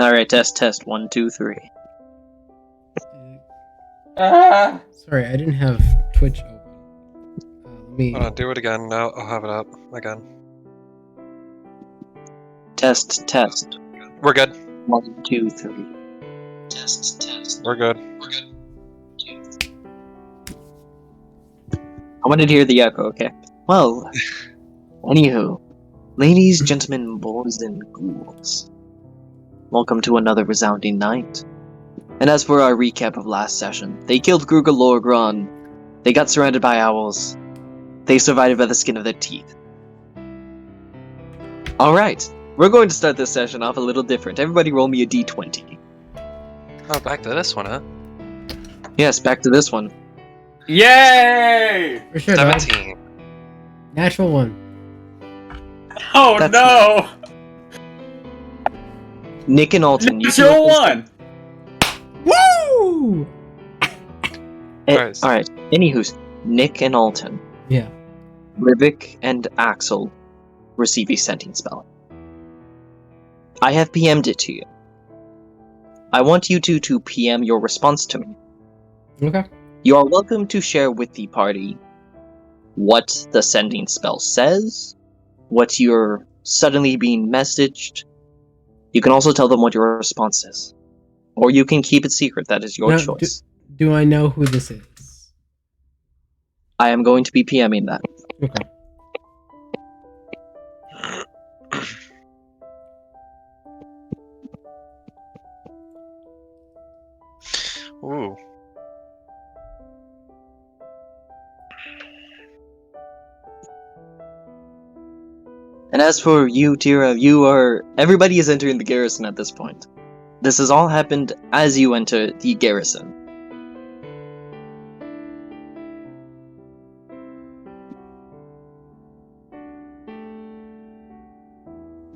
Alright, test. 1, 2, 3. Sorry, I didn't have Twitch open. Let me. Do it again. No, I'll have it up again. Test. We're good. 1, 2, 3. Test. We're good. I wanted to hear the echo, okay? Well, anywho, ladies, gentlemen, boys, and ghouls, welcome to another resounding night. And as for our recap of last session, they killed Gruga Lorgron, they got surrounded by owls, they survived by the skin of their teeth. Alright, we're going to start this session off a little different. Everybody roll me a d20. Oh, back to this one, huh? Yes, back to this one. Yay! For sure, dog. 17. Natural one. Oh That's no! Nick and Alton, you Natural one! Woo! Nice. Alright, anywho's, Nick and Alton, Yeah. Rivik and Axel receive a sending spell. I have PM'd it to you. I want you two to PM your response to me. Okay. You are welcome to share with the party what the sending spell says, what you're suddenly being messaged. You can also tell them what your response is. Or you can keep it secret, that is your Now, choice. Do I know who this is? I am going to be PMing that. Okay. Ooh. And as for you, Tira, everybody is entering the garrison at this point. This has all happened as you enter the garrison.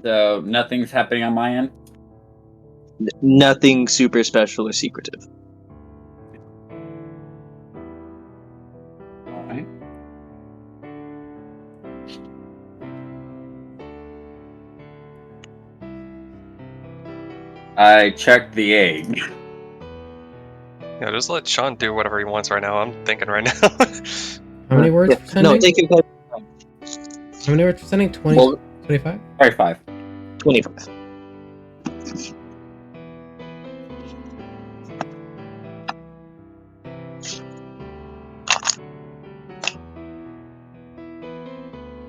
So nothing's happening on my end? Nothing super special or secretive. Alright. I checked the egg. Yeah, just let Sean do whatever he wants right now. I'm thinking right now. How many words for sending? No, take your time. How many words for sending? 20? Well, 25? Alright, 5. 25.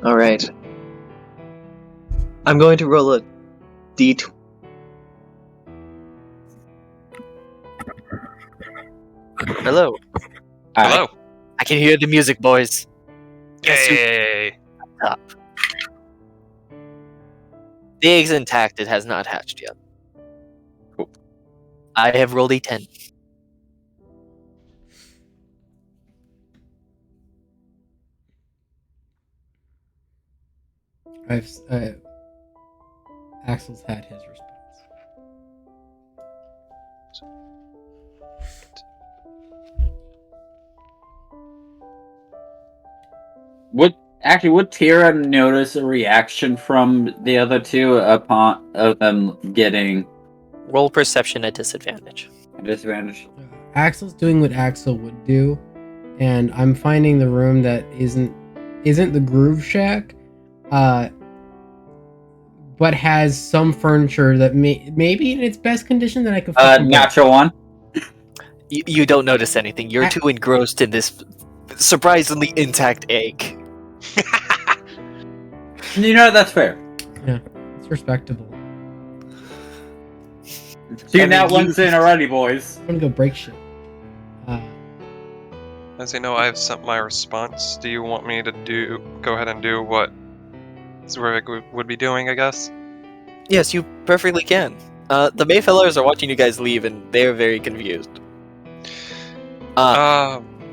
Alright. I'm going to roll a d20. Hello. Hello. I can hear the music, boys. Guess who- Yay. The egg's intact. It has not hatched yet. Cool. I have rolled a 10. Axel's had his response. Would Tira notice a reaction from the other two upon them getting Roll perception at disadvantage. a disadvantage? Axel's doing what Axel would do, and I'm finding the room that isn't the Groove Shack, but has some furniture that maybe in its best condition that I could. fucking buy. Natural one. You don't notice anything. You're too engrossed in this surprisingly intact egg. You know, that's fair. Yeah, it's respectable. Two nat ones in already, boys. I'm gonna go break shit. As you know, I've sent my response. Do you want me to go ahead and do what Zurich would be doing, I guess? Yes, you perfectly can. The Mayfellers are watching you guys leave, and they're very confused.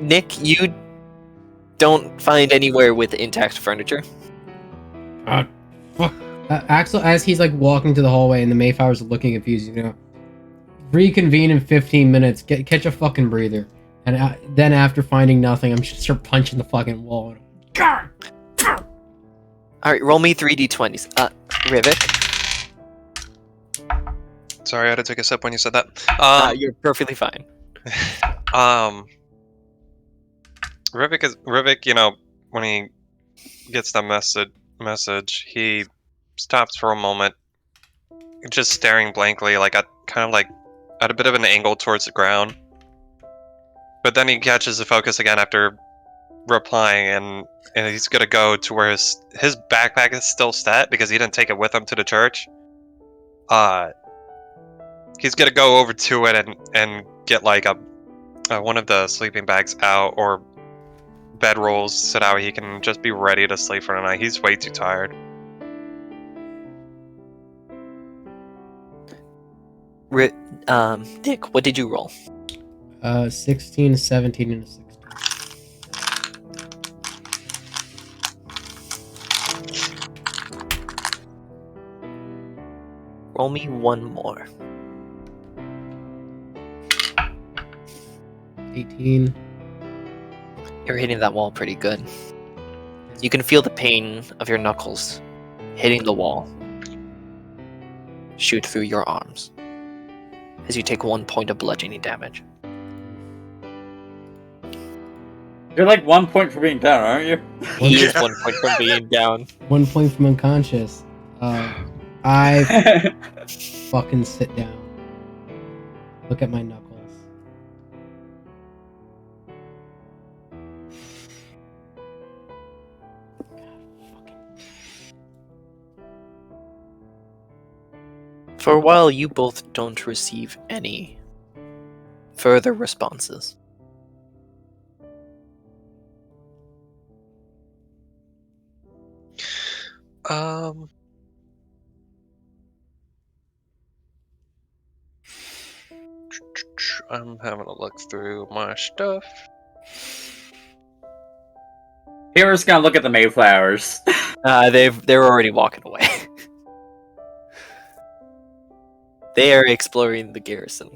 Nick, you don't find anywhere with intact furniture. Fuck. Axel, as he's like walking to the hallway and the Mayflowers are looking confused, reconvene in 15 minutes, catch a fucking breather. And then after finding nothing, I'm just start punching the fucking wall. Alright, roll me 3d20s. Rivik, Sorry, I had to take a sip when you said that. you're perfectly fine. Rivik, you know, when he gets the message, he stops for a moment, just staring blankly, like at a bit of an angle towards the ground. But then he catches the focus again after replying, and he's gonna go to where his backpack is still set because he didn't take it with him to the church. He's gonna go over to it and get like a one of the sleeping bags out or bedrolls so that way he can just be ready to sleep for the night. He's way too tired. Dick, what did you roll? 16, 17, and a 16. Roll me one more. 18. You're hitting that wall pretty good. You can feel the pain of your knuckles hitting the wall shoot through your arms as you take 1 point of bludgeoning damage. You're like 1 point for being down, aren't you? He is 1 point from being down. 1 point from unconscious. I fucking sit down. Look at my knuckles. For a while, you both don't receive any further responses. I'm having a look through my stuff. Hero's gonna look at the Mayflowers. They're already walking away. They are exploring the garrison.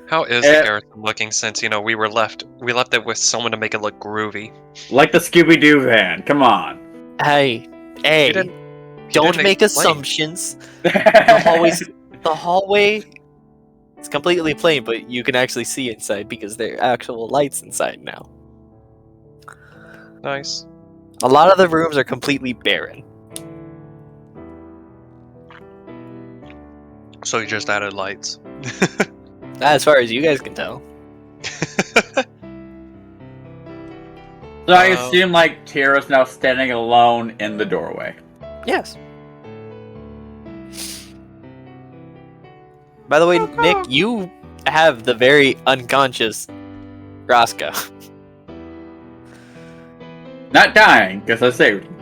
How is the garrison looking since, you know, we left it with someone to make it look groovy? Like the Scooby-Doo van, come on. Hey, don't didn't make explain. assumptions. The hallway is completely plain, but you can actually see inside because there are actual lights inside now. Nice. A lot of the rooms are completely barren. So you just added lights. As far as you guys can tell. So I assume, like, Tira's now standing alone in the doorway. Yes. By the way, Nick, you have the very unconscious Roscoe. Not dying, because I saved him.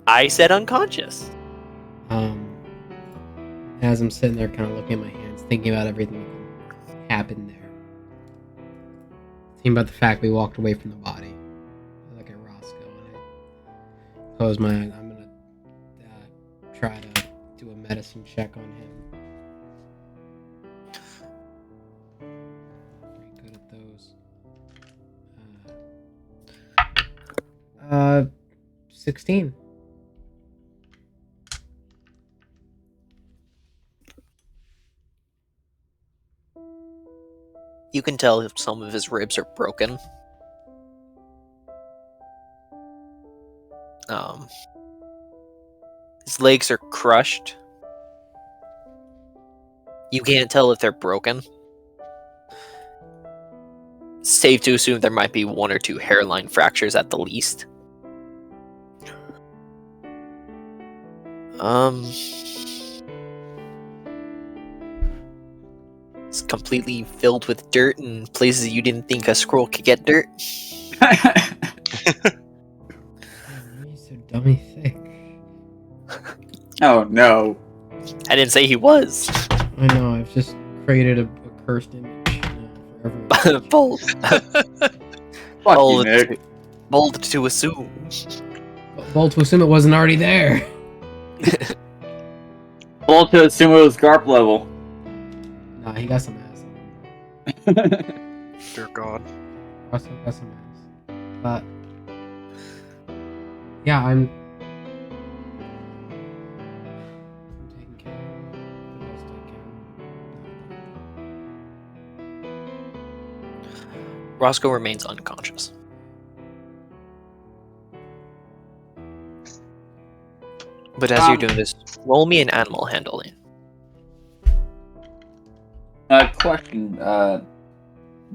I said unconscious. As I'm sitting there kind of looking at my hands, thinking about everything that happened there. Thinking about the fact we walked away from the body. I look at Roscoe and I close my eyes. I'm going to try to do a medicine check on him. Very good at those. 16. You can tell if some of his ribs are broken. His legs are crushed. You can't tell if they're broken. Safe to assume there might be 1 or 2 hairline fractures at the least. It's completely filled with dirt and places you didn't think a scroll could get dirt. He's so dummy thick. Oh no. I didn't say he was. I know, I've just created a cursed image for everyone. bold, Fuck bold, you, Nick. bold to assume. Bold to assume it wasn't already there. Bold to assume it was Garp level. Nah, he got some ass on him. Dear God. Roscoe got some ass. But Yeah, I'm taking care of the best I can. Roscoe remains unconscious. But as you're doing this, roll me an animal handling. Question,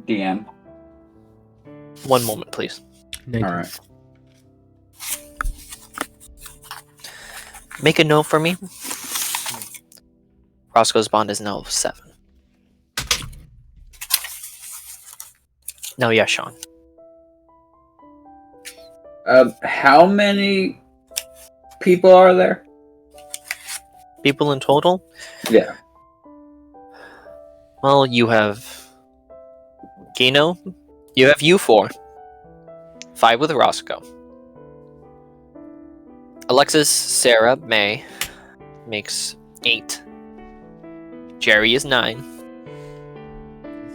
DM. One moment, please. 19. All right. Make a note for me. Roscoe's bond is now 7. No, yeah, Sean. How many people are there? People in total? Yeah. Well, you have Gino. You have you 4. 5 with Roscoe. Alexis, Sarah, May makes 8. Jerry is 9.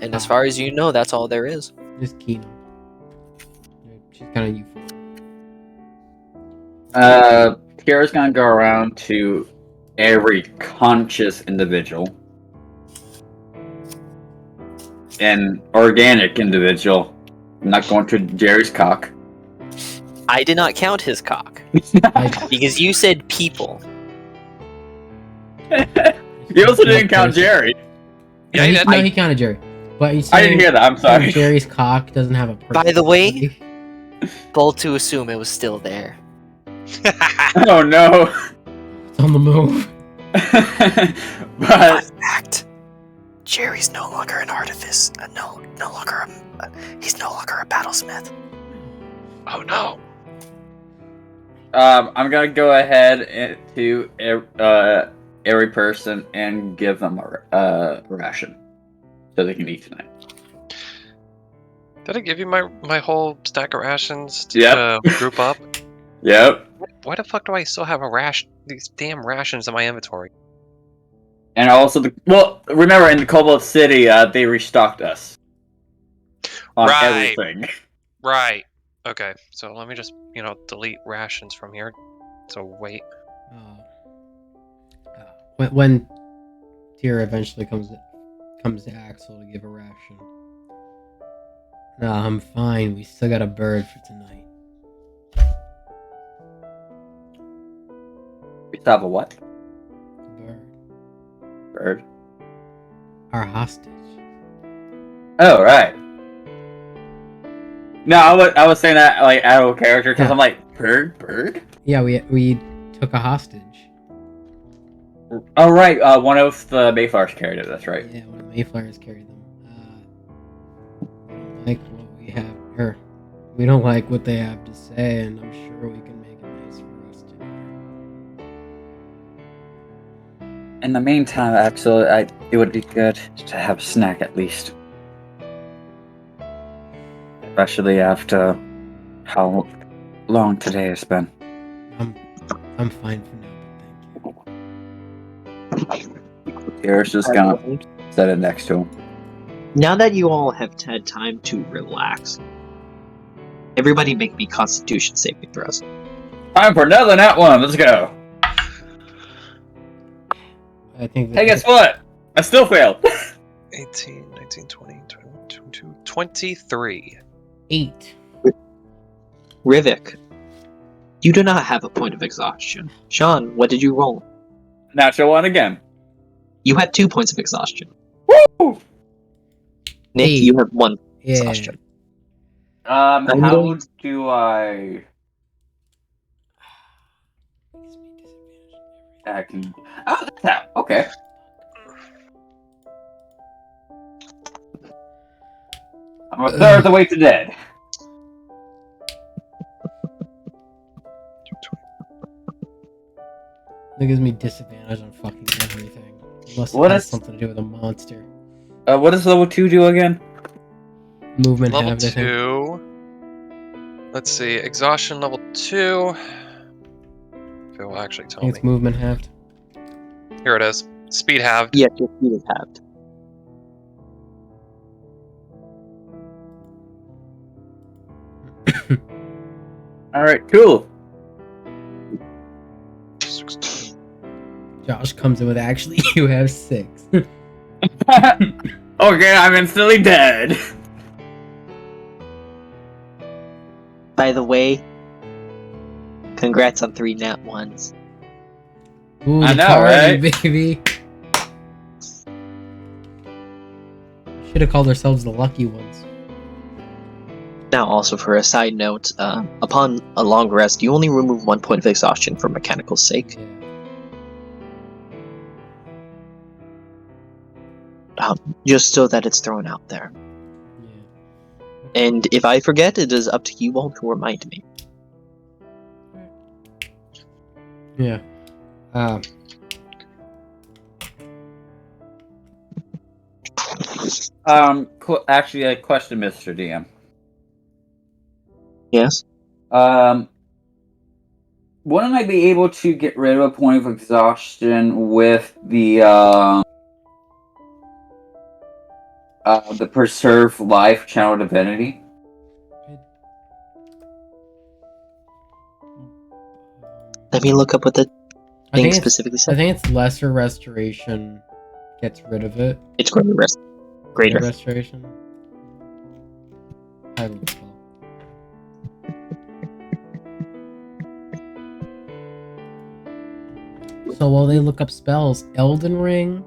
And as far as you know, that's all there is. Just Kino. She's kind of euphoric. Kira's gonna go around to every conscious individual. An organic individual. I'm not going to Jerry's cock. I did not count his cock. Because you said people. You also didn't count Jerry. Yeah, he, he did. no, he counted Jerry. But he's I didn't hear that. I'm sorry. Jerry's cock doesn't have a By the way- personality. Bold to assume it was still there. Oh no. It's on the move. But Fact. Jerry's no longer an artifice. He's no longer a battlesmith. Oh no. I'm gonna go ahead to every person and give them a ration so they can eat tonight. Did I give you my whole stack of rations Yep. to group up? Yep. Why the fuck do I still have these damn rations in my inventory? And also, remember in the Cobalt City, they restocked us on Right. everything. Right. Okay. So let me just delete rations from here. So wait. When Tira eventually comes to Axel to give a ration. No, I'm fine. We still got a bird for tonight. We still have a what? A bird. Bird. Our hostage. Oh, right. No, I was saying that like out of character because Yeah. I'm like, bird? Yeah, we took a hostage. Oh, right. One of the Mayflowers carried it. That's right. Yeah, one of the Mayflowers carried them. We don't like what we have, or we don't like what they have to say, and I'm sure we can make it nice for us to. In the meantime, Axel, it would be good to have a snack at least. Especially after how long today has been. I'm fine for now, but thank you. Kira's just gonna set it next to him. Now that you all have had time to relax, everybody make me Constitution saving throws. Time for another nat one. Let's go. I think. Hey, guess what? I still failed. 18, 19, 20, 21, 22, 23. 8. Rivik, you do not have a point of exhaustion. Sean, what did you roll? Natural one again. You had 2 points of exhaustion. Woo! Nick, Hey. you have 1 Yeah. exhaustion. How going- do I? I can. Oh, that's that. Okay. I'm a third of the way to dead. That gives me disadvantage on fucking everything. Unless it What has is- something to do with a monster. What does level 2 do again? Movement Level halved, I think. 2. Let's see. Exhaustion level 2. If it will actually I tell think me. it's movement halved. Here it is. Speed halved. Yes, your speed is halved. All right, cool. Josh comes in with actually you have 6. Okay, I'm instantly dead. By the way, congrats on 3 nat 1s. Ooh, I the know, party, right? baby. Should have called ourselves the lucky ones. Now, also for a side note, upon a long rest, you only remove 1 point of exhaustion for mechanical sake. Yeah. Just so that it's thrown out there. Yeah. And if I forget, it is up to you all to remind me. Yeah. Actually, a question, Mr. DM. Yes? Wouldn't I be able to get rid of a point of exhaustion with the preserve life channel divinity? Let me look up what the I thing think specifically I said. think it's lesser restoration gets rid of it. It's greater rest. Greater. Restoration. Title of the spell. So while they look up spells, Elden Ring,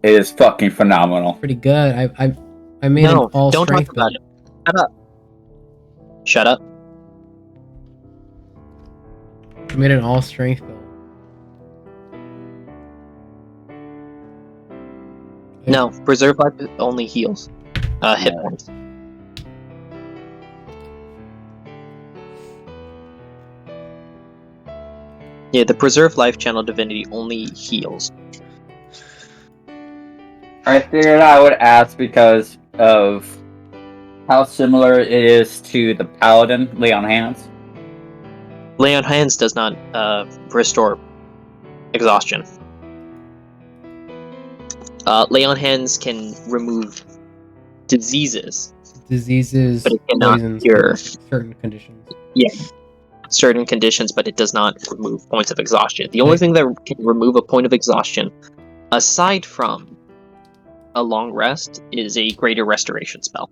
It is fucking phenomenal. pretty good. I made No, an all don't talk strength about build. it. Shut up. Shut up. I made an all strength build. No, preserve life only heals. Hit Yeah. points. Yeah, the preserve life channel divinity only heals. I figured I would ask because of how similar it is to the paladin lay on hands. Lay on hands does not restore exhaustion. Lay on hands can remove diseases, Diseases, but it cannot poisons, cure certain conditions. certain conditions, but it does not remove points of exhaustion. The only thing that can remove a point of exhaustion, aside from a long rest, is a greater restoration spell.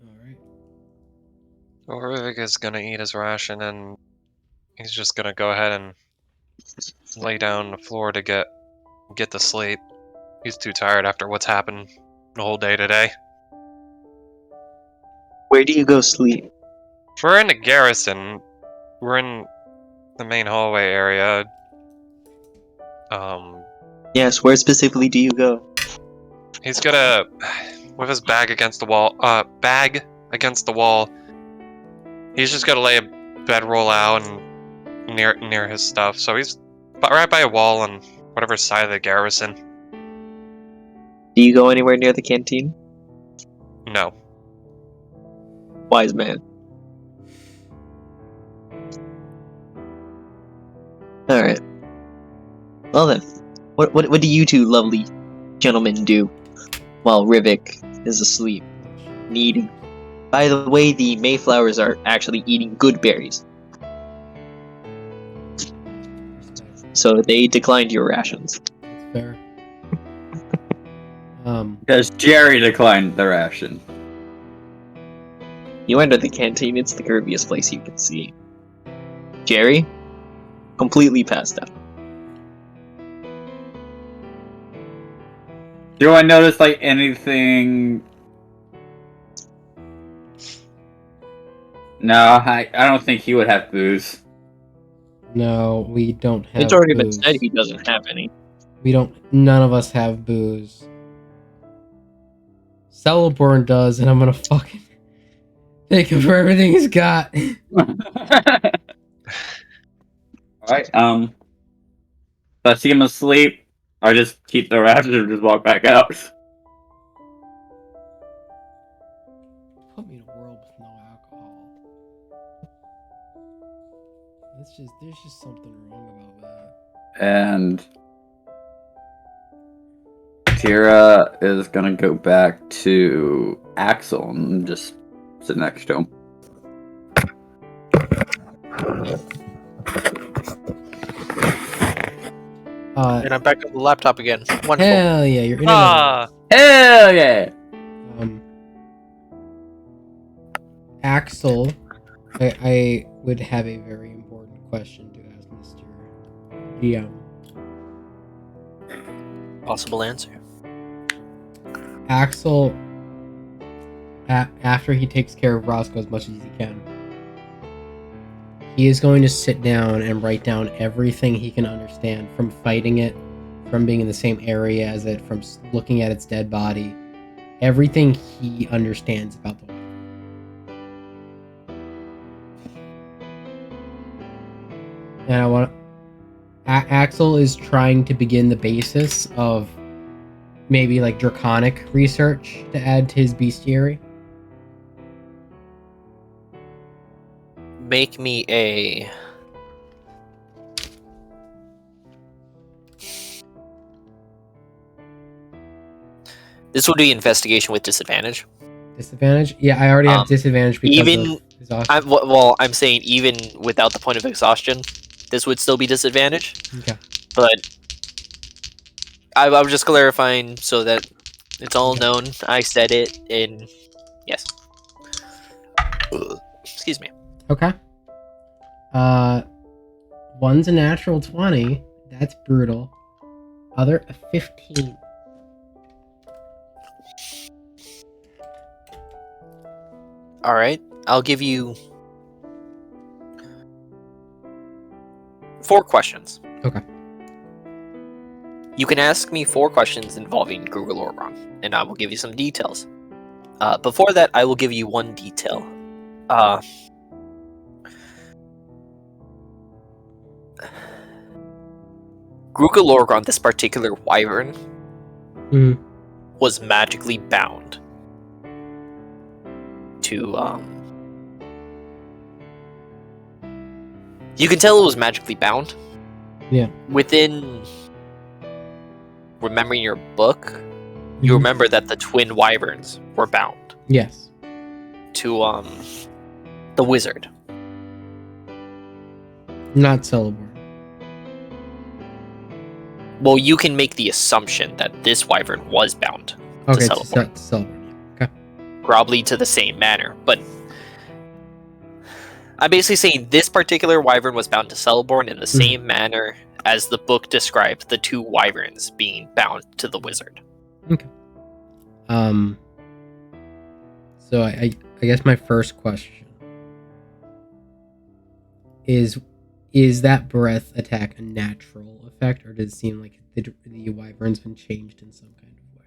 Alright. Well, Rivik is gonna eat his ration and he's just gonna go ahead and lay down on the floor to get to sleep. He's too tired after what's happened the whole day today. Where do you go sleep? If we're in the garrison, we're in the main hallway area. Yes, where specifically do you go? He's gonna, with his bag against the wall, he's just gonna lay a bedroll out and near his stuff. So he's right by a wall on whatever side of the garrison. Do you go anywhere near the canteen? No. Wise man. Alright. Well then, what do you two lovely gentlemen do while Rivik is asleep and eating? By the way, the Mayflowers are actually eating good berries, so they declined your rations. That's fair. Because Jerry declined the ration. You enter the canteen, it's the curviest place you can see. Jerry? Completely passed out. Do I notice like anything? No, I don't think he would have booze. No, we don't have It's already been booze. said he doesn't have any. We don't. None of us have booze. Celeborn does, and I'm gonna fucking take him for everything he's got. Alright, if I see him asleep, I just keep the ration and just walk back out. Put me in a world with no alcohol. There's just something wrong about that. And Tira is gonna go back to Axel and just sit next to him. And I'm back on the laptop again. Wonderful. Hell yeah, you're in. Ah, Hell yeah! Axel, I would have a very important question to ask Mr. DM. Possible answer. Axel, after he takes care of Roscoe as much as he can, he is going to sit down and write down everything he can understand from fighting it, from being in the same area as it, from looking at its dead body, everything he understands about the wyvern. And I want Axel is trying to begin the basis of maybe like draconic research to add to his bestiary. Make me a... This would be investigation with disadvantage. Disadvantage? Yeah, I already have Um, disadvantage because even- of exhaustion. I'm saying even without the point of exhaustion, this would still be disadvantage. Okay. But I was just clarifying so that it's all Okay. known. I said it, and yes. Excuse me. Okay. One's a natural 20. That's brutal. Other a 15. All right, I'll give you 4 questions. Okay. You can ask me 4 questions involving Google Orbron, and I will give you some details. Before that, I will give you one detail. Google Orbron, this particular wyvern, Mhm. was magically bound to you can tell it was magically bound. Yeah. Within remembering your book, you Mhm. remember that the twin wyverns were bound Yes. to the wizard. Not Celeborn. Well, you can make the assumption that this wyvern was bound Okay, to it's Celeborn. Celeborn. Yeah. Okay. Probably to the same manner, but I'm basically saying this particular wyvern was bound to Celeborn in the same manner as the book described the 2 wyverns being bound to the wizard. So I guess my first question is that breath attack a natural effect, or does it seem like the wyvern's been changed in some kind of way?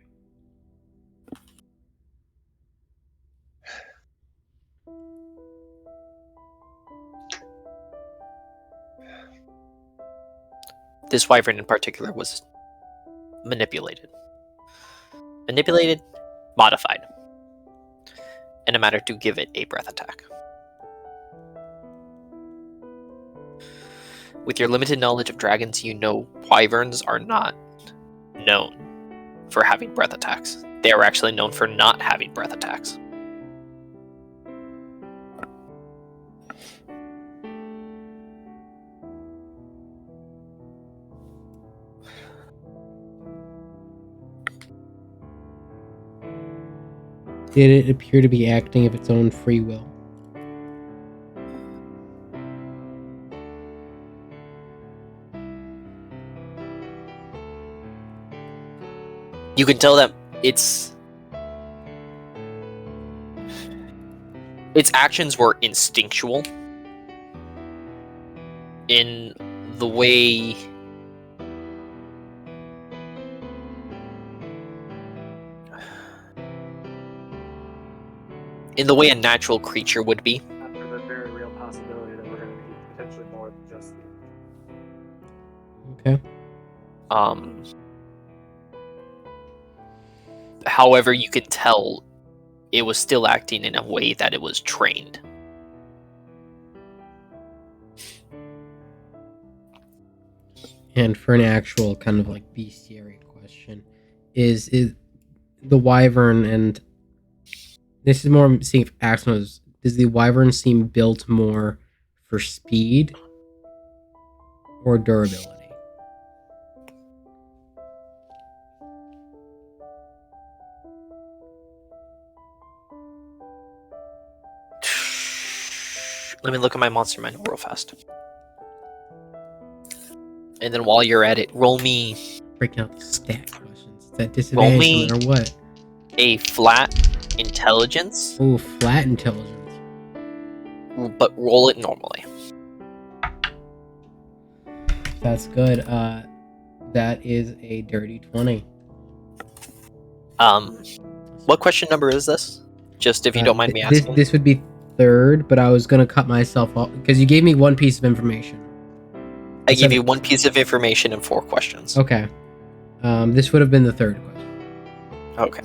This wyvern in particular was manipulated, modified, in a manner to give it a breath attack. With your limited knowledge of dragons, you know wyverns are not known for having breath attacks. They are actually known for not having breath attacks. Did it appear to be acting of its own free will? You can tell that its actions were instinctual in the way a natural creature would be. After the very real possibility that we're going to be potentially more than just the Okay. However, you could tell it was still acting in a way that it was trained. And for an actual kind of like bestiary question, is the wyvern, and this is more seeing if Axel knows, does the wyvern seem built more for speed or durability. Let me look at my monster manual real fast. And then while you're at it, roll me Breaking out the stat questions. Is that disadvantage me- no matter what? a flat intelligence, Oh, flat intelligence. but roll it normally. That's good. That is a dirty 20. What question number is this? Just if you don't mind me asking. This would be third, but I was gonna cut myself off because you gave me one piece of information. I gave you one piece of information and 4 questions. Okay. This would have been the third question. Okay.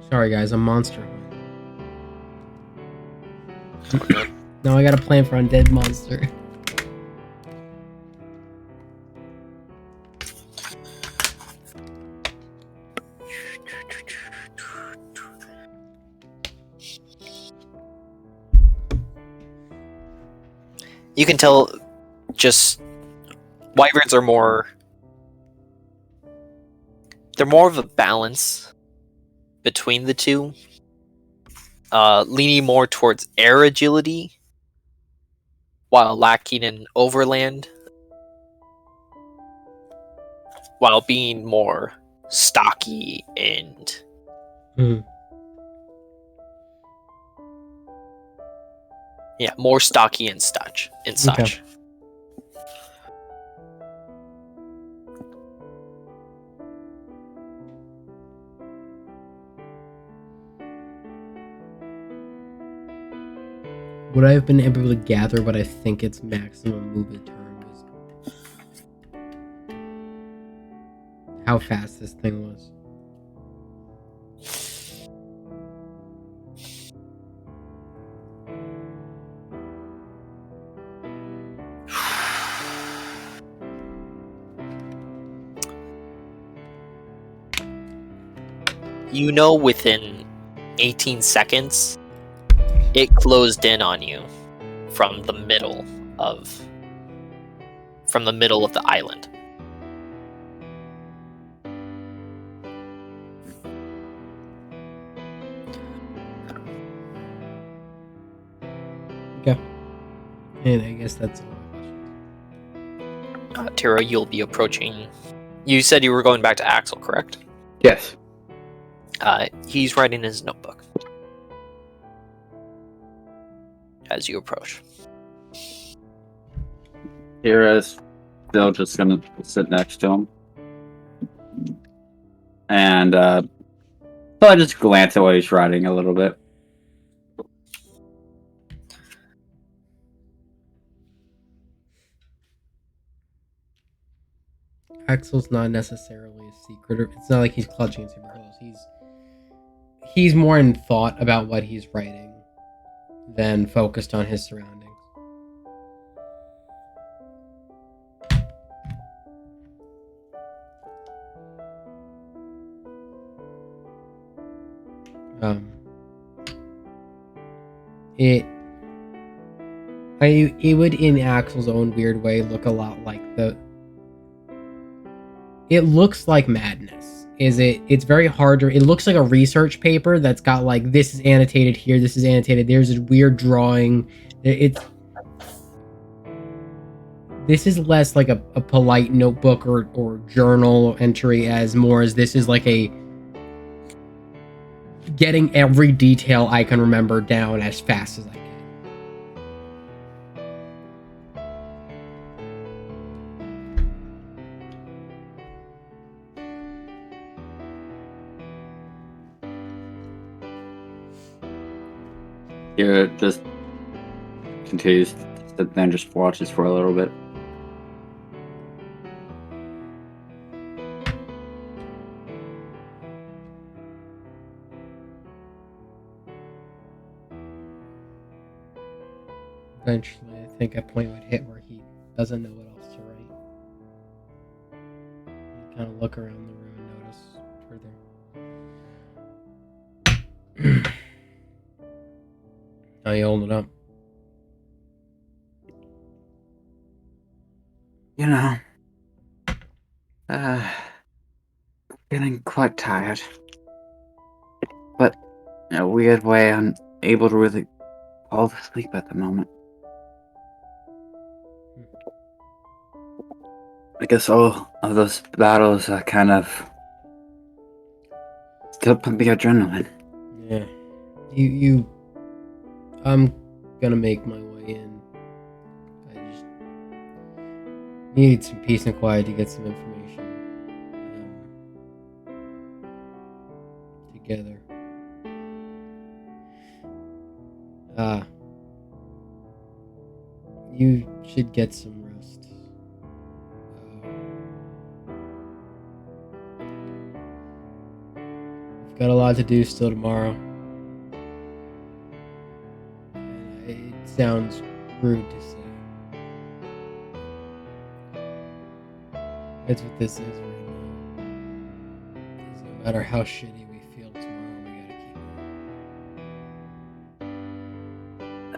Sorry, guys, I'm Monster Hunt. Good. Now I got a plan for Undead Monster. You can tell just wyverns are more, they're more of a balance between the two, leaning more towards air agility while lacking in overland, while being more stocky and Mhm. yeah, more stocky and such and such. Okay. Would I have been able to gather what I think its maximum move a turn was? How fast this thing was? You know, within 18 seconds, it closed in on you from the middle of the island. Okay. And I guess that's all my questions. Tira, you'll be approaching. You said you were going back to Axel, correct? Yes. He's writing in his notebook as you approach. Kira's still just gonna sit next to him. And so I just glance at what he's writing a little bit. Axel's not necessarily a secret, or it's not like he's clutching it super close. He's more in thought about what he's writing than focused on his surroundings. It would, in Axel's own weird way, look a lot like it looks like madness. It's very hard to, it looks like a research paper that's got like, this is annotated here, this is annotated, there's a weird drawing. This is less like a polite notebook or journal entry as more as this is like a getting every detail I can remember down as fast as I can. Kira just continues to sit there and just watches for a little bit. Eventually, I think a point would hit where he doesn't know what else to write. He'd kind of look around the room and notice further. How you holding up? You know, feeling quite tired. But in a weird way, I'm able to really fall asleep at the moment. I guess all of those battles are kind of still pumping adrenaline. Yeah. I'm gonna make my way in. I just need some peace and quiet to get some information together. You should get some rest. We've got a lot to do still tomorrow. And it sounds rude to say. That's what this is right now. Is no matter how shitty we feel tomorrow, we gotta keep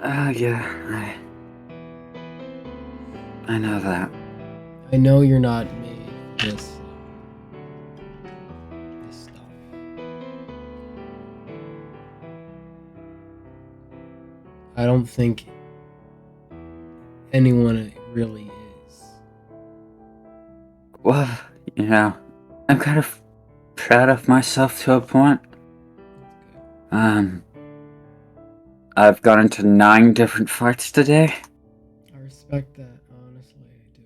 going. Yeah, I know that. I know you're not made for this stuff. I don't think anyone really is. Well, you know, I'm kind of proud of myself to a point. I've gone into 9 different fights today. I respect that, honestly, I do.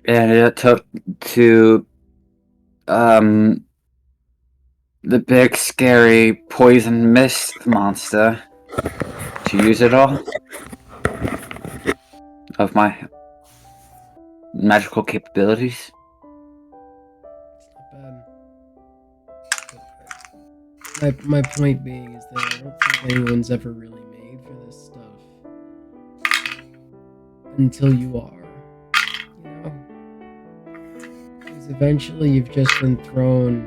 And it took to the big scary poison mist monster to use it all of my magical capabilities. It's not bad. My point being is that I don't think anyone's ever really made for this stuff until you are, you know? Because eventually you've just been thrown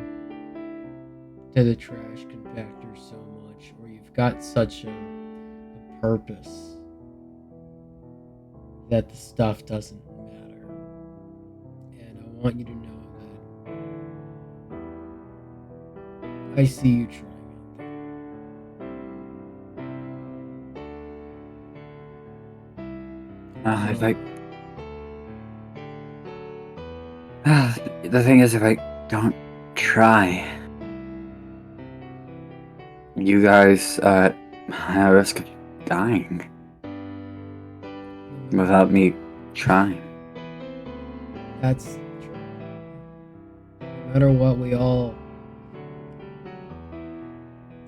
to the trash compactor so much, or you've got such a purpose that the stuff doesn't matter. And I want you to know that I see you trying out there. The thing is, if I don't try, you guys are at risk of dying without me trying. That's true. No matter what, we all,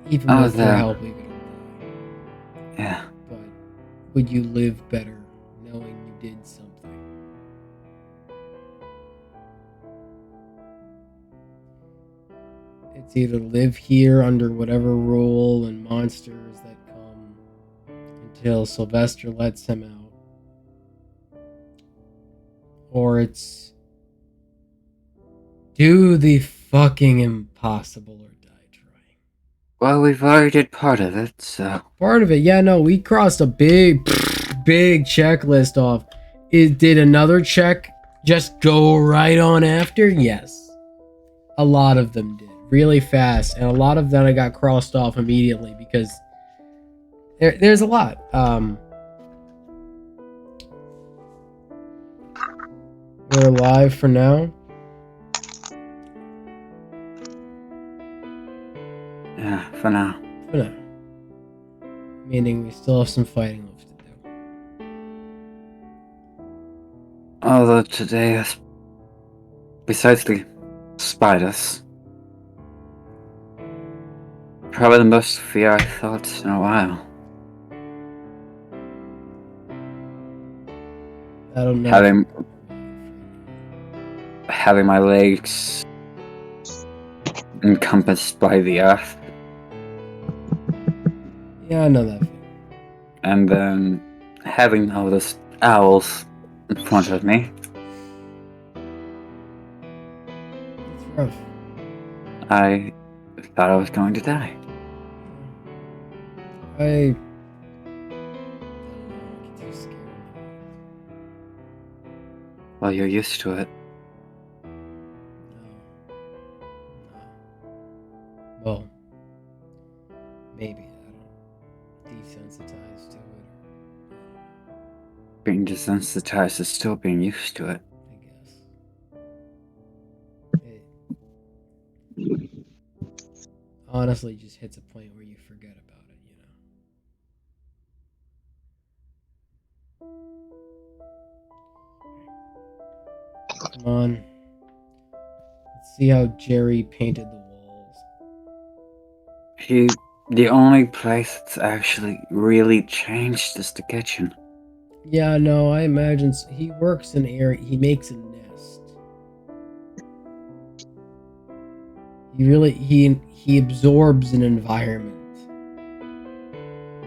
even with your help, we could all die. Yeah. But would you live better knowing you did something? It's either live here under whatever rule and monsters that come until Sylvester lets him out, or it's do the fucking impossible or die trying. Well, we've already did part of it, so... Part of it, yeah, no, we crossed a big checklist off. Did another check just go right on after? Yes. A lot of them did. Really fast. And a lot of them I got crossed off immediately because there's a lot. We're alive for now. Yeah, for now. For now. Meaning we still have some fighting left to do. Although today, besides the spiders, probably the most fear I felt in a while. I don't know. Having my legs encompassed by the earth. Yeah, I know that feeling. and then having all those owls in front of me, It's rough. I thought I was going to die. I get too scared. Well, you're used to it. No. Well, maybe. I don't desensitized to it. Being desensitized is still being used to it. I guess. It honestly just hits a point where you forget about it, you know. Come on. Let's see how Jerry painted the walls. The only place that's actually really changed is the kitchen. Yeah, no, I imagine he works in area. He makes a nest. He absorbs an environment.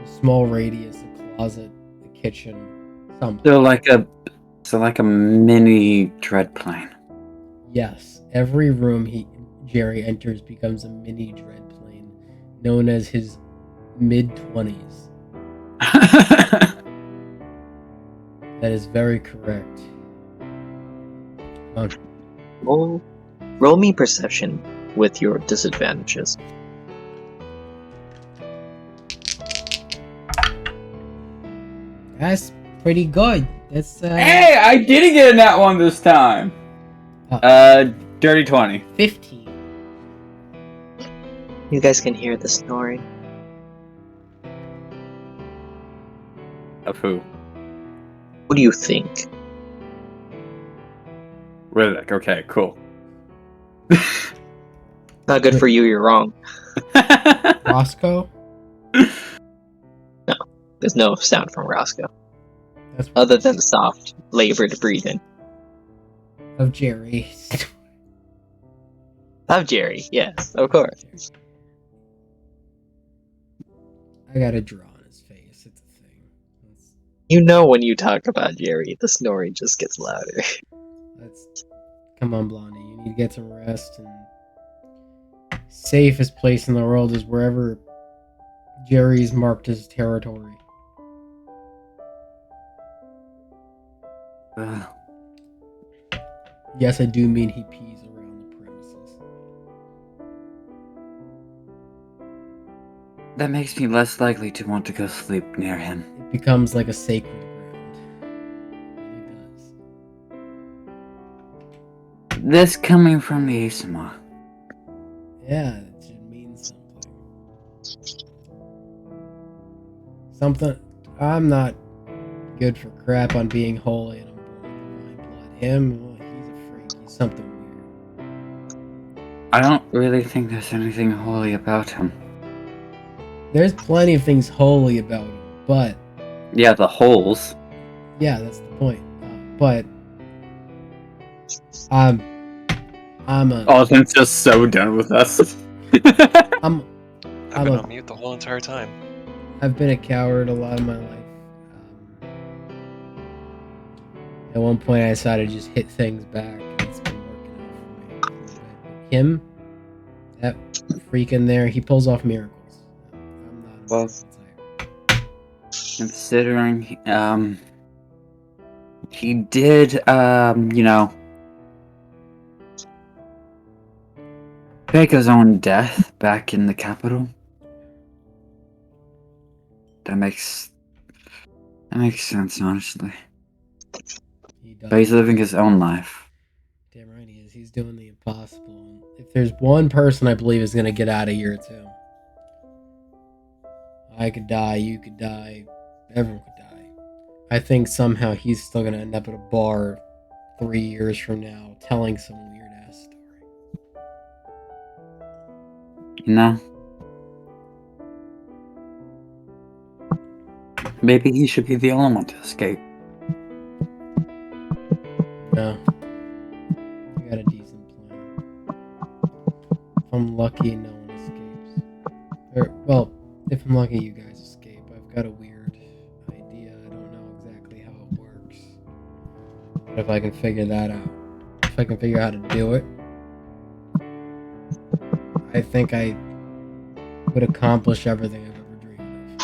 A small radius, a closet, a kitchen, something. So like a mini dread plane. Yes, every room Jerry enters becomes a mini dread plane, known as his mid-20s. That is very correct. Roll me perception with your disadvantages. That's pretty good. That's Hey, I didn't get in that one this time. Dirty 20. 15. You guys can hear the snoring. Of who? What do you think? Riddick. Okay, cool. Not good for you, you're wrong. Roscoe? There's no sound from Roscoe. That's Other than soft, labored breathing. of Jerry. Of Jerry, yes, of course. I got a draw on his face. It's a thing. You know when you talk about Jerry, the snoring just gets louder. Come on, Blondie. You need to get some rest. And safest place in the world is wherever Jerry's marked his territory. Yes, I do mean he pees around the premises. That makes me less likely to want to go sleep near him. It becomes like a sacred ground. It really does. This coming from the ASMR. Yeah, it should mean something. Something. I'm not good for crap on being holy and I'm born of divine blood. Him, well, he's a freak. He's something weird. I don't really think there's anything holy about him. There's plenty of things holy about him, but Yeah, the holes. yeah, that's the point. But I'm a Austin's just so done with us. I'm I've been a- on mute the whole entire time. I've been a coward a lot of my life. At one point, I decided to just hit things back, and it's been working out for me a little bit. Him, that freak in there, he pulls off miracles. I'm not a Well, miracle type. Considering, he did, you know, fake his own death back in the capital. That makes sense, honestly. He does. But he's living his own life. Damn right he is. He's doing the impossible. And if there's one person I believe is gonna get out of here, it's him. I could die, you could die, everyone could die. I think somehow he's still gonna end up at a bar 3 years from now telling some weird ass story. You know? Maybe he should be the only one to escape. No. I got a decent plan. If I'm lucky, no one escapes. Or, well, if I'm lucky, you guys escape. I've got a weird If I can figure that out, if I can figure out how to do it, I think I would accomplish everything I've ever dreamed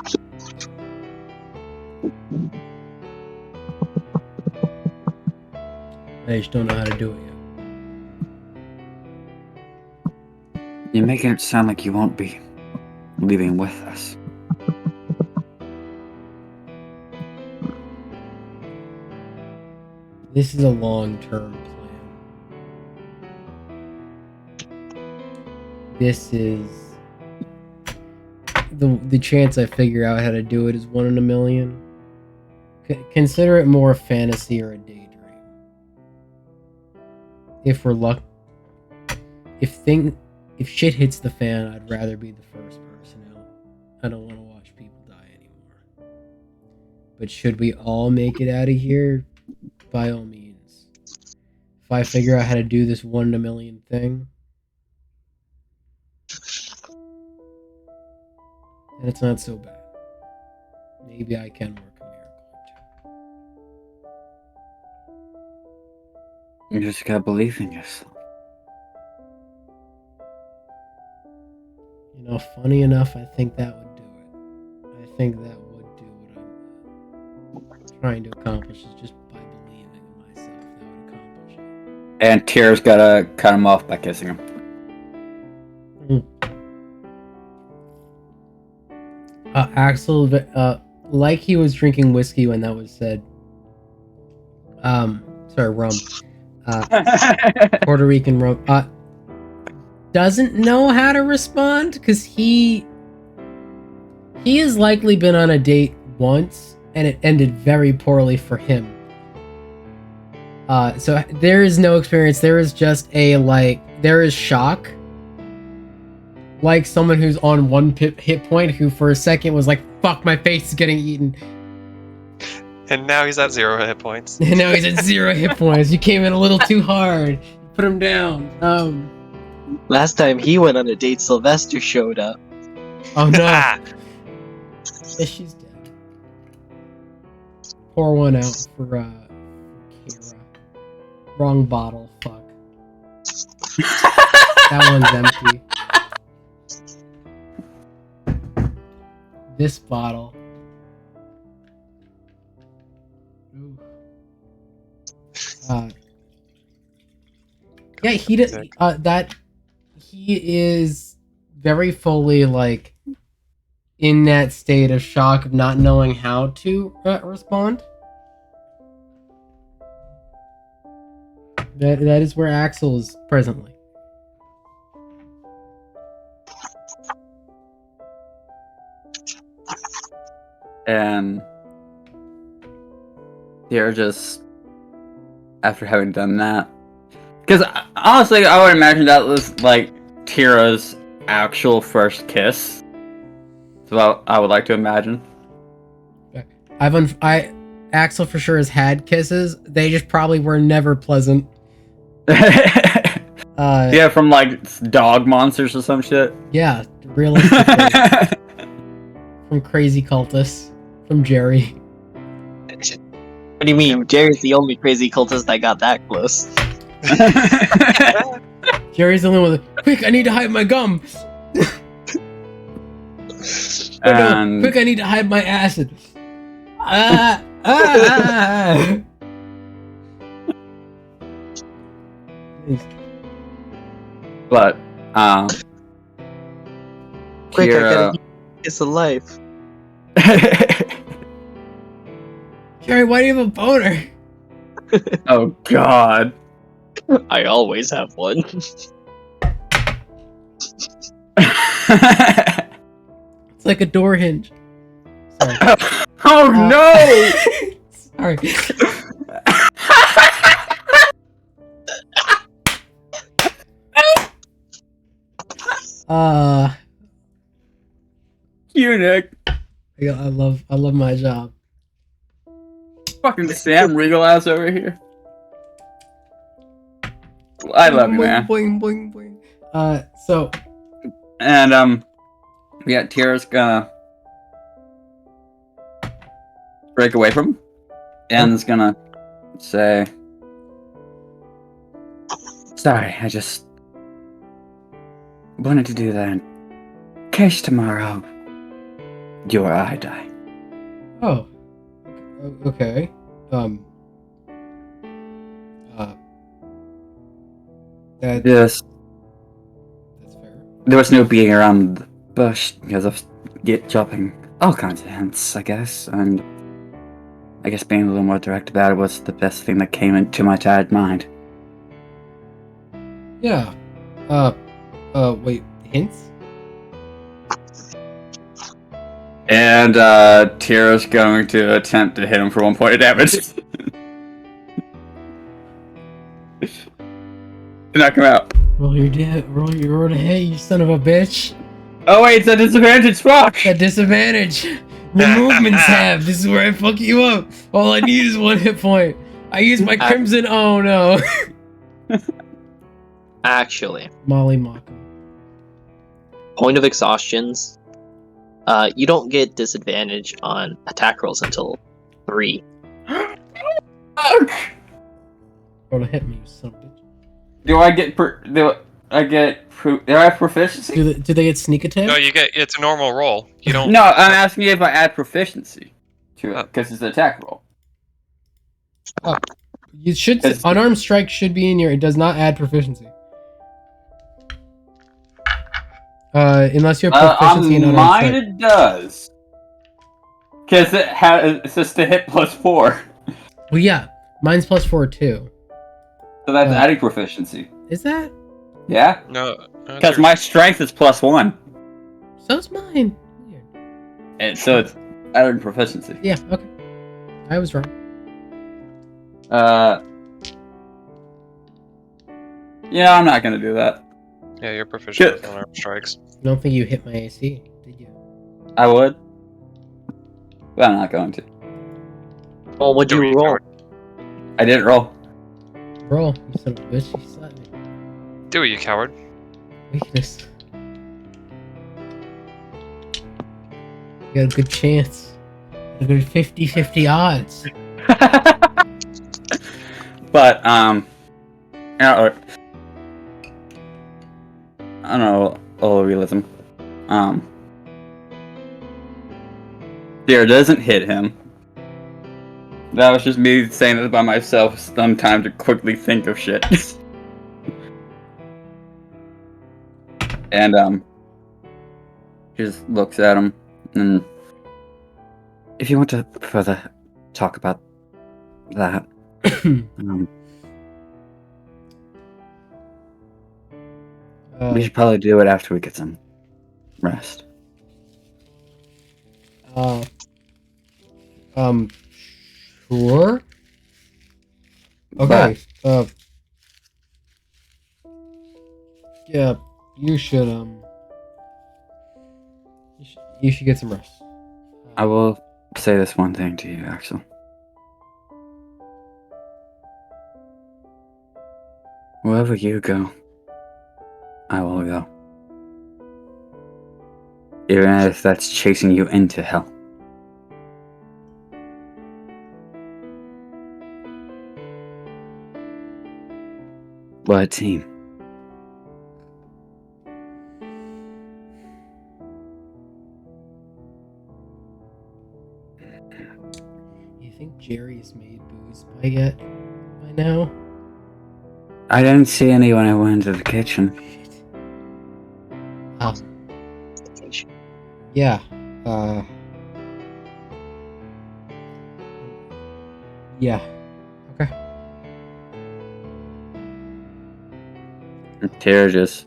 of. I just don't know how to do it yet. You're making it sound like you won't be leaving with us. This is a long-term plan. This is the chance I figure out how to do it is 1 in a million. Consider it more a fantasy or a daydream. If we're if shit hits the fan, I'd rather be the first person out. I don't want to watch people die anymore. But should we all make it out of here? By all means. If I figure out how to do this 1 in a million thing, then it's not so bad. Maybe I can work a miracle or two. You just gotta believe in yourself. You know, funny enough, I think that would do it. I think that would do what I'm trying to accomplish, is just by believing in myself, that would accomplish it. And Tira's gotta cut him off by kissing him. Axel, like he was drinking whiskey when that was said. Sorry, rum. Puerto Rican rum. Doesn't know how to respond because he has likely been on a date once and it ended very poorly for him. So there is no experience. There is just there is shock. Like someone who's on 1 hit point who for a second was like, fuck, my face is getting eaten. And now he's at 0 hit points. And now he's at 0 hit points. You came in a little too hard. Put him down. Last time he went on a date, Sylvester showed up. Oh no. Yeah, she's dead. Pour one out for Kira. Wrong bottle, fuck. That one's empty. This bottle. Ooh. Yeah, he does. He is very fully like in that state of shock of not knowing how to respond. That is where Axel is presently. And Tira just, after having done that, because honestly, I would imagine that was like Tira's actual first kiss. So I would like to imagine. Axel for sure has had kisses. They just probably were never pleasant. Yeah, from like dog monsters or some shit. Yeah, realistically. From crazy cultists. From Jerry. What do you mean? Jerry's the only crazy cultist that got that close. Jerry's the only one that, quick, I need to hide my gum. And... No, quick, I need to hide my acid. But, Quick, I Kira... gotta kiss of life. Jerry, why do you have a boner? Oh god. I always have one. It's like a door hinge. Sorry. Oh no! Sorry. Eunuch. I love my job. Fucking Sam Regal ass over here. I love you, man. Boing, boing, boing. So. And, yeah, Tira's gonna break away from him. And is gonna say, Sorry, I just wanted to do that in case tomorrow you or I die. Oh. Okay. Yes, That's fair. there was no beating around the bush because of dropping all kinds of hints, I guess, and I guess being a little more direct about it was the best thing that came into my tired mind. Yeah. Wait, hints? And Tira's going to attempt to hit him for 1 point of damage. To knock him out. Roll your roll to hit, you son of a bitch. Oh wait, it's a disadvantage fuck! That disadvantage. The movements have. This is where I fuck you up. All I need is 1 hit point. I use my crimson. Oh no. Actually, Molly mock him. point of exhaustions. You don't get disadvantage on attack rolls until 3. Roll to hit me, you son of a bitch. Do I have proficiency? Do they get sneak attack? No, it's a normal roll. You don't. No, I'm asking you if I add proficiency to it, because it's an attack roll. You should. It's- Unarmed strike should be in your. It does not add proficiency. Unless you have proficiency in On unarmed mine strike. it does. Because it's just a hit +4. Well, yeah, mine's +4 too. So that's Yeah. adding proficiency. Is that? Yeah? No. Because my strength is +1. So's mine. Weird. And so it's adding proficiency. Yeah. Okay. I was wrong. Yeah, I'm not gonna do that. Yeah, you're proficient Shit. with unarmed strikes. I don't think you hit my AC, did you? I would. But I'm not going to. Well, what'd Do you you, roll? coward? I didn't roll. Roll, you son of a bitch. You slapped me. Do it, you coward. Weakness. You got a good chance. A good 50-50 odds. But, I don't know, all realism. Deer doesn't hit him. That was just me saying it by myself, some time to quickly think of shit. And, just looks at him, and If you want to further talk about that, we should probably do it after we get some rest. Sure. Okay. Yeah, you should you should get some rest. I will say this one thing to you, Axel. Wherever you go, I will go. Even if that's chasing you into hell. We're a team. You think Jerry's made booze by now? I didn't see any when I went into the kitchen. Yeah. Yeah. Okay. Tara just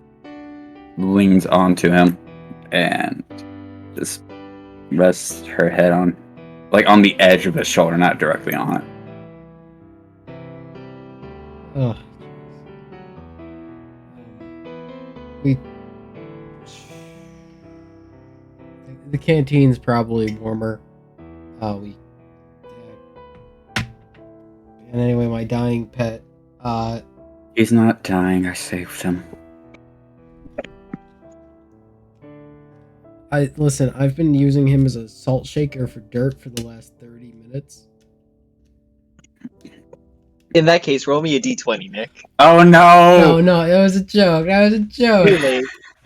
leans onto him and just rests her head on, like, on the edge of his shoulder, not directly on it. Oh. We. The canteen's probably warmer. And anyway, my dying pet. He's not dying, I saved him. Listen, I've been using him as a salt shaker for dirt for the last 30 minutes. In that case, roll me a d20, Nick. Oh Oh no! no, it was a joke. That was a joke. Too late.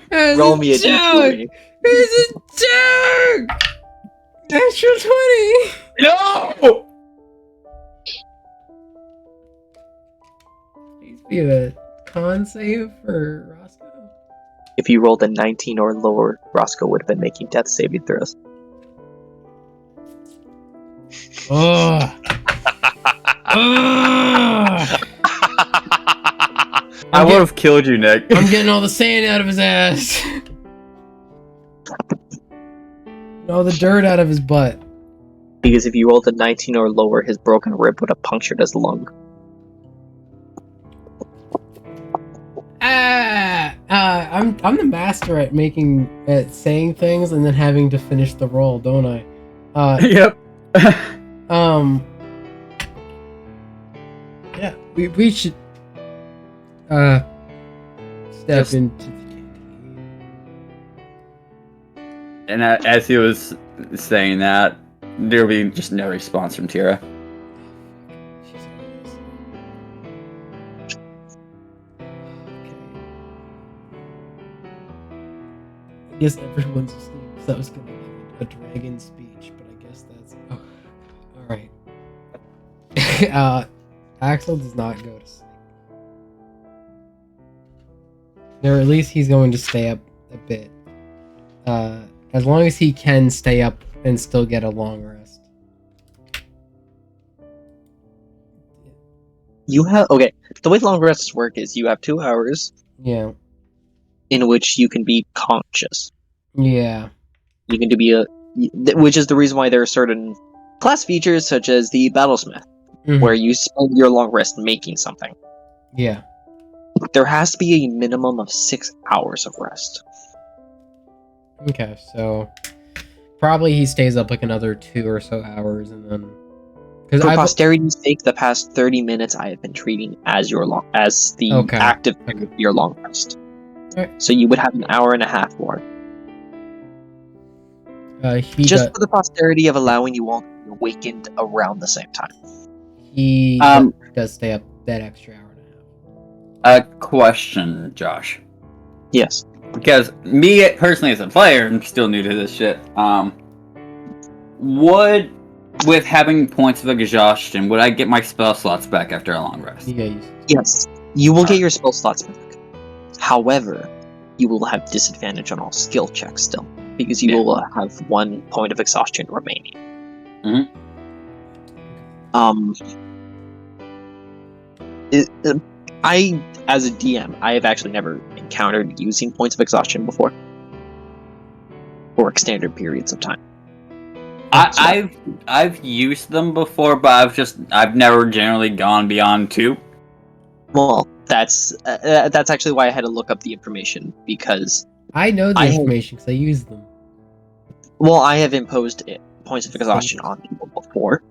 That was Roll me a joke. d20. It was a joke. Natural 20. No! Please be a con save for Roscoe. If you rolled a 19 or lower, Roscoe would have been making death saving throws. Oh. Oh. I would have killed you, Nick. I'm getting all the sand out of his ass. All the dirt out of his butt. Because if you rolled a 19 or lower, his broken rib would have punctured his lung. I'm the master at saying things and then having to finish the roll, don't I? Yep. Yeah, we should step Just- into the canteen. And as he was saying that, there would be just no response from Tira. She's always- Okay. I guess everyone's asleep, so I was gonna give a dragon speech, but I guess that's alright. Axel does not go to sleep. Or at least he's going to stay up a bit. As long as he can stay up and still get a long rest. You have okay. The way long rests work is you have 2 hours Yeah. in which you can be conscious. Yeah. You can be which is the reason why there are certain class features such as the battlesmith, Mhm. where you spend your long rest making something. Yeah. There has to be a minimum of 6 hours of rest. Okay, so probably he stays up like another 2 or so hours and then because For I posterity's sake, the past 30 minutes I have been treating as the Okay. active period of your long rest. Alright. So you would have an hour and a half more. he Just does, for the posterity of allowing you all to be awakened around the same time. he Um, does stay up that extra hour and a half. A question, Josh. Yes. Because me personally as a player, I'm still new to this shit. Would with having points of exhaustion, would I get my spell slots back after a long rest? Yeah, you Yes. You will get your spell slots back. However, you will have disadvantage on all skill checks still. Because you Yeah. will have 1 point of exhaustion remaining. Mhm. I, as a DM, I have actually never encountered using points of exhaustion before. For extended periods of time. I've used them before, but I've never generally gone beyond 2. Well, that's actually why I had to look up the information, because, I know the I have- information because I use them. well, I have imposed points of exhaustion on people before,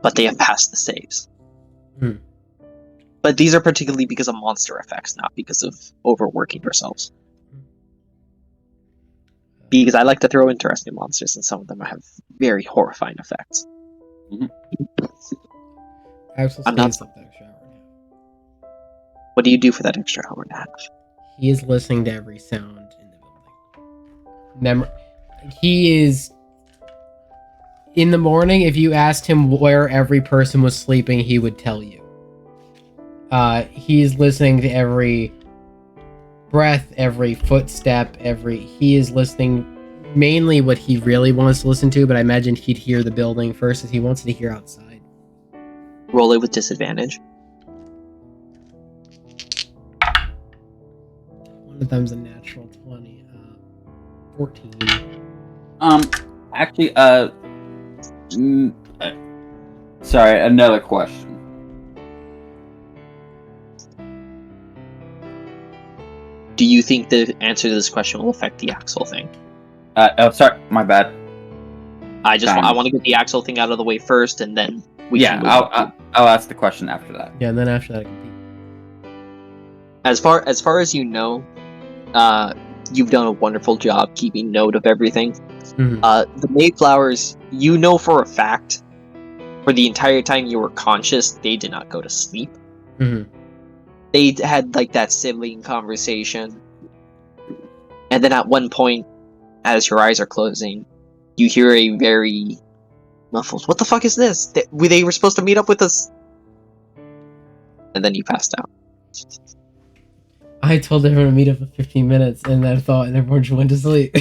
but they have passed the saves. Hmm. But these are particularly because of monster effects, not because of overworking yourselves. Because I like to throw interesting monsters, and some of them have very horrifying effects. Axel I'm not- stays up that extra hour and a half. What do you do for that extra hour and a half? He is listening to every sound in the building. He is in the morning. If you asked him where every person was sleeping, he would tell you. He's listening to every breath, every footstep, he is listening mainly what he really wants to listen to, but I imagine he'd hear the building first as he wants to hear outside. Roll it with disadvantage. One of them's a natural 20. 14. Actually, sorry, another question. Do you think the answer to this question will affect the Axel thing? Oh, sorry, my bad. I want to get the Axel thing out of the way first, and then we Yeah, can move on. I'll ask the question after that. Yeah, and then after that I compete. As far as you know, you've done a wonderful job keeping note of everything. Mhm. The Mayflowers, you know for a fact for the entire time you were conscious, they did not go to sleep. Mhm. They had like that sibling conversation, and then at one point, as your eyes are closing, you hear a very muffled, "What the fuck is this? They were supposed to meet up with us," and then you passed out. I told everyone to meet up for 15 minutes, and I thought, and everyone just went to sleep.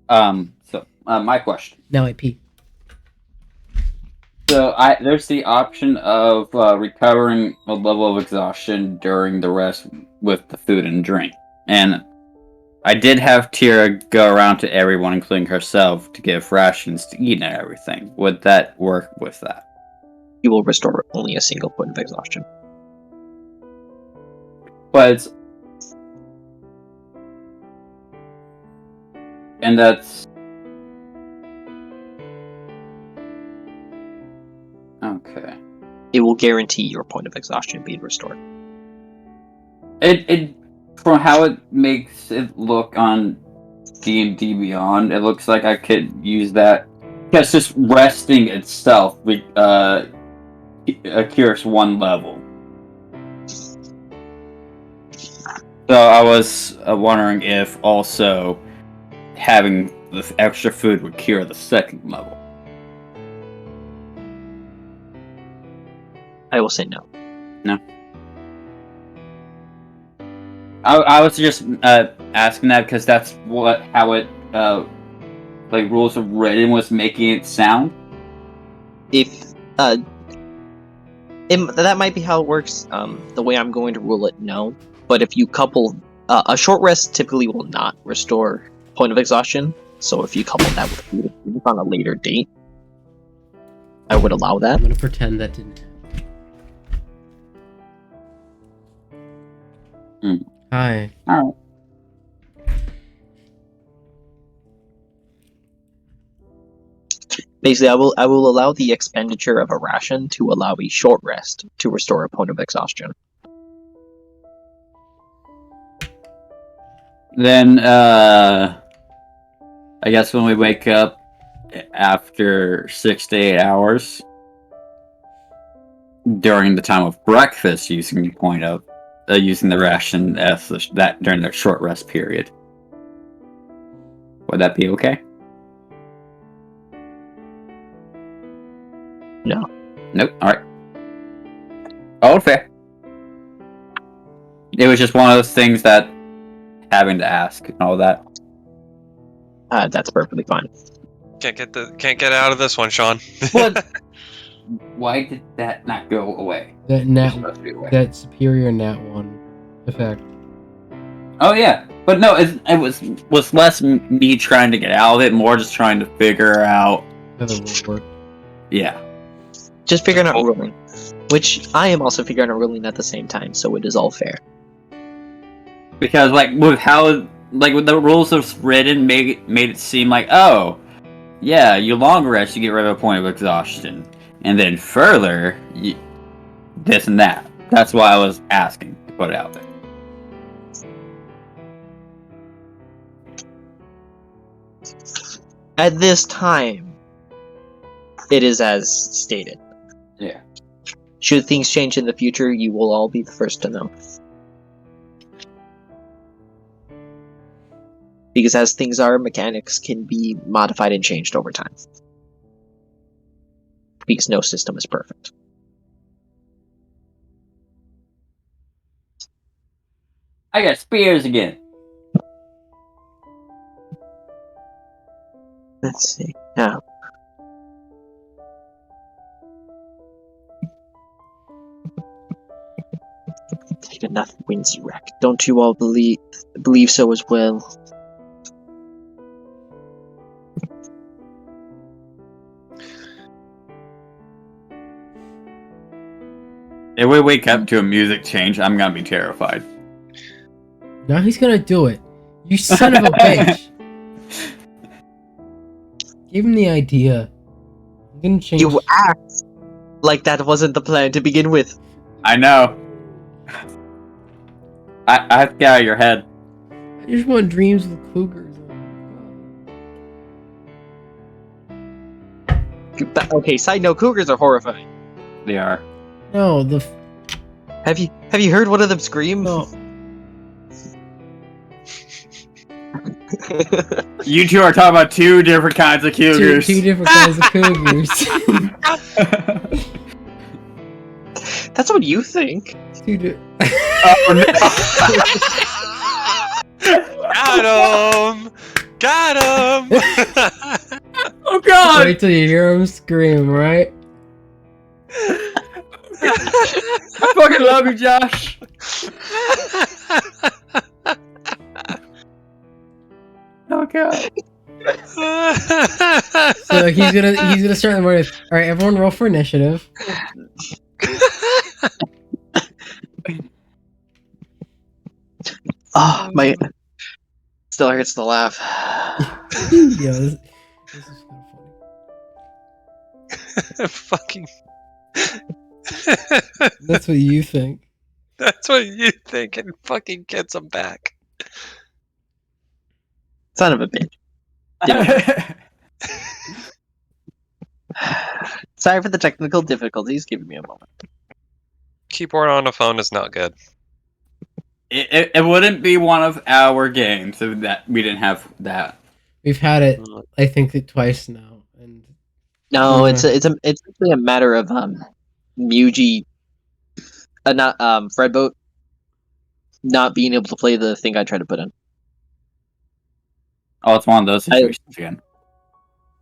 My question. Now I pee. So there's the option of recovering a level of exhaustion during the rest with the food and drink. And I did have Tira go around to everyone, including herself, to give rations to eat and everything. Would that work with that? You will restore only a single point of exhaustion. But and that's okay. It will guarantee your point of exhaustion being restored. It from how it makes it look on D&D Beyond, it looks like I could use that. Because just resting itself cures one level. So I was wondering if also having the extra food would cure the second level. I will say no. I was just asking that because that's how it Rules of Written was making it sound. If that might be how it works. The way I'm going to rule it, no. But if you couple a short rest, typically will not restore point of exhaustion. So if you couple that with food on a later date, I would allow that. I'm gonna pretend that didn't happen. Hi. Alright. Basically, I will allow the expenditure of a ration to allow a short rest to restore a point of exhaustion. Then, I guess when we wake up after 6 to 8 hours, during the time of breakfast, using the ration as that during their short rest period, would that be okay? No. Nope. All right. All fair. It was just one of those things that having to ask and all that. That's perfectly fine. Can't get out of this one, Sean. What? Why did that not go away? That superior nat 1 effect. Oh yeah, but no, it was less me trying to get out of it, more just trying to figure out. How the rules work. Yeah. Just figuring out ruling, which I am also figuring out ruling at the same time, so it is all fair. Because with the rules of written made it seem like, oh, yeah, you long rest, you get rid of a point of exhaustion, and then further, this and that. That's why I was asking to put it out there. At this time, it is as stated. Yeah. Should things change in the future, you will all be the first to know. Because as things are, mechanics can be modified and changed over time. Because no system is perfect. I got spears again. Let's see. Now. Take enough winds wreck. Don't you all believe so as well? If we wake up to a music change, I'm gonna be terrified. Now he's gonna do it. You son of a bitch. Give him the idea. I'm gonna change. You act like that wasn't the plan to begin with. I know. I have to get out of your head. I just want dreams with cougars. Okay, side note, cougars are horrifying. They are. No, Have you heard one of them scream? no. You two are talking about two different kinds of cougars. Two different kinds of cougars. That's what you think. Oh, no. Got him! Oh god! Wait till you hear him scream, right? I fucking love you, Josh. Oh god. So he's gonna start the morning. All right, everyone, roll for initiative. Oh, my still hurts to laugh. Yo, this is kind of funny. Fucking. That's what you think. That's what you think, and fucking gets him back. Son of a bitch. Sorry for the technical difficulties. Give me a moment. Keyboard on a phone is not good. It wouldn't be one of our games if that we didn't have that. We've had it, I think, twice now, and No, Yeah. it's actually a matter of Muji, not Fredboat, not being able to play the thing I tried to put in. Oh, it's one of those situations again.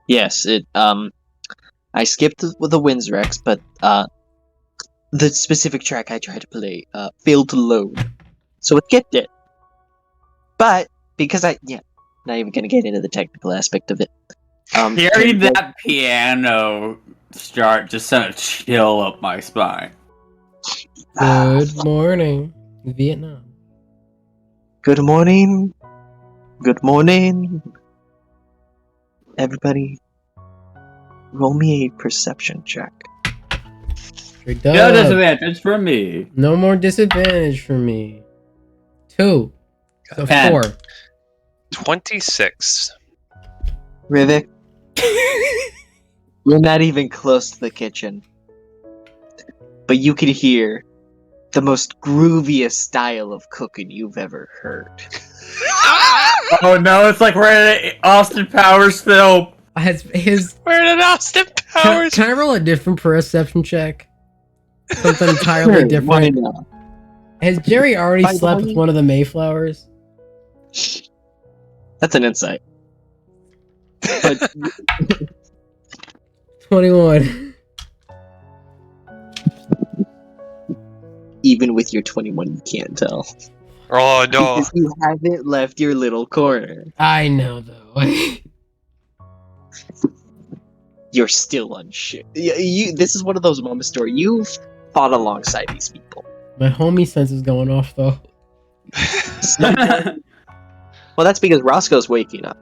Yes, I skipped with the Windsrex, but the specific track I tried to play failed to load, so it skipped it. But because not even gonna get into the technical aspect of it. Hearing that piano start just sent a chill up my spine. good morning, Vietnam. Good morning. Good morning. Everybody, roll me a perception check. Straight No up. disadvantage for me. No more disadvantage for me. 2. So 10. 4. 26. Rivik, you're not even close to the kitchen. But you can hear the most grooviest style of cooking you've ever heard. Oh no, it's like we're in an Austin Powers film. His Where did Austin Powers? Can I roll a different perception check? Something entirely different. Has Jerry already By slept with volume? one of the Mayflowers? That's an insight. But 21. even with your 21, you can't tell. Oh no. Because you haven't left your little corner. I know though. You're still unsure. This is one of those moments where you've fought alongside these people. My homie sense is going off though. Well, that's because Roscoe's waking up.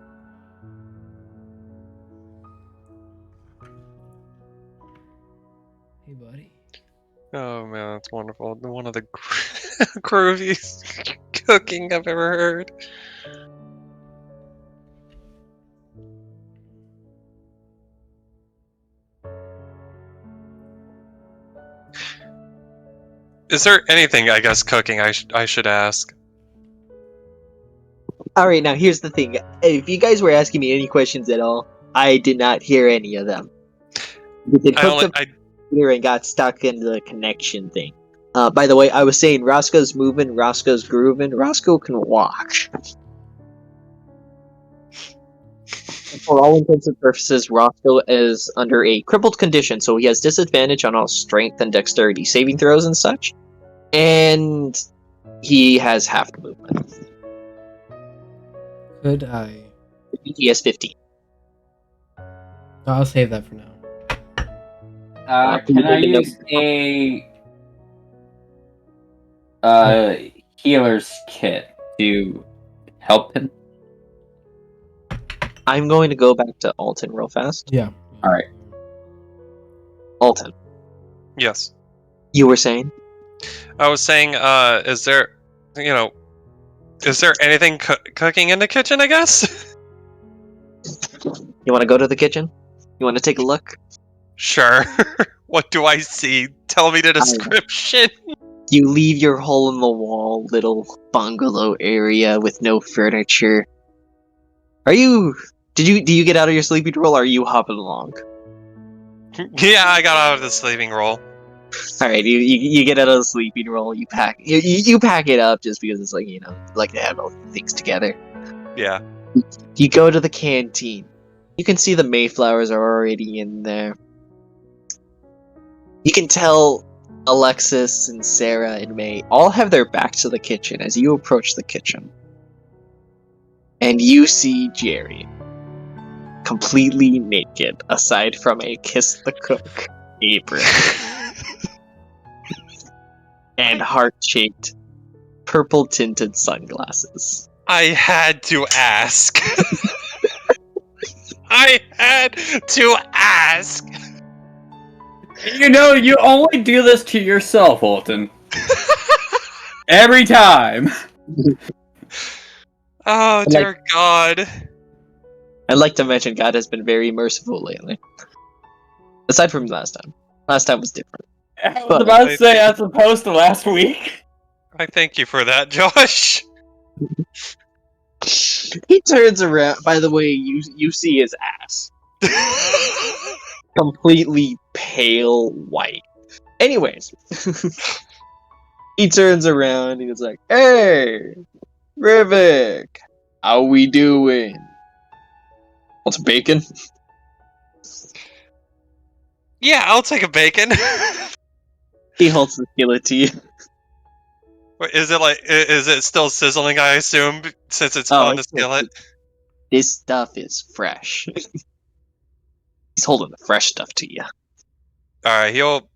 Hey buddy. Oh man, that's wonderful. One of the grooviest cooking I've ever heard. Is there anything, I guess, cooking I should ask? Alright, now here's the thing. If you guys were asking me any questions at all, I did not hear any of them. We did I cook only, the I, computer and got stuck in the connection thing. By the way, I was saying Roscoe's moving, Roscoe's grooving, Roscoe can walk. For all intents and purposes, Roscoe is under a crippled condition, so he has disadvantage on all strength and dexterity saving throws and such. And he has half the movement. Could I? He has 15. I'll save that for now. Can I use a healer's kit to help him? I'm going to go back to Alton real fast. Yeah. Alright. Alton, yes. you were saying? I was saying, is there anything cooking in the kitchen, I guess? You want to go to the kitchen? You want to take a look? Sure. What do I see? Tell me the description. You leave your hole-in-the-wall little bungalow area with no furniture. Do you get out of your sleeping roll, or are you hopping along? Yeah, I got out of the sleeping roll. Alright, you get out of the sleeping roll, you pack it up just because it's like, you like to have all things together. Yeah. You go to the canteen. You can see the Mayflowers are already in there. You can tell Alexis and Sarah and May all have their backs to the kitchen as you approach the kitchen. And you see Jerry. Completely naked, aside from a Kiss the Cook apron. And heart-shaped, purple-tinted sunglasses. I had to ask. I had to ask. You know, you only do this to yourself, Alton. Every time. Oh, dear God. I'd like to mention God has been very merciful lately. Aside from last time. Last time was different. I was about to say, as opposed to last week. I thank you for that, Josh. He turns around. By the way, you see his ass. Completely pale white. Anyways. He turns around and he's like, "Hey, Rivik, how we doing? Want some bacon?" Yeah, I'll take a bacon. He holds the skillet to you. Wait, is it still sizzling, I assume, since it's on the skillet? This stuff is fresh. He's holding the fresh stuff to you. Alright, he'll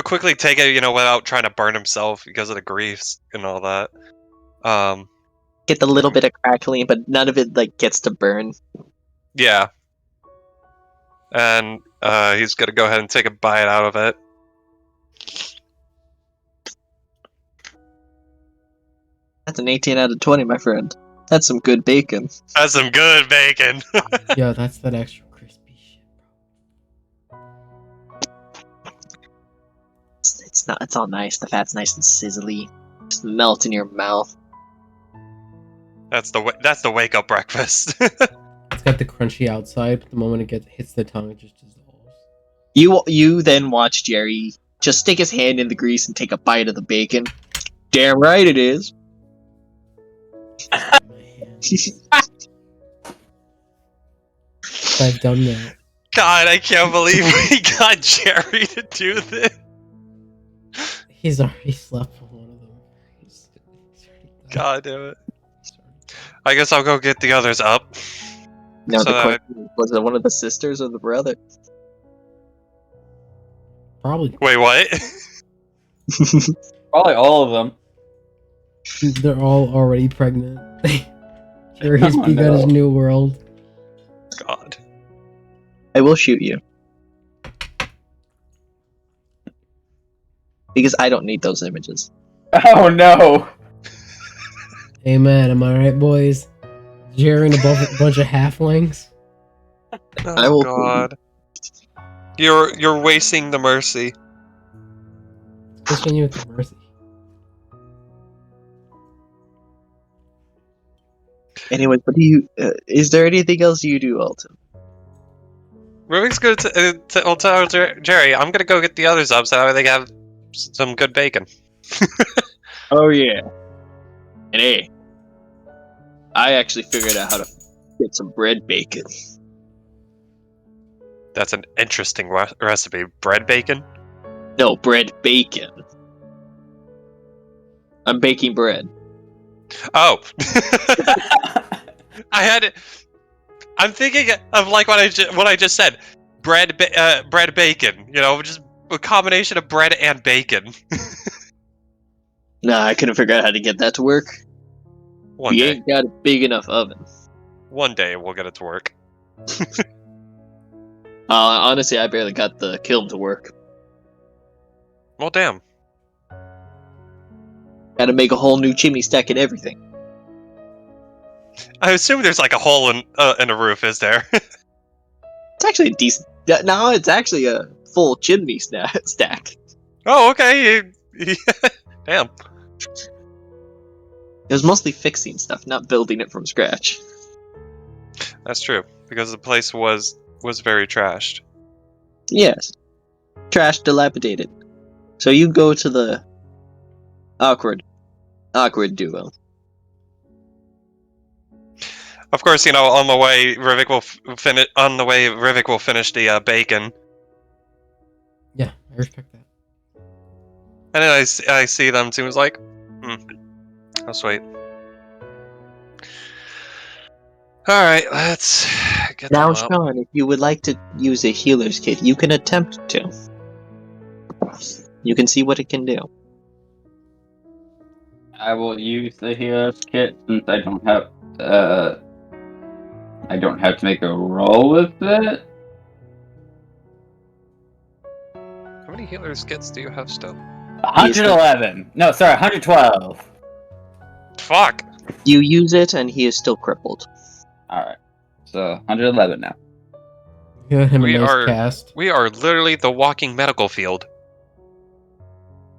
quickly take it, without trying to burn himself because of the grease and all that. Get the little bit of crackling, but none of it gets to burn. Yeah. And he's gonna go ahead and take a bite out of it. That's an 18 out of 20, my friend. That's some good bacon. That's some good bacon. Yo, that's that extra crispy shit, It's all nice. The fat's nice and sizzly. Just melt in your mouth. That's the wake up breakfast. It's got the crunchy outside, but the moment it hits the tongue, it just dissolves. You then watch Jerry just stick his hand in the grease and take a bite of the bacon. Damn right it is. My hand. I've done that. God, I can't believe we got Jerry to do this. He's already slept with one of them. He's already done. God damn it. I guess I'll go get the others up. No, So the that question was it one of the sisters or the brother? Probably. Wait, what? Probably all of them. They're all already pregnant. Jerry's Oh, begun his no. new world. God. I will shoot you. Because I don't need those images. Oh no! Amen. Am I right, boys? Jerry and a bunch of halflings. I Oh will- God. You're wasting the mercy. Pushing you with the mercy. Anyways, what do you? Is there anything else you do, Alton? Rubick's gonna tell Jerry, I'm gonna go get the others up so that way they have some good bacon. Oh yeah. And hey, I actually figured out how to get some bread bacon. That's an interesting recipe. Bread bacon? No, bread bacon. I'm baking bread. Oh. I had it. I'm thinking of like what I just said. Bread bacon. Just a combination of bread and bacon. Nah, I couldn't figure out how to get that to work. One We day. ain't got a big enough oven. One day we'll get it to work. Honestly, I barely got the kiln to work. Well, damn. Gotta make a whole new chimney stack and everything. I assume there's like a hole in the roof, is there? It's actually a decent. No, it's actually a full chimney stack. Oh, okay. Damn. It was mostly fixing stuff, not building it from scratch. That's true because the place was very trashed. Yes. Trash, dilapidated. So you go to the awkward duo. Of course, on the way Rivik will finish the bacon, Yeah, I respect that. and then I see them too. It's like, oh sweet. All right, let's get Now, them up. Sean, if you would like to use a healer's kit, you can attempt to. You can see what it can do. I will use the hero's kit since I don't have to make a roll with it. How many healers kits do you have still? 111. No, sorry, 112. Fuck. You use it, and he is still crippled. Alright. So 111 now. Got him We a nice are- cast. We are literally the walking medical field.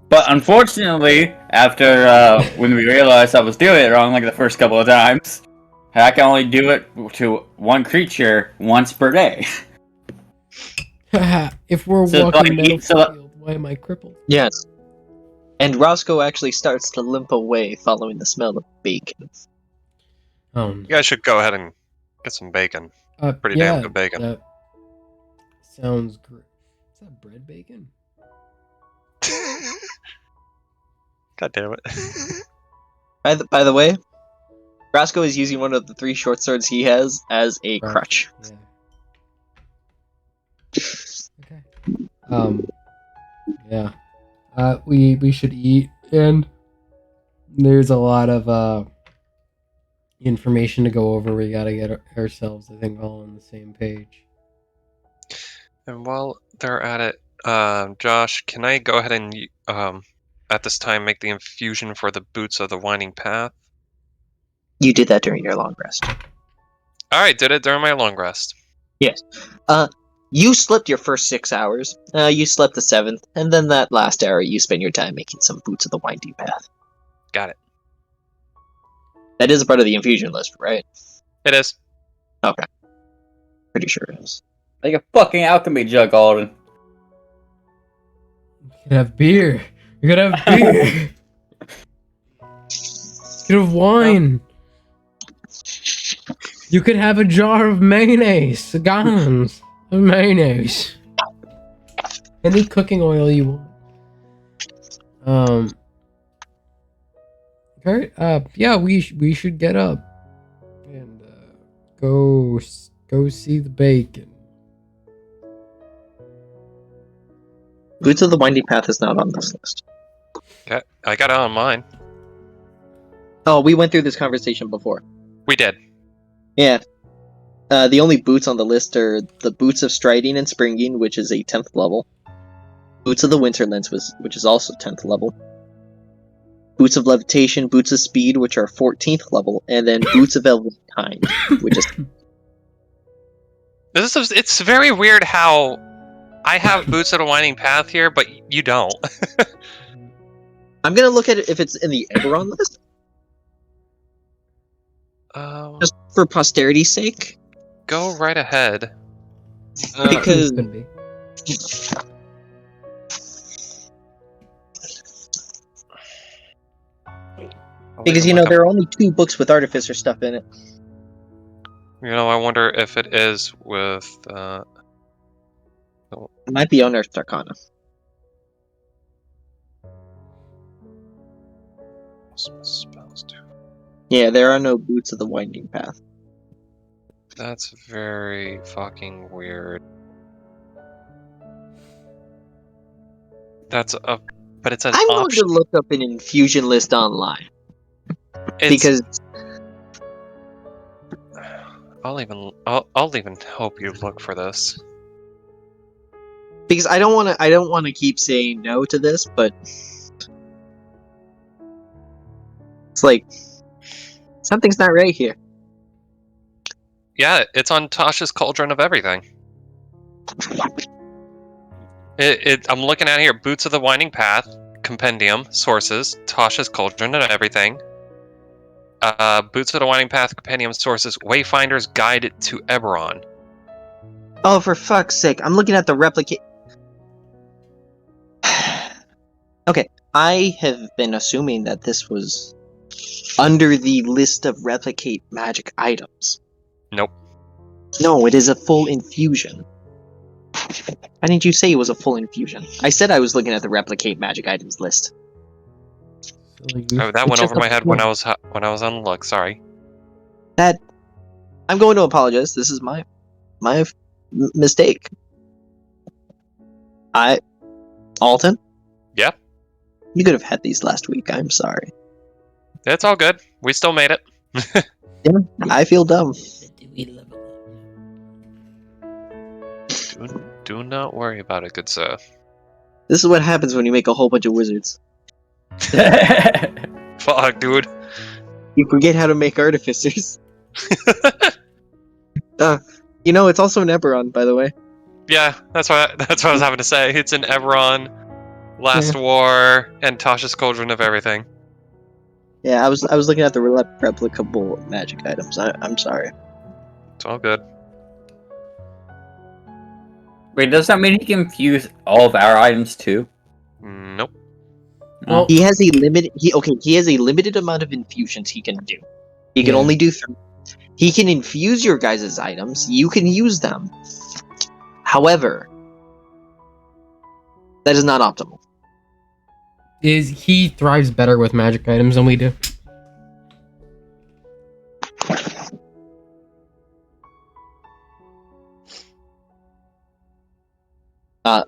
But unfortunately, after when we realized I was doing it wrong like the first couple of times, I can only do it to one creature once per day. If we're So, walking like, metal so- field, why am I crippled? Yes. And Roscoe actually starts to limp away following the smell of bacon. Oh, You guys should go ahead and get some bacon. Pretty damn good bacon. That sounds great. Is that bread bacon? God damn it. By the way, Roscoe is using one of the 3 short swords he has as a crutch. Yeah. Okay. Yeah. We should eat, and there's a lot of information to go over. We gotta get ourselves, I think, all on the same page. And while they're at it, Josh, can I go ahead and at this time make the infusion for the Boots of the Winding Path? You did that during your long rest. Alright, did it during my long rest. Yes. You slept your first 6 hours. You slept the 7th, and then that last hour you spent your time making some Boots of the Winding Path. Got it. That is a part of the infusion list, right? It is. Okay. Pretty sure it is. Like a fucking alchemy jug, Alden. You could have beer. You could have beer. You could have wine. You could have a jar of mayonnaise. Gallons of mayonnaise. Any cooking oil you want. Okay. Yeah, we should get up and go see the bacon. Boots of the Winding Path is not on this list. Okay, I got it on mine. Oh, we went through this conversation before. We did. Yeah. The only boots on the list are the Boots of Striding and Springing, which is a 10th level. Boots of the Winterlands, which is also 10th level. Boots of Levitation, Boots of Speed, which are 14th level, and then Boots of Elvenkind, which is... It's very weird how I have Boots of the Winding Path here, but you don't. I'm gonna look at it if it's in the Eberron list, just for posterity's sake. Go right ahead. Because... Could be. Because, you know, there are only 2 books with Artificer stuff in it. I wonder if it is with. It might be Unearthed Arcana. Spells too. Yeah, there are no Boots of the Winding Path. That's very fucking weird. But it says I'm going option. to look up an infusion list online. It's- Because I'll even hope you look for this. I don't want to keep saying no to this, but it's like something's not right here. Yeah, it's on Tasha's Cauldron of Everything. I'm looking at here. Boots of the Winding Path, Compendium, Sources, Tasha's Cauldron and everything. Boots of the Winding Path, Compendium, Sources, Wayfinder's Guide to Eberron. Oh, for fuck's sake! I'm looking at the replicate. Okay, I have been assuming that this was under the list of replicate magic items. Nope. No, it is a full infusion. Why didn't you say it was a full infusion? I said I was looking at the replicate magic items list. Oh, that went just over my a head when I was on the look. Sorry. I'm going to apologize. This is my mistake. Alton? Yeah? You could have had these last week. I'm sorry. It's all good. We still made it. Yeah, I feel dumb. Do not worry about it, good sir. This is what happens when you make a whole bunch of wizards. Fuck, dude. You forget how to make artificers. It's also an Eberron, by the way. Yeah, that's what I was having to say. It's an Eberron, Last War, and Tasha's Cauldron of everything. Yeah, I was looking at the replicable magic items. I'm sorry. It's all good. Wait, does that mean he can fuse all of our items too? Nope. Well, He has a limited amount of infusions he can do. He can Yeah. only do 3. He can infuse your guys' items. You can use them. However, that is not optimal. he thrives better with magic items than we do.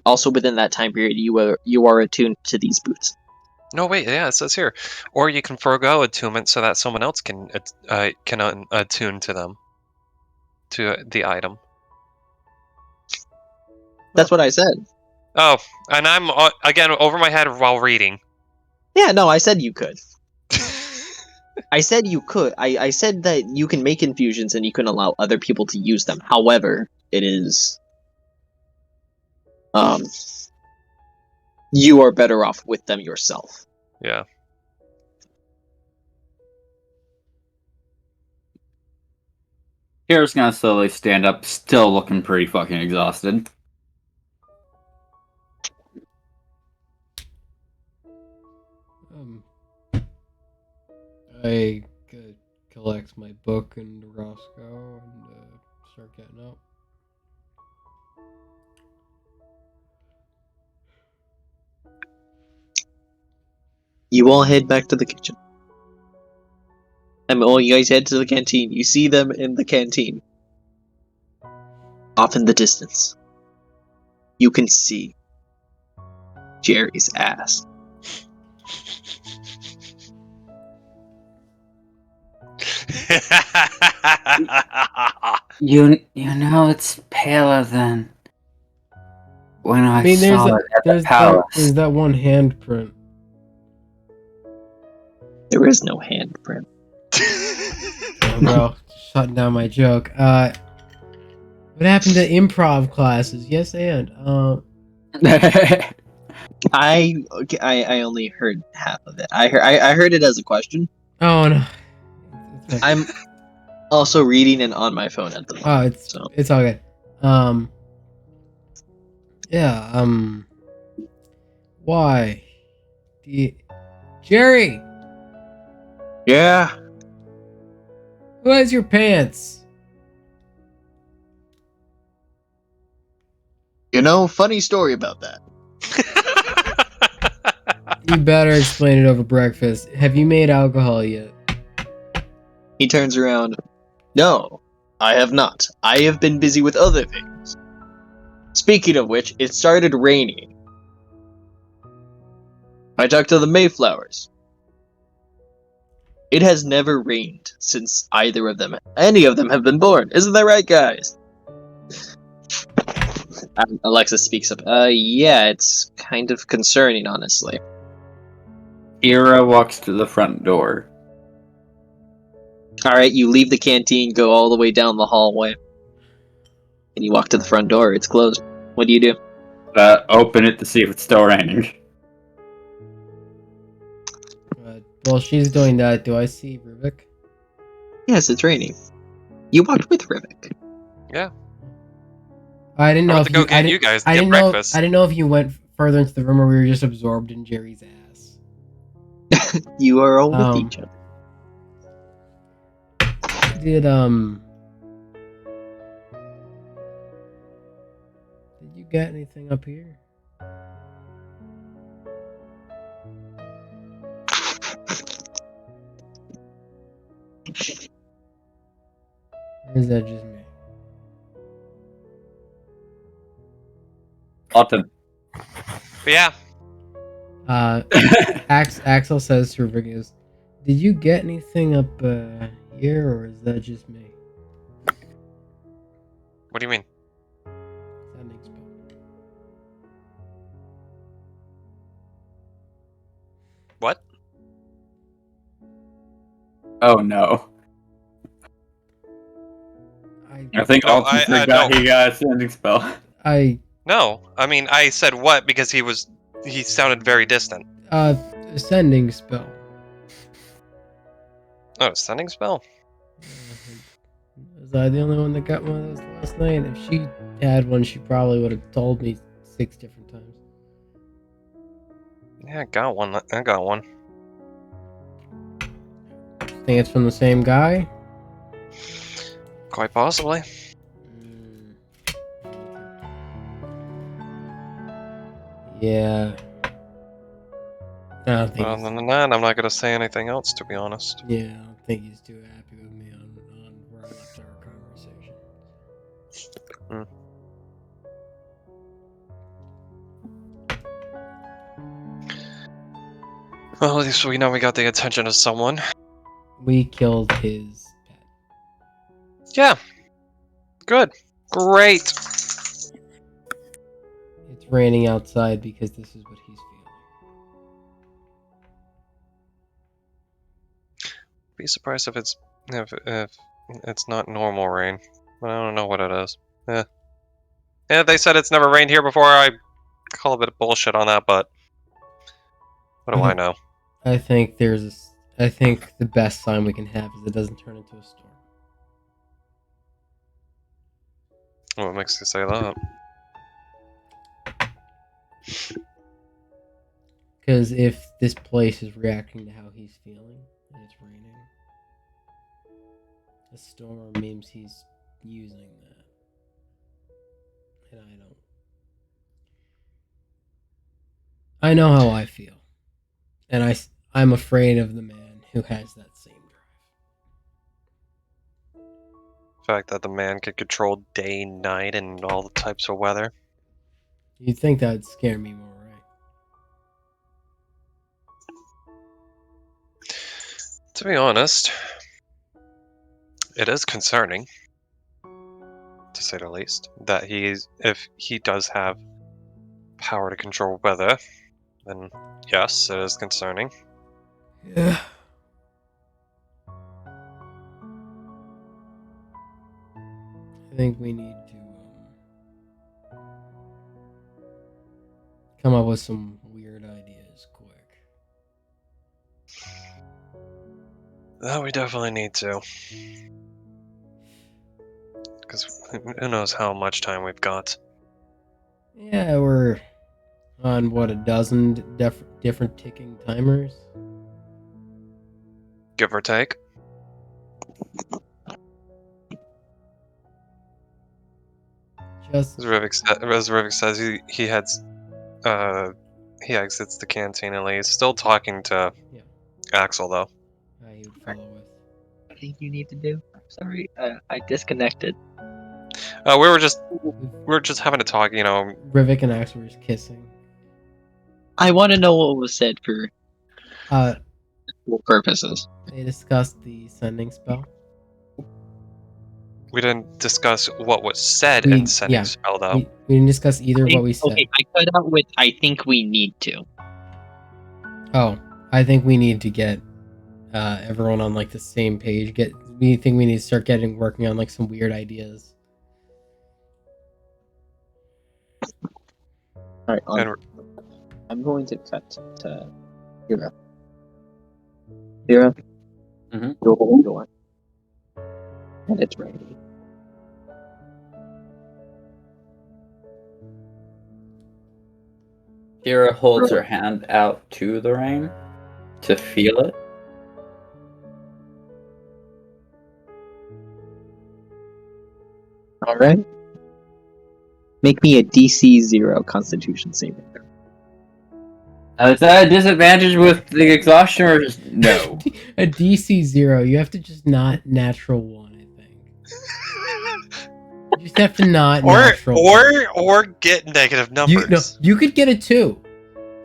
Also, within that time period, you are attuned to these boots. No, wait. Yeah, it says here, or you can forego attunement so that someone else can attune to them, to the item. That's what I said. Oh, and I'm again over my head while reading. Yeah, no, I said you could. I said you could. I said that you can make infusions and you can allow other people to use them. However, it is you are better off with them yourself. Yeah. Kira's gonna slowly stand up, still looking pretty fucking exhausted. I collect my book and Roscoe and start getting up. You all head back to the kitchen. You guys head to the canteen. You see them in the canteen. Off in the distance. You can see Jerry's ass. You know it's paler than when I, There's saw it at the palace. there's that one handprint. There is no handprint. Oh, bro, shutting down my joke. What happened to improv classes? Yes, and I only heard half of it. I heard it as a question. oh no, I'm also reading it on my phone at the moment. it's all good. Why? Jerry, Yeah. who has your pants? Funny story about that. You better explain it over breakfast. Have you made alcohol yet? He turns around. No, I have not. I have been busy with other things. Speaking of which, it started raining. I talked to the Mayflowers. It has never rained since any of them have been born. Isn't that right, guys? Alexa speaks up. Yeah, it's kind of concerning, honestly. Kira walks to the front door. Alright, you leave the canteen, go all the way down the hallway. And you walk to the front door, it's closed. What do you do? Open it to see if it's still raining. While she's doing that, do I see Rubik? Yes, it's raining. You walked with Rivik. I didn't I know went if to go you. get you guys to I get didn't breakfast. know. I didn't know if you went further into the room or we were just absorbed in Jerry's ass. You are all with Um, each other. Did you get anything up here? Or is that just me? Autumn. But yeah, Axel says to Rubik is, did you get anything up here or is that just me? what do you mean? That makes sense. What? Oh no. I think No, Alton forgot no. he got a sending spell. No, I mean I said what because he sounded very distant. Ascending spell. Oh, sending spell. Was I the only one that got one of those last night? If she had one, she probably would have told me 6 different times. Yeah, I got one. I got one. Think it's from the same guy? Quite possibly. Yeah. I don't think. Other than that, I'm not gonna say anything else, to be honest. Yeah, I don't think he's too happy with me on where I left our conversation. Well, at least we know we got the attention of someone. We killed his pet. Yeah. Good. Great. It's raining outside because this is what he's feeling. Be surprised if it's not normal rain. But I don't know what it is. Yeah, they said it's never rained here before. I call a bit of bullshit on that, but what do I know? I think I think the best sign we can have is it doesn't turn into a storm. What makes you say that? Because if this place is reacting to how he's feeling and it's raining, a storm means he's using that. And I don't. I know how I feel. And I'm afraid of the man who has that same drive. The fact that the man could control day, night, and all the types of weather. You'd think that would scare me more, right? To be honest, it is concerning, to say the least, that if he does have power to control weather, then yes, it is concerning. Yeah. I think we need to come up with some weird ideas quick. That we definitely need to. Because who knows how much time we've got. Yeah, we're on what, a dozen different ticking timers. Give or take. Just As Rivik says, he exits the canteen and leaves. Still talking to Yeah. Axel though. he would follow with. What do you need to do? Sorry, I disconnected. We were just having a talk, you know. Rivik and Axel were just kissing. I want to know what was said for purposes. They discussed the sending spell. We didn't discuss what was said in sending spell though. We didn't discuss either what we said. Okay, I cut out with I think we need to. Oh, I think we need to get everyone on like the same page. We think we need to start working on like some weird ideas. Alright, And- I'm going to cut to Hira. Hira? Mhm. You open the door. And it's ready. Kira holds her hand out to the rain to feel it. Alright. Make me a DC 0 Constitution saving throw. Is that a disadvantage with the exhaustion or just no? A DC 0. You have to just not natural 1, I think. You just have to not natural or get negative numbers. You could get a 2.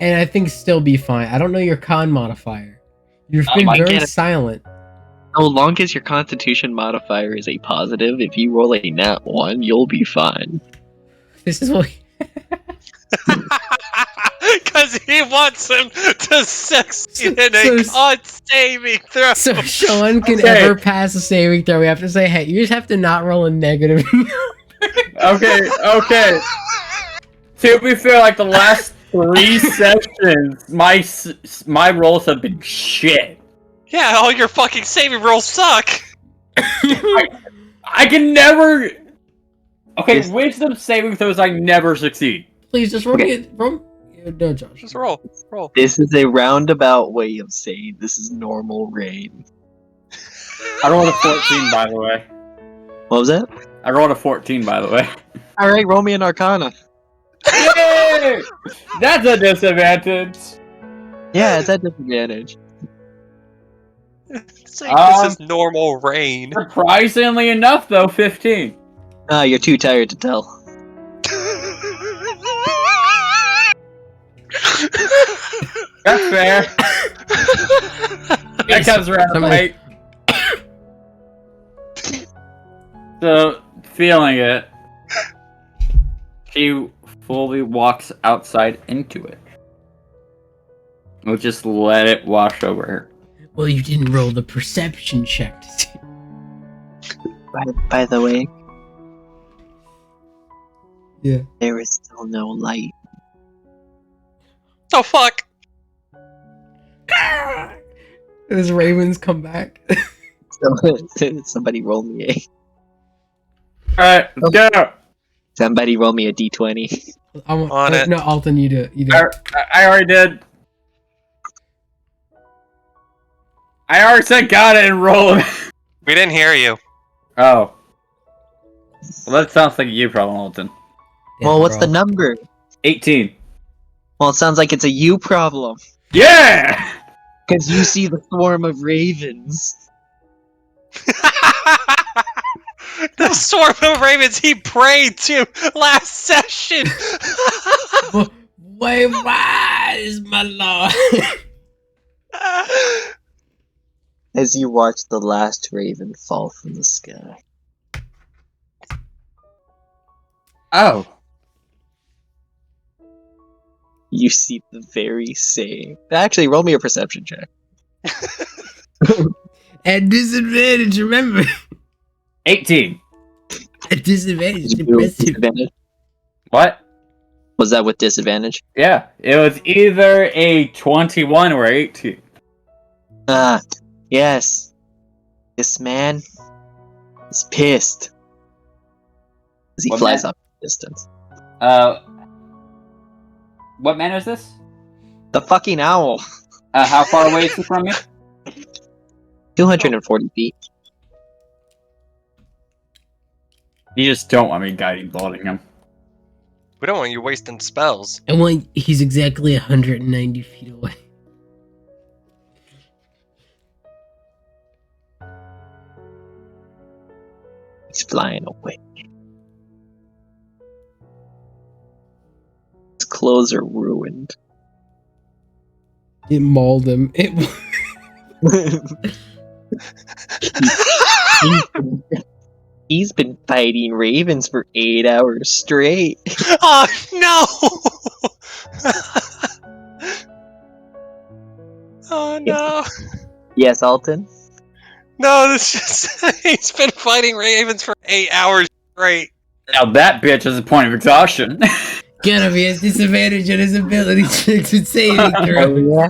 And I think still be fine. I don't know your con modifier. You've been I very get it. silent. So long as your Constitution modifier is a positive, if you roll a nat 1, you'll be fine. This is what Because he wants him to succeed in a So- con saving throw. so Sean can Okay. ever pass a saving throw. We have to say, hey, you just have to not roll a negative. Okay. To be fair, like the last 3 sessions, my rolls have been shit. Yeah, all your fucking saving rolls suck. I can never. Okay, Yes. wisdom saving throws I never succeed. Please just roll Okay. me. No, Josh. Just roll. This is a roundabout way of saying this is normal rain. I rolled a 14, by the way. What was that? I rolled a 14, by the way. Alright, roll me an Arcana. Yay! That's a disadvantage. Yeah, it's at disadvantage. It's like, this is normal rain. Surprisingly enough, though, 15. Ah, you're too tired to tell. That's fair. That comes around Somebody- right. So, feeling it, she fully walks outside into it. We'll just let it wash over her. Well, you didn't roll the perception check to see. By the way, Yeah. there is still no light. Oh fuck! Those ravens come back. So, somebody roll me a. Alright, let's go! Somebody roll me a d20. On it. No, Alton, you do it. You do it. I already did. I already said got it and roll it. We didn't hear you. Oh. Well, that sounds like a you problem, Alton. Well, what's bro. the number? 18. Well, it sounds like it's a you problem. Yeah! Because you see the swarm of ravens. The swarm of ravens he prayed to last session. Wait, why is my lord? As you watch the last raven fall from the sky. Oh. You see the very same. Actually, roll me a perception check. At disadvantage, remember. 18. At disadvantage, Did you do it with impressive. disadvantage? What? Was that with disadvantage? Yeah, it was either a 21 or 18. Ah, yes. This man is pissed. As he What flies man? up the distance. What man is this? The fucking owl. How far away is he from you? 240 feet. You just don't want me guiding bolting him. We don't want you wasting spells. And when he's exactly 190 feet away. He's flying away. His clothes are ruined. It mauled him. He's been fighting ravens for 8 hours straight. Oh no! Oh no! Yes, Alton? No, this just he's been fighting ravens for 8 hours straight. Now that bitch is a point of exhaustion. Get him, he has disadvantage on his ability checks and saving Oh, throws. yeah?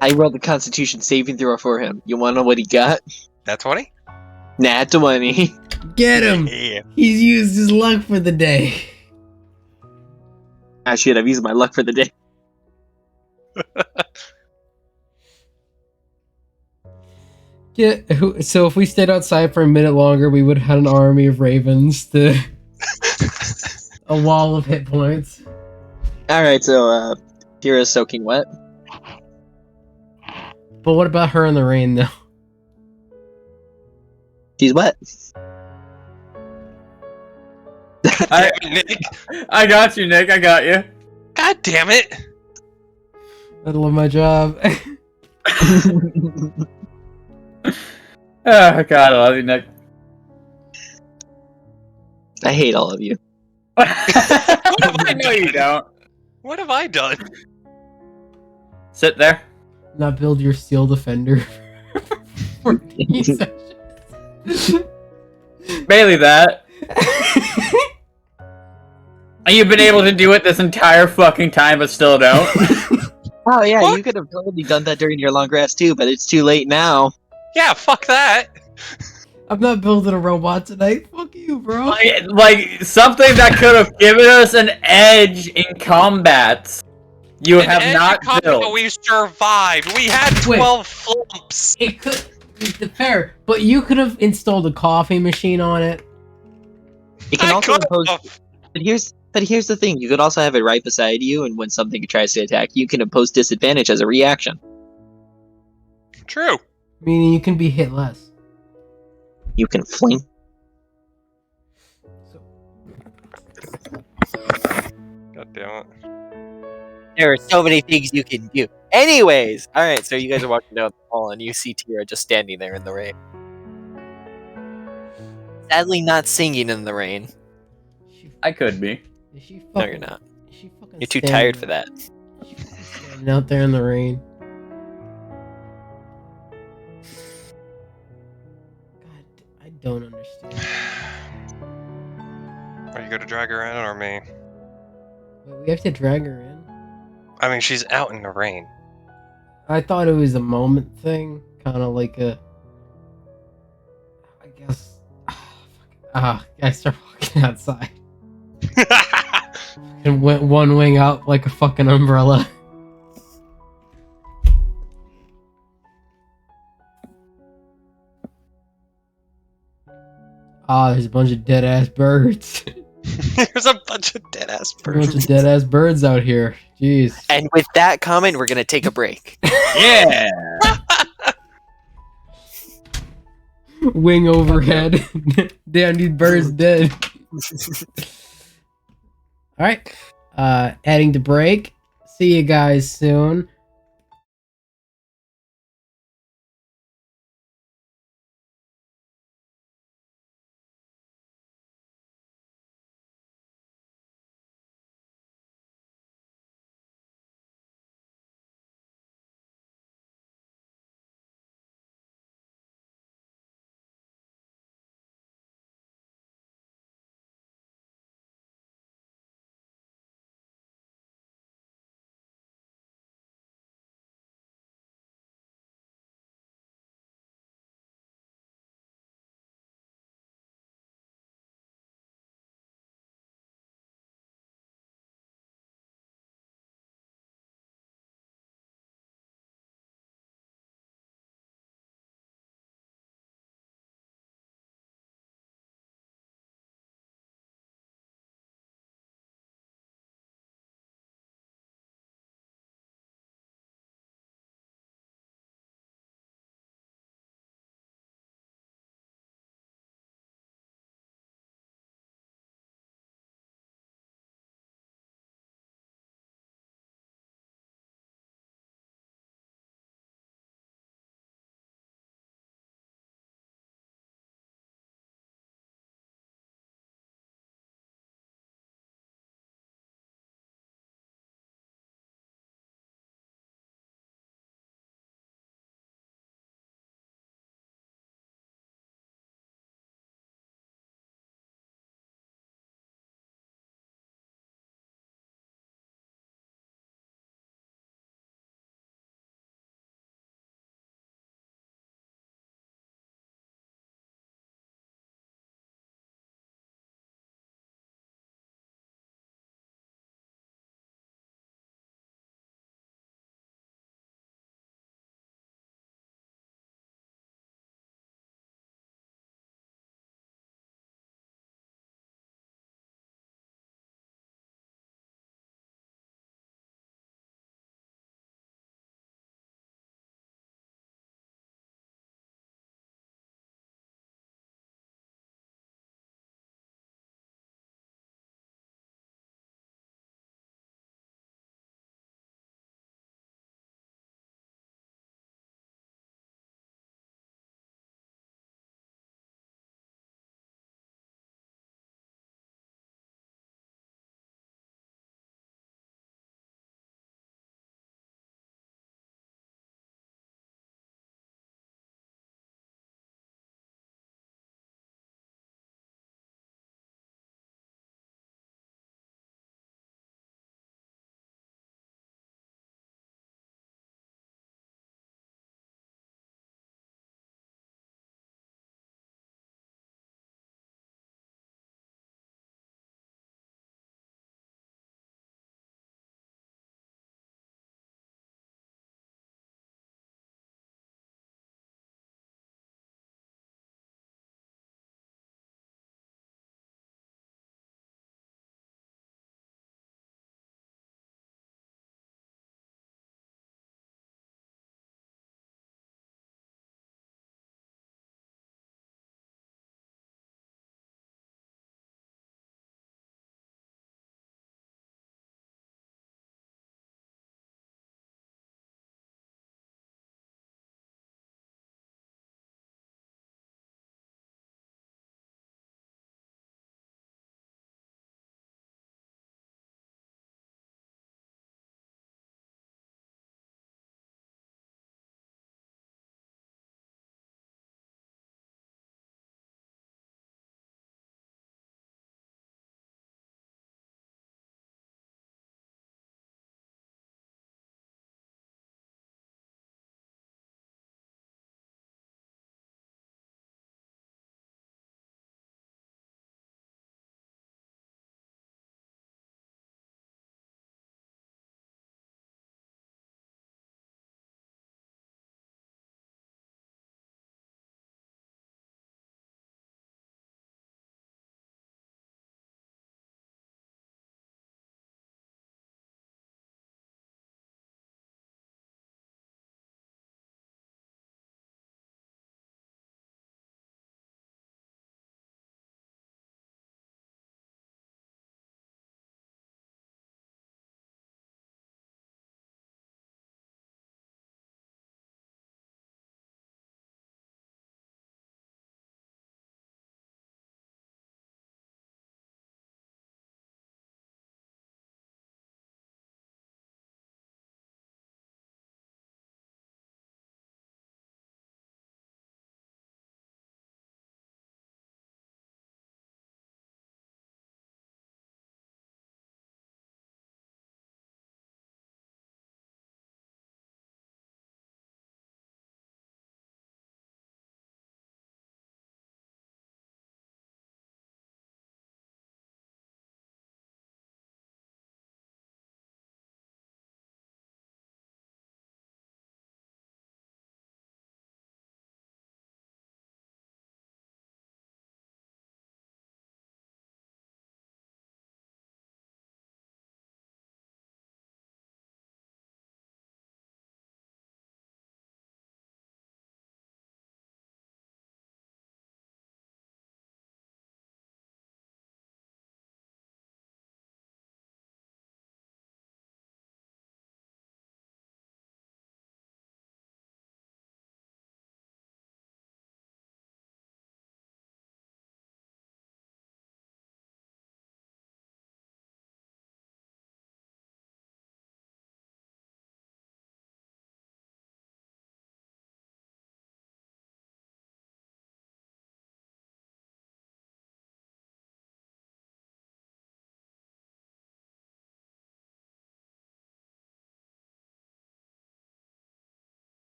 I rolled the Constitution saving throw for him. You wanna know what he got? That's 20? Nat 20. Get him! Yeah. He's used his luck for the day. Ah, shit, I've used my luck for the day. So if we stayed outside for a minute longer, we would have had an army of ravens to a wall of hit points. Alright, so, Tira's soaking wet. But what about her in the rain, though? She's wet. Damn it, Nick. I got you, Nick. I got you. God damn it. I love my job. Oh God, I love you, Nick. I hate all of you. I know you don't. What have I done? Sit there. Not build your steel defender. for 14 sessions. Bailey, that. And you've been able to do it this entire fucking time, but still don't. Oh yeah, What? you could have totally done that during your long rest too, but it's too late now. Yeah, fuck that. I'm not building a robot tonight. Fuck you, bro. like something that could have given us an edge in combat. You An have edge not of combat, built. We survived. We had Wait. 12 flumps. It could fair, but you could have installed a coffee machine on it. You can I also could impose. have. But here's the thing: you could also have it right beside you, and when something tries to attack, you can impose disadvantage as a reaction. True. Meaning you can be hit less. You can fling. God damn it. There are so many things you can do. Anyways, alright, so you guys are walking down the hall and you see Tira just standing there in the rain. Sadly not singing in the rain. I could be. Is she No, fucking, you're not. is she fucking You're too standing- tired for that. is she fucking standing out there in the rain. God, I don't understand. Are you gonna drag her in or me? Wait, we have to drag her in? I mean, she's out in the rain. I thought it was a moment thing, kind of like a. I guess. I start walking outside and went one wing out like a fucking umbrella. There's a bunch of dead ass birds. There's a bunch of dead ass A bunch of birds. dead ass birds out here. Jeez. And with that comment, we're gonna take a break. Yeah. Wing overhead. Damn, these birds dead. Alright. Heading to break. See you guys soon.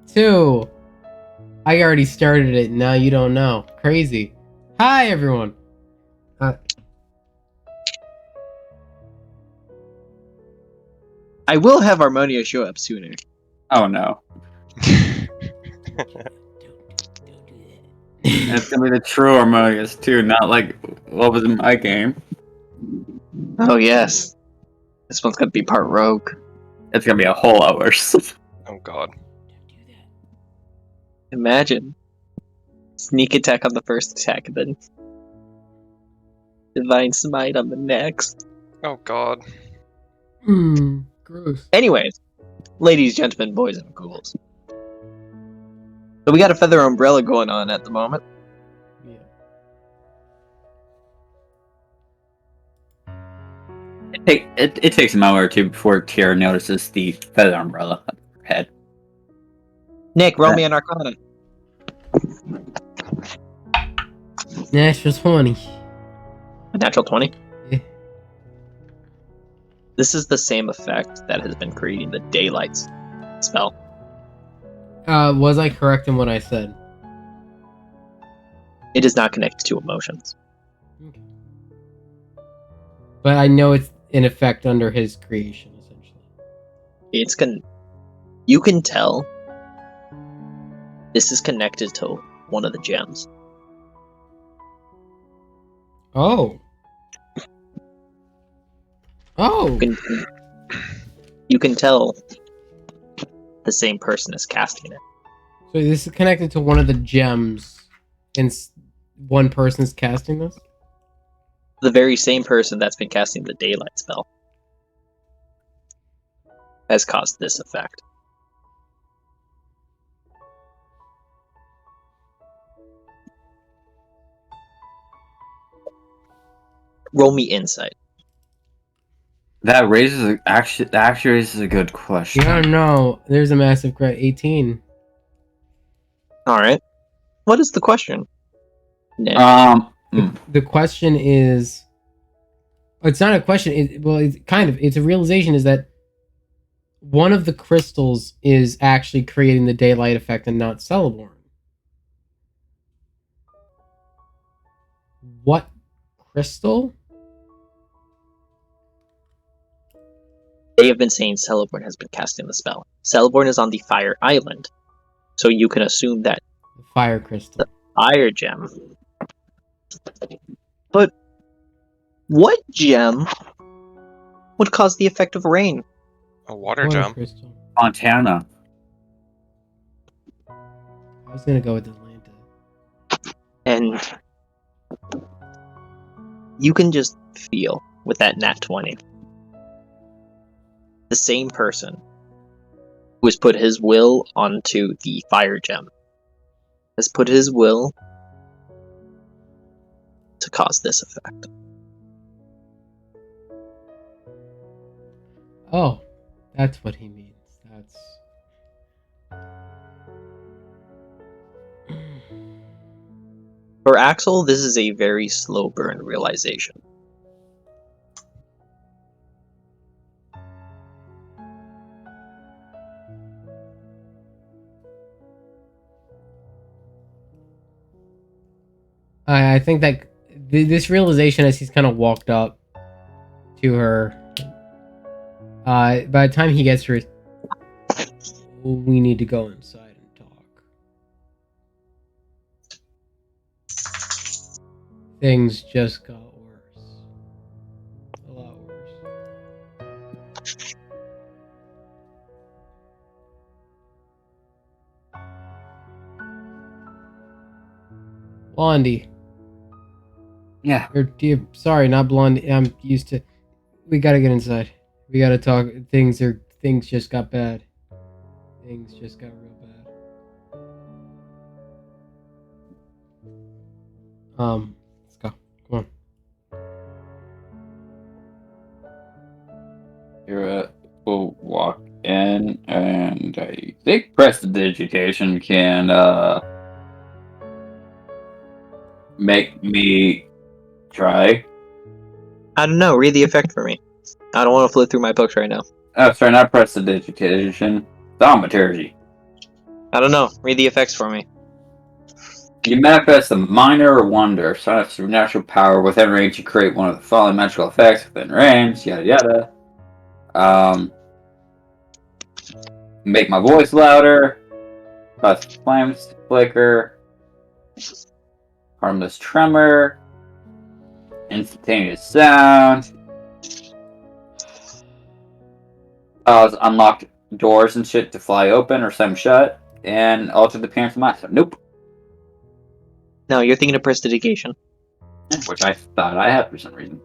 2. I already started it. Now you don't know. Crazy. Hi, everyone. I will have Harmonia show up sooner. Oh no. And it's gonna be the true Harmonious too, not like what was in my game. Oh yes. This one's gonna be part rogue. It's gonna be a whole lot worse. Oh god. Imagine. Sneak attack on the first attack, and then Divine Smite on the next. Oh god. Gross. Anyways, ladies, gentlemen, boys, and ghouls. So we got a feather umbrella going on at the moment. Yeah. It takes a moment or two before Tira notices the feather umbrella on her head. Nick, roll me an Arcana. Natural 20. A natural 20. Yeah. This is the same effect that has been creating the daylight spell. Was I correct in what I said? It is not connected to emotions. Okay. But I know it's in effect under his creation, essentially. You can tell this is connected to one of the gems. Oh. Oh. You can tell the same person is casting it. So this is connected to one of the gems, and one person's casting this? The very same person that's been casting the daylight spell has caused this effect. Roll me insight. That actually raises a good question. Yeah, no. There's a massive 18. Alright. What is the question? Nick? The question is... It's not a question. It's kind of. It's a realization is that one of the crystals is actually creating the daylight effect and not Celeborn. What crystal? They have been saying Celeborn has been casting the spell. Celeborn is on the Fire Island, so you can assume that The fire crystal. Fire Gem. But what gem would cause the effect of rain? A water Water gem. crystal. Montana. I was gonna go with Atlanta. And you can just feel with that nat 20. The same person who has put his will onto the Fire Gem has put his will to cause this effect. Oh, that's what he means. That's... For Axel, this is a very slow burn realization. I think that this realization as he's kind of walked up to her, by the time he gets her, we need to go inside and talk. Things just got worse. A lot worse. Blondie. Yeah. Sorry, not Blondie. I'm used to... We gotta get inside. We gotta talk. Things just got bad. Things just got real bad. Let's go. Come on. Tira will walk in, and I think prestidigitation can make me try. I don't know, read the effect for me. I don't want to flip through my books right now. Oh, sorry, not prestidigitation. Thaumaturgy. I don't know. Read the effects for me. You manifest a minor wonder, sign of supernatural power within range. You create one of the following magical effects within range. Yada yada. Make my voice louder. Cause flames to flicker. Harmless tremor. Instantaneous sound. Unlock doors and shit to fly open or slam shut. And alter the appearance of my stuff. Nope. No, you're thinking of prestidigitation. Which I thought I had for some reason.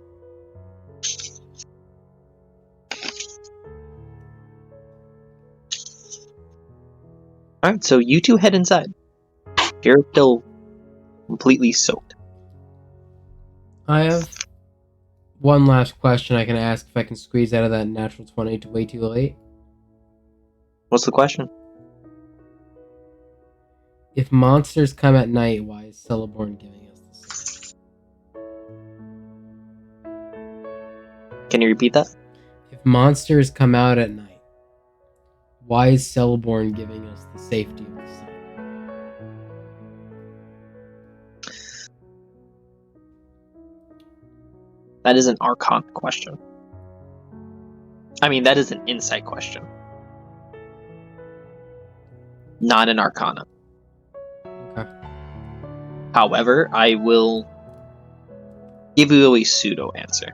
Alright, so you two head inside. You're still completely soaked. I have one last question I can ask if I can squeeze out of that natural 20 to way too late. What's the question? If monsters come at night, why is Celeborn giving us this? Can you repeat that? If monsters come out at night, why is Celeborn giving us the safety of the sun? That is an Archon question. I mean, that is an insight question. Not an Arcana. Okay. However, I will give you a pseudo answer.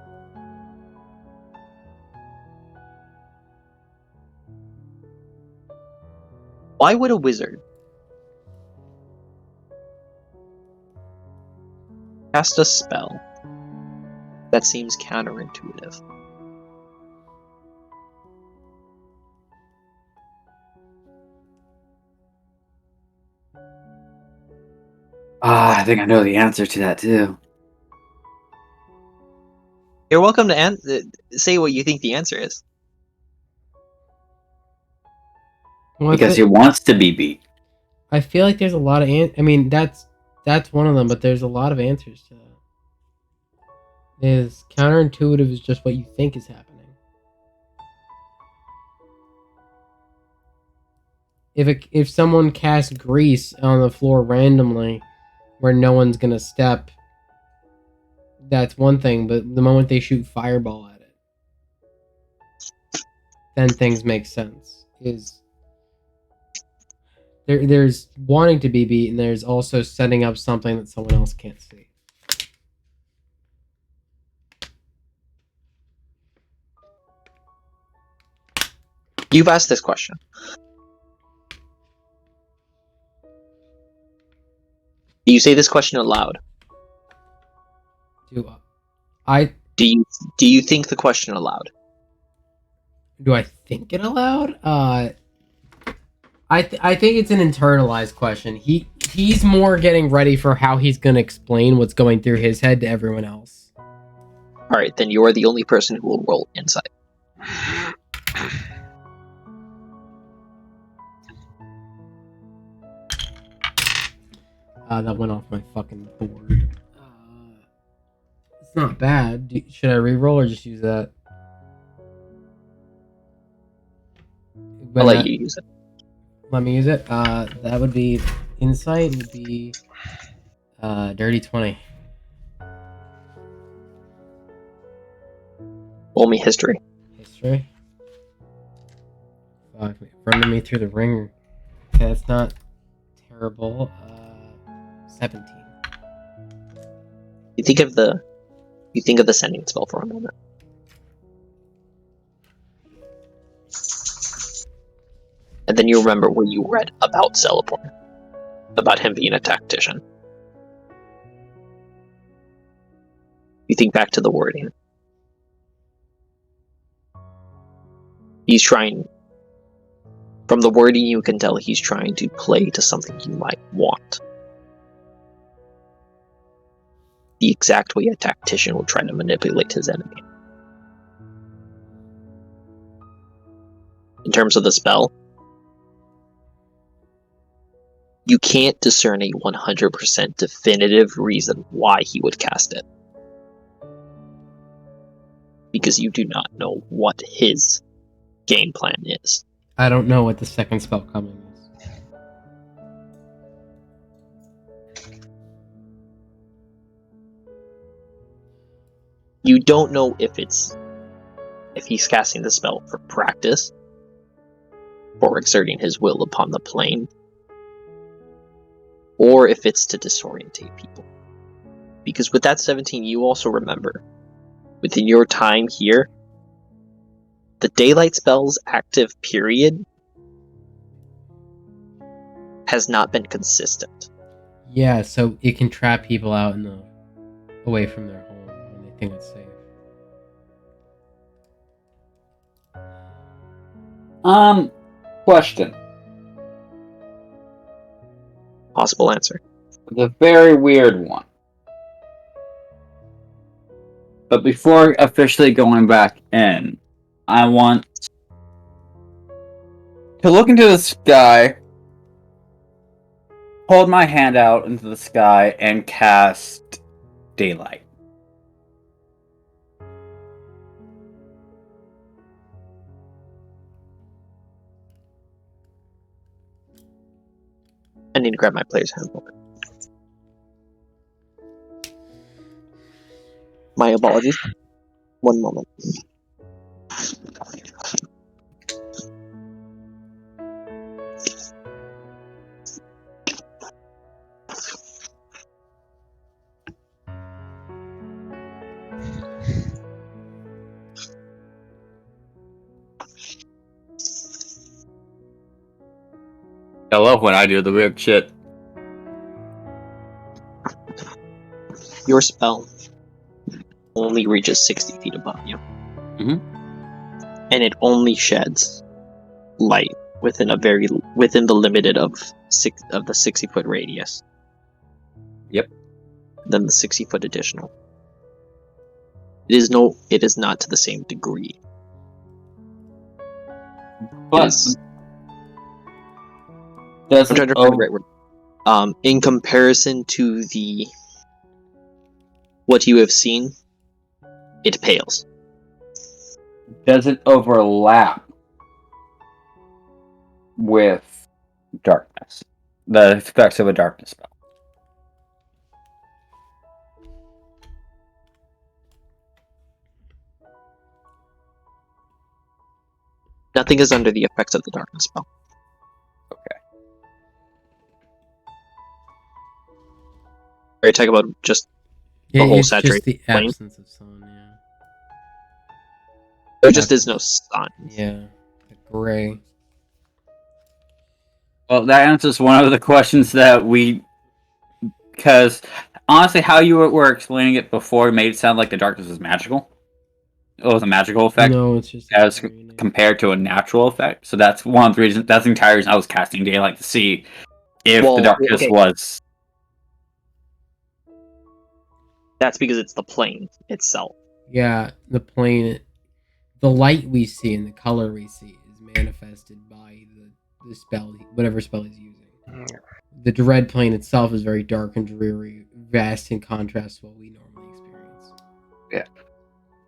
Why would a wizard cast a spell that seems counterintuitive? I think I know the answer to that too. You're welcome to say what you think the answer is. Well, Because he wants to be beat. I feel like there's a lot of I mean, that's one of them, but there's a lot of answers to that. Is counterintuitive is just what you think is happening. If someone casts grease on the floor randomly, where no one's gonna step, that's one thing. But the moment they shoot fireball at it, then things make sense. There's wanting to be beat, and there's also setting up something that someone else can't see. You've asked this question. Do you say this question aloud? Do you think the question aloud? Do I think it aloud? I think it's an internalized question. He's more getting ready for how he's gonna explain what's going through his head to everyone else. All right, then you are the only person who will roll insight. That went off my fucking board. It's not bad. Should I re-roll or just use that? I'll let you use it. Let me use it. That would be insight. Would be dirty 20. Roll me history. History. Fuck me, running me through the ringer. Okay, that's not terrible. 17. You think of the sending spell for a moment. And then you remember what you read about Celeborn. About him being a tactician. You think back to the wording. He's trying... From the wording you can tell he's trying to play to something you might want. The exact way a tactician would try to manipulate his enemy. In terms of the spell, you can't discern a 100% definitive reason why he would cast it. Because you do not know what his game plan is. I don't know what the second spell coming is. You don't know if he's casting the spell for practice, for exerting his will upon the plane, or if it's to disorientate people. Because with that 17, you also remember, within your time here, the daylight spell's active period has not been consistent. Yeah, so it can trap people out away from their home when they think it's safe. Question. Possible answer. The very weird one. But before officially going back in, I want to look into the sky, hold my hand out into the sky, and cast daylight. I need to grab my player's handbook. My apologies. One moment. I love when I do the weird shit. Your spell only reaches 60 feet above you. Mhm. And it only sheds light within the limited of the 60-foot radius. Yep. Then the 60-foot additional. It is not to the same degree. But is- does I'm trying it, to find the right word. In comparison to what you have seen, it pales. does it overlap with darkness? The effects of a darkness spell. Nothing is under the effects of the darkness spell. Okay. Are you talking about just whole It's just saturated the plane? absence of sun, yeah. there just is no sun? Yeah. The gray. Well, that answers one of the questions that because honestly, how you were explaining it before made it sound like the darkness was magical. It was a magical effect No, it's just as green. compared to a natural effect. So that's one of the reasons. That's the entire reason I was casting daylight to see if Well, the darkness okay. was. That's because it's the plane itself. Yeah, the plane, the light we see and the color we see is manifested by the spell, whatever spell he's using. The dread plane itself is very dark and dreary, vast in contrast to what we normally experience.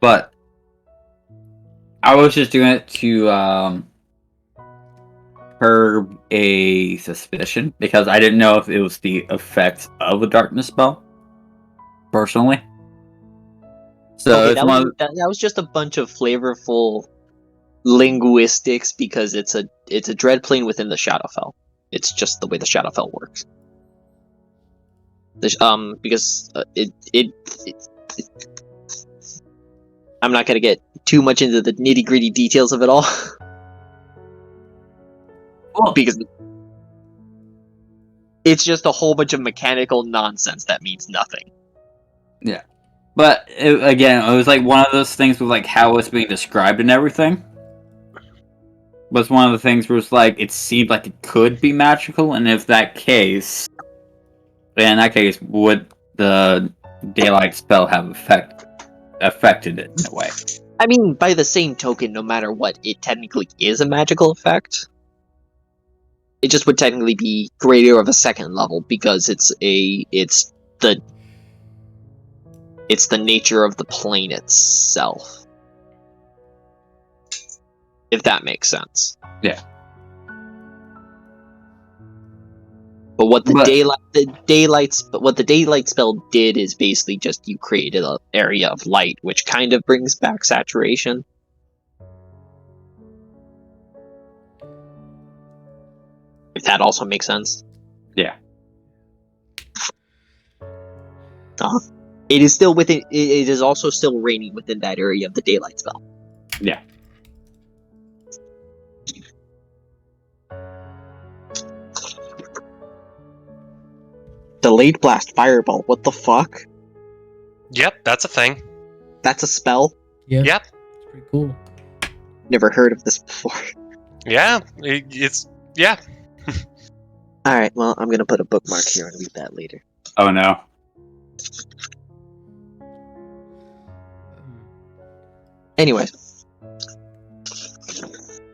But I was just doing it to curb a suspicion because I didn't know if it was the effect of a darkness spell. Personally, so Okay, it's that was just a bunch of flavorful linguistics because it's a dread plane within the Shadowfell. It's just the way the Shadowfell works. Because I'm not gonna get too much into the nitty gritty details of it all. Because it's just a whole bunch of mechanical nonsense that means nothing. But again, it was like one of those things with like how it's being described and everything. Was one of the things where it's like it seemed like it could be magical, and if that case, then in that case, would the daylight spell have affected it in a way? I mean, by the same token, no matter what, it technically is a magical effect. It just would technically be greater of a second level because it's the nature of the plane itself. If that makes sense. Yeah. But what the But- daylight spell did is basically just you created an area of light, which kind of brings back saturation. If that also makes sense. Yeah. It is still within. It is also still raining within that area of the daylight spell. Yeah. Delayed blast fireball. What the fuck? Yep, that's a thing. That's a spell. Yeah. Yep. It's pretty cool. Never heard of this before. Yeah, it's yeah. All right. Well, I'm gonna put a bookmark here and read that later. Oh no. Anyway.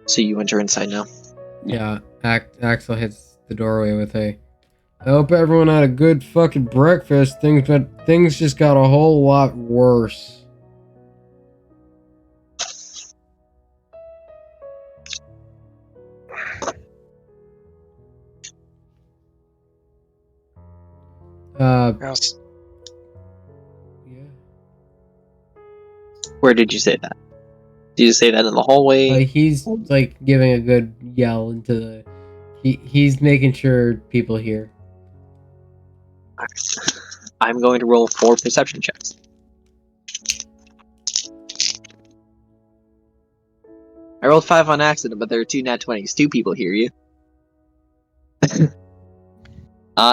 So you enter inside now. Yeah, Axel hits the doorway with a, I hope everyone had a good fucking breakfast. Things just got a whole lot worse. Yes. Yeah. Where did you say that? Did you say that in the hallway? He's like giving a good yell into the. He's making sure people hear. I'm going to roll 4 perception checks. I rolled 5 on accident, but there are 2 nat 20s. 2 people hear you.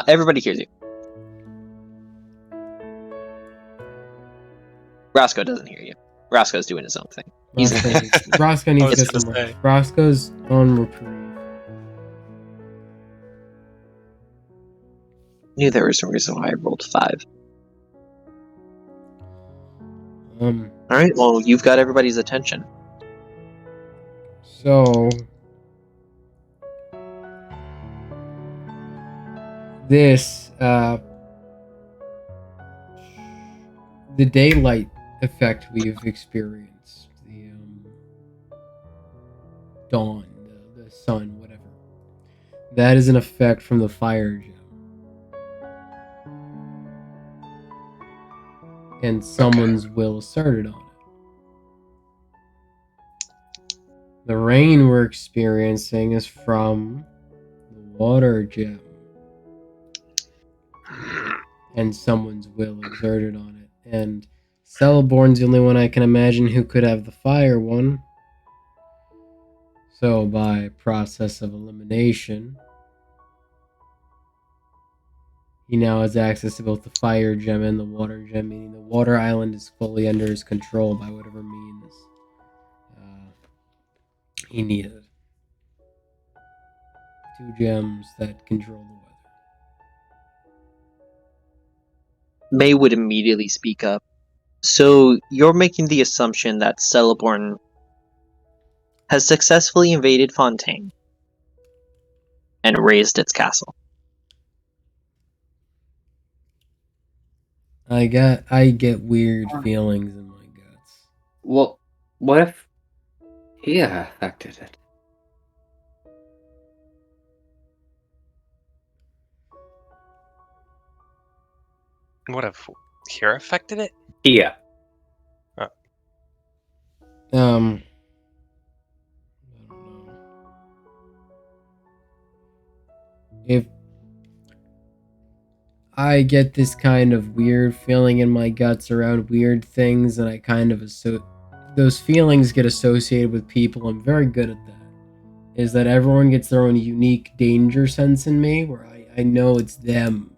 Everybody hears you. Roscoe doesn't hear you. Roscoe's doing his own thing. He's Roscoe I needs was to gonna some say. rest. Roscoe's on reprieve. knew there was a reason why I rolled 5. Alright, well, you've got everybody's attention. So this the daylight effect we've experienced, the dawn, the sun, whatever. That is an effect from the fire gem. And someone's will asserted on it. The rain we're experiencing is from the water gem. And someone's will exerted on it. And Celeborn's the only one I can imagine who could have the fire one. So by process of elimination, he now has access to both the fire gem and the water gem, meaning the water island is fully under his control by whatever means he needed. 2 gems that control the weather. May would immediately speak up. So, you're making the assumption that Celeborn has successfully invaded Fontaine and razed its castle. I get weird feelings in my guts. Well, what if he affected it? What if here affected it? Yeah. I don't know. If I get this kind of weird feeling in my guts around weird things, and I kind of those feelings get associated with people. I'm very good at that. Is that everyone gets their own unique danger sense in me, where I know it's them.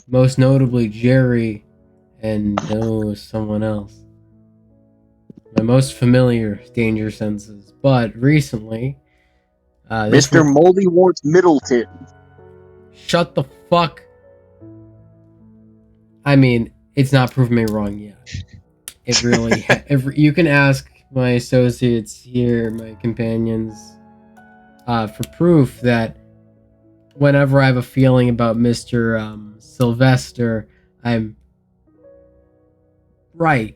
Most notably Jerry and someone else. My most familiar danger senses. But recently, Mr. Moldywarts Middleton. Shut the fuck. I mean, it's not proven me wrong yet. It really. You can ask my associates here, my companions, for proof that whenever I have a feeling about Mr. Sylvester, I'm right.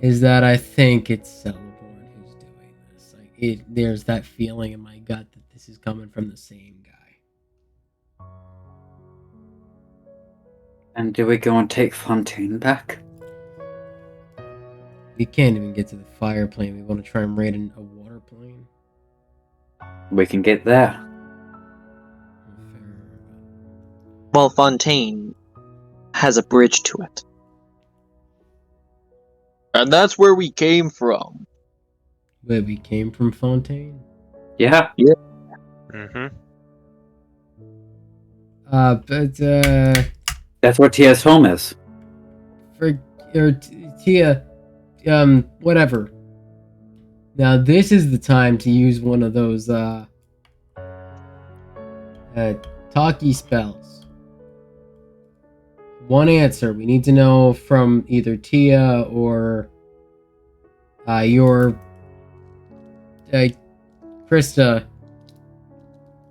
Is that I think it's Celeborn who's there's that feeling in my gut that this is coming from the same guy. And do we go and take Fontaine back? We can't even get to the fire plane. We want to try and raid a water plane. We can get there. Well, Fontaine has a bridge to it. And that's where we came from. Where we came from, Fontaine. Yeah. Mm-hmm. But That's where Tia's home is. Tia, whatever. Now this is the time to use one of those talkie spells. One answer. We need to know from either Tia or your Krista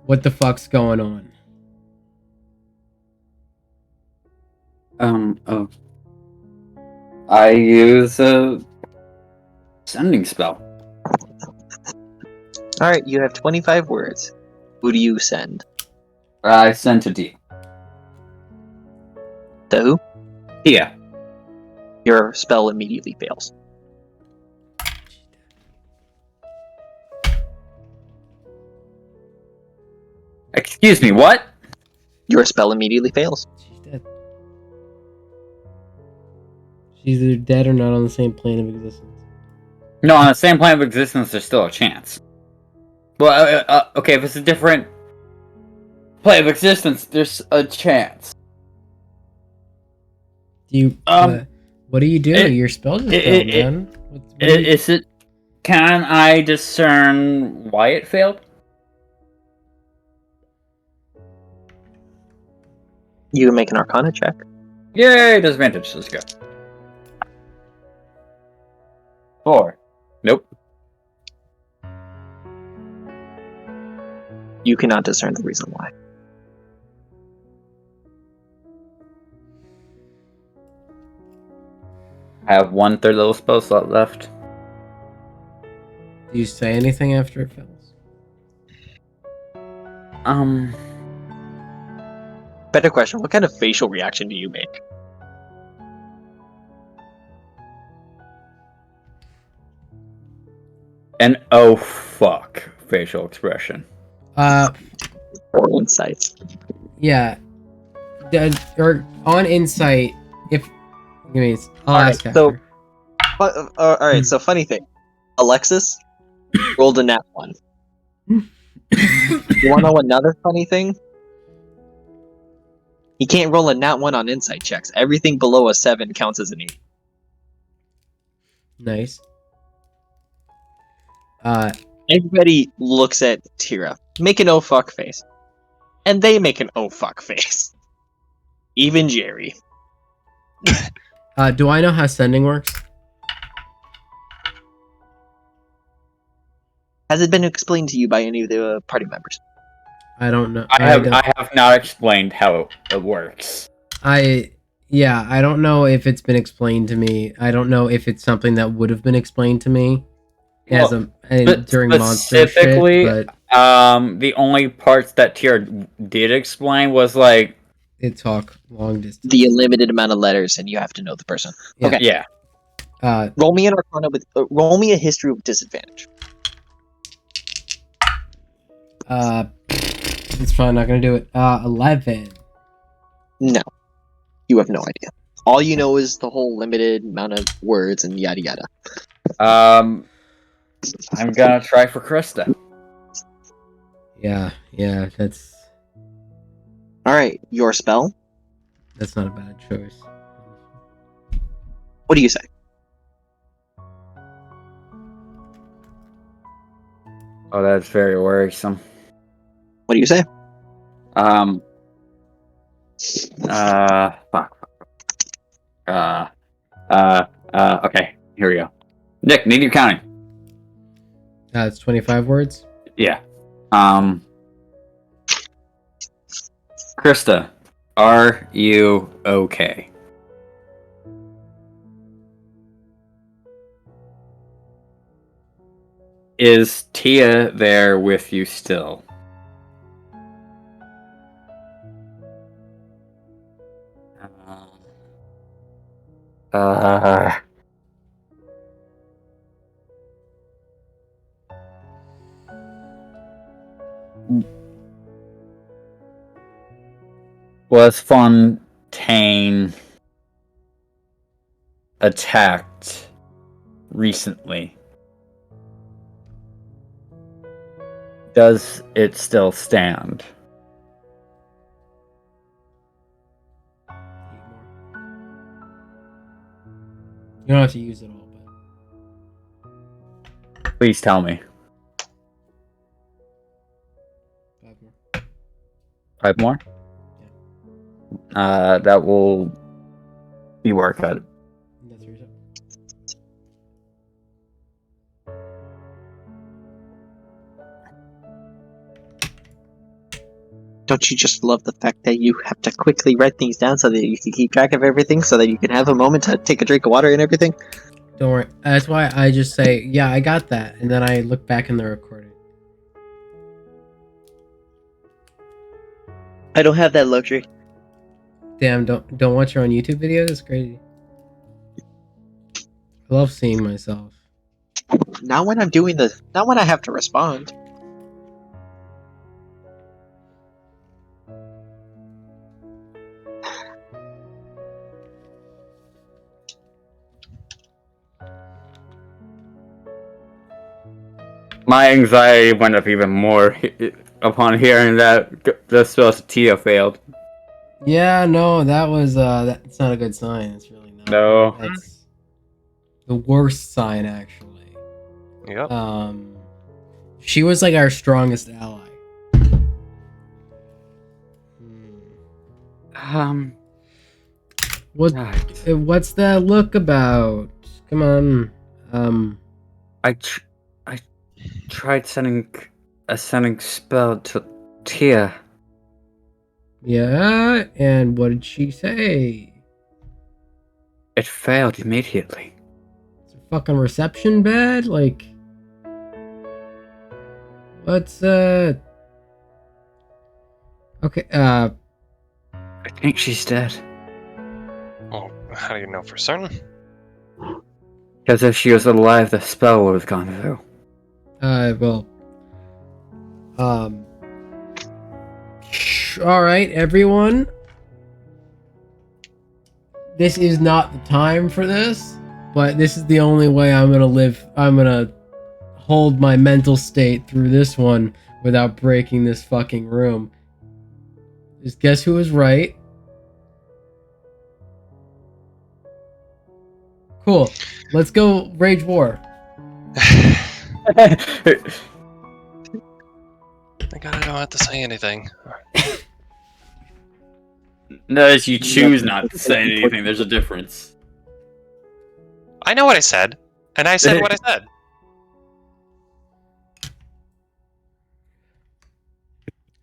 what the fuck's going on. Oh. I use a sending spell. Alright, you have 25 words. Who do you send? I send to Tia. To who? Tia. Your spell immediately fails. Excuse me, what? Your spell immediately fails. She's dead. She's either dead or not on the same plane of existence. No, on the same plane of existence, there's still a chance. Well, okay, if it's a different plane of existence, there's a chance. Do you? What do you do? Your spell just failed, man. What do you- Is it? Can I discern why it failed? You can make an Arcana check. Yay, disadvantage. Let's go. 4. Nope. You cannot discern the reason why. I have 1/3 level spell slot left. Do you say anything after it fails? Better question, what kind of facial reaction do you make? An oh fuck facial expression. Or insights? Yeah. Or on insight, if I'll Alright, ask so- after. Alright, so funny thing. Alexis rolled a nat 1. You wanna know another funny thing? He can't roll a nat 1 on insight checks. Everything below a 7 counts as an 8. Nice. Everybody looks at Tira, make an oh fuck face. And they make an oh fuck face. Even Jerry. Do I know how sending works? Has it been explained to you by any of the party members? I don't know. I have not explained how it works. I don't know if it's been explained to me. I don't know if it's something that would have been explained to me during monster specifically, shit, but the only parts that Tier did explain was like, it talk long distance. The limited amount of letters, and you have to know the person. Yeah. Okay. yeah, Roll me an Arcana with. Roll me a history with disadvantage. It's probably not gonna do it. 11. No, you have no idea. All you know is the whole limited amount of words and yada yada. I'm gonna try for Krista. Yeah, that's All right, your spell. not a bad choice. What do you say? Oh, that's very worrisome. What do you say? Fuck. Okay, here we go. Nick, need you counting. It's 25 words. Yeah. Krista, are you okay? Is Tia there with you still? Uh, was Fontaine attacked recently? Does it still stand? You don't have to use it all, but Please tell me. 5 more. 5 more? That will be work at it. That's your reason. Don't you just love the fact that you have to quickly write things down so that you can keep track of everything, so that you can have a moment to take a drink of water and everything? Don't worry. That's why I just say, yeah, I got that, and then I look back in the recording. I don't have that luxury. Damn, don't watch your own YouTube videos? It's crazy. I love seeing myself. Not when I'm doing the. Not when I have to respond. My anxiety went up even more upon hearing that the spell Tia failed. Yeah, no, that was that's not a good sign. It's really not. No. That's the worst sign, actually. Yep. She was like our strongest ally. What? Right. What's that look about? Come on. I tried sending a sending spell to Tia. Yeah, and what did she say? It failed immediately. Is her fucking reception bad? Like, what's Okay, I think she's dead. Well, how do you know for certain? Because if she was alive, the spell would have gone through. well, all right, everyone. This is not the time for this, but this is the only way I'm gonna live. I'm gonna hold my mental state through this one without breaking this fucking room. Just guess who was right? Cool. Let's go Rage War. I gotta don't have to say anything. Notice you choose not to say anything. There's a difference. I know what I said, and I said what I said.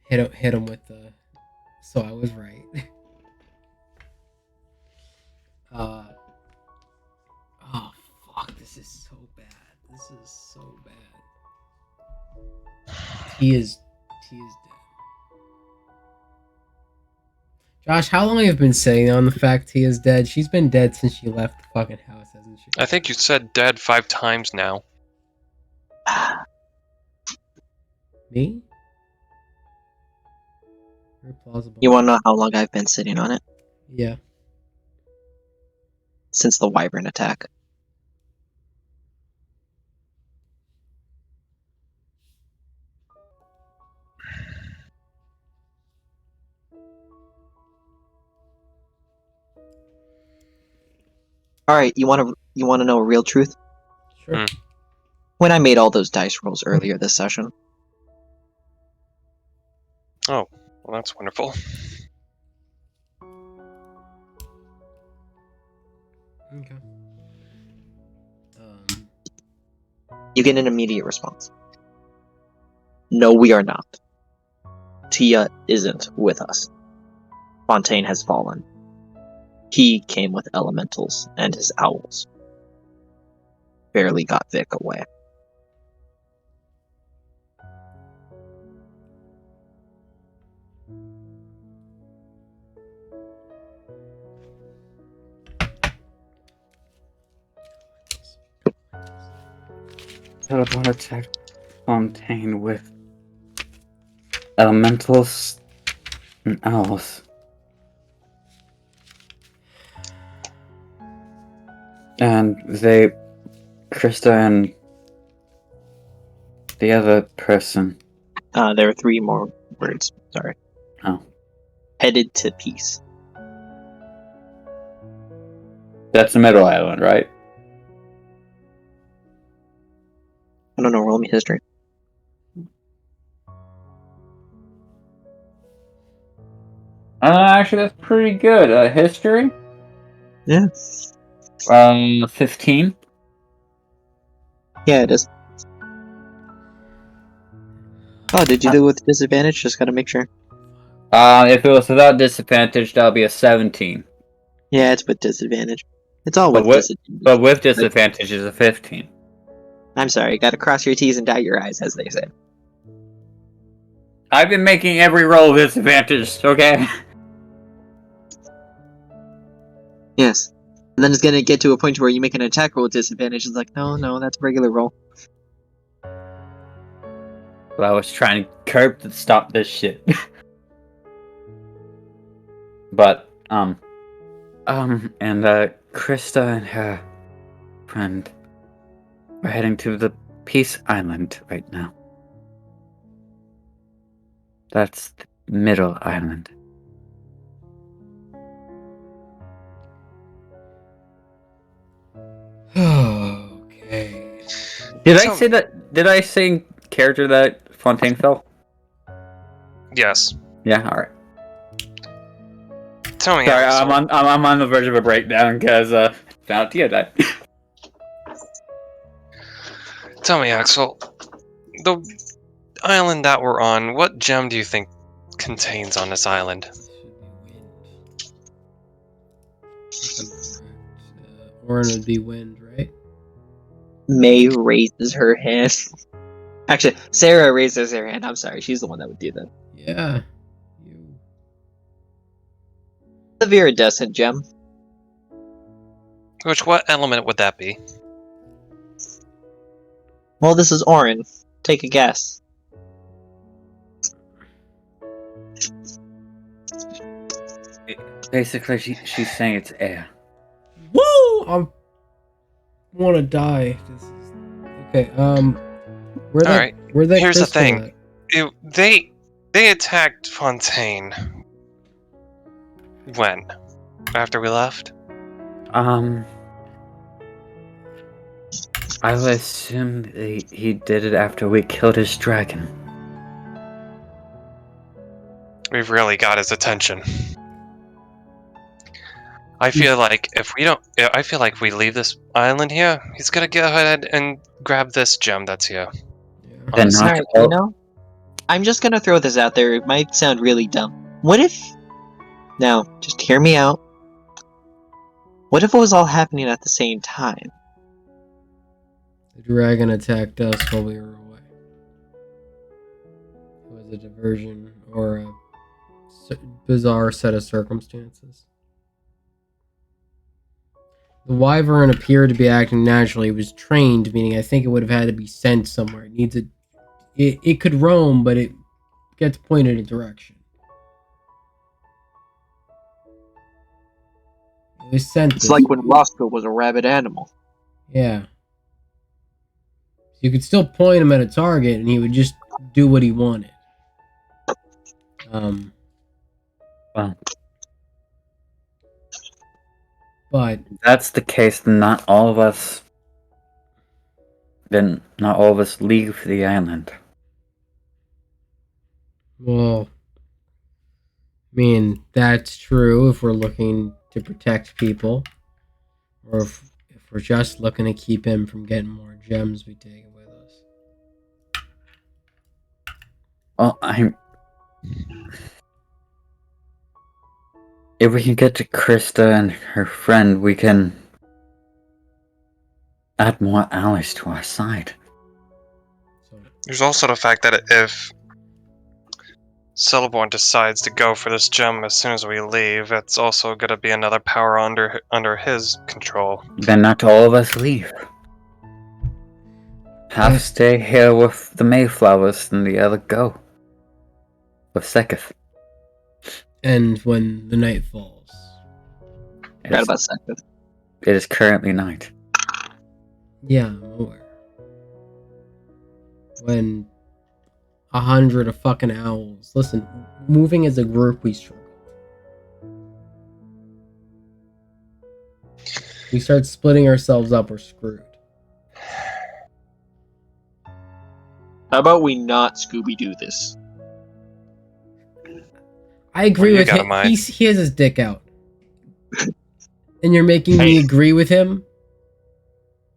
Hit him with the. So I was right. Oh fuck! This is so bad. This is so bad. T is dead. Josh, how long have you been sitting on the fact T is dead? She's been dead since she left the fucking house, hasn't she? I think you said dead 5 times now. Me? Very plausible. You want to know how long I've been sitting on it? Yeah. Since the Wyvern attack. Alright, you wanna know a real truth? Sure. Hmm. When I made all those dice rolls earlier this session, Oh, well, that's wonderful. Okay. you get an immediate response. No, we are not. Tia isn't with us. Fontaine has fallen. He came with elementals and his owls. Barely got Vic away. Teleport attack Fontaine with elementals and owls. And Krista and the other person. There are 3 more words. Sorry. Oh. Headed to peace. That's the middle island, right? I don't know, roll me history. Actually, that's pretty good. History? Yeah. 15. Yeah, it is. Oh, did you do it with disadvantage? Just gotta make sure. If it was without disadvantage, that'll be a 17. Yeah, it's with disadvantage. It's all But with what- disadvantage. But with disadvantage is a 15. I'm sorry, gotta cross your T's and dot your I's, as they say. I've been making every roll disadvantaged, okay? Yes. And then it's gonna get to a point where you make an attack roll with disadvantage. It's like, no, that's a regular roll. Well, I was trying to stop this shit. But, and Krista and her friend are heading to the Peace Island right now. That's the middle island. Okay. Did I So- say that? Did I say in character that Fontaine fell? Yes. Yeah, alright. Tell me, Sorry, Axel, I'm on the verge of a breakdown because found out Tia died. Tell me, Axel, the island that we're on, what gem do you think contains on this island? Orin would be wind, right? May raises her hand. Actually, Sarah raises her hand. I'm sorry, she's the one that would do that. Yeah. You. The viridescent gem. What element would that be? Well, this is Orin. Take a guess. Basically, she's saying it's air. Woo! I want to die. This is okay. Where that? Alright, Where that? here's the crystal thing. at? They attacked Fontaine. When? After we left? I would assume he did it after we killed his dragon. We've really got his attention. I feel like if we leave this island here, he's gonna go ahead and grab this gem that's here. Yeah. Then not Alright, all- you know, I'm just gonna throw this out there. It might sound really dumb. What if... Now, just hear me out. What if it was all happening at the same time? The dragon attacked us while we were away. It was a diversion or a bizarre set of circumstances. The wyvern appeared to be acting naturally. It was trained, meaning I think it would have had to be sent somewhere. It needs it could roam, but it gets pointed in a direction. It was sent. It's like when Roscoe was a rabid animal. Yeah. You could still point him at a target, and he would just do what he wanted. Well, But if that's the case, then not all of us leave the island. well, I mean that's true if we're looking to protect people, or if we're just looking to keep him from getting more gems, we take it with us. Well, if we can get to Krista and her friend, we can add more allies to our side. So There's also the fact that if Celeborn decides to go for this gem as soon as we leave, it's also going to be another power under his control. Then not all of us leave. Half stay here with the Mayflowers and the other go. With Seketh. And when the night falls. Forgot about Seketh. It is currently night. Yeah, I'm aware. When 100 of fucking owls. Listen, moving as a group, we struggle. We start splitting ourselves up, we're screwed. How about we not Scooby-Doo this? I agree Well, you with got a him. mind. He has his dick out. And you're making me Hey. agree with him?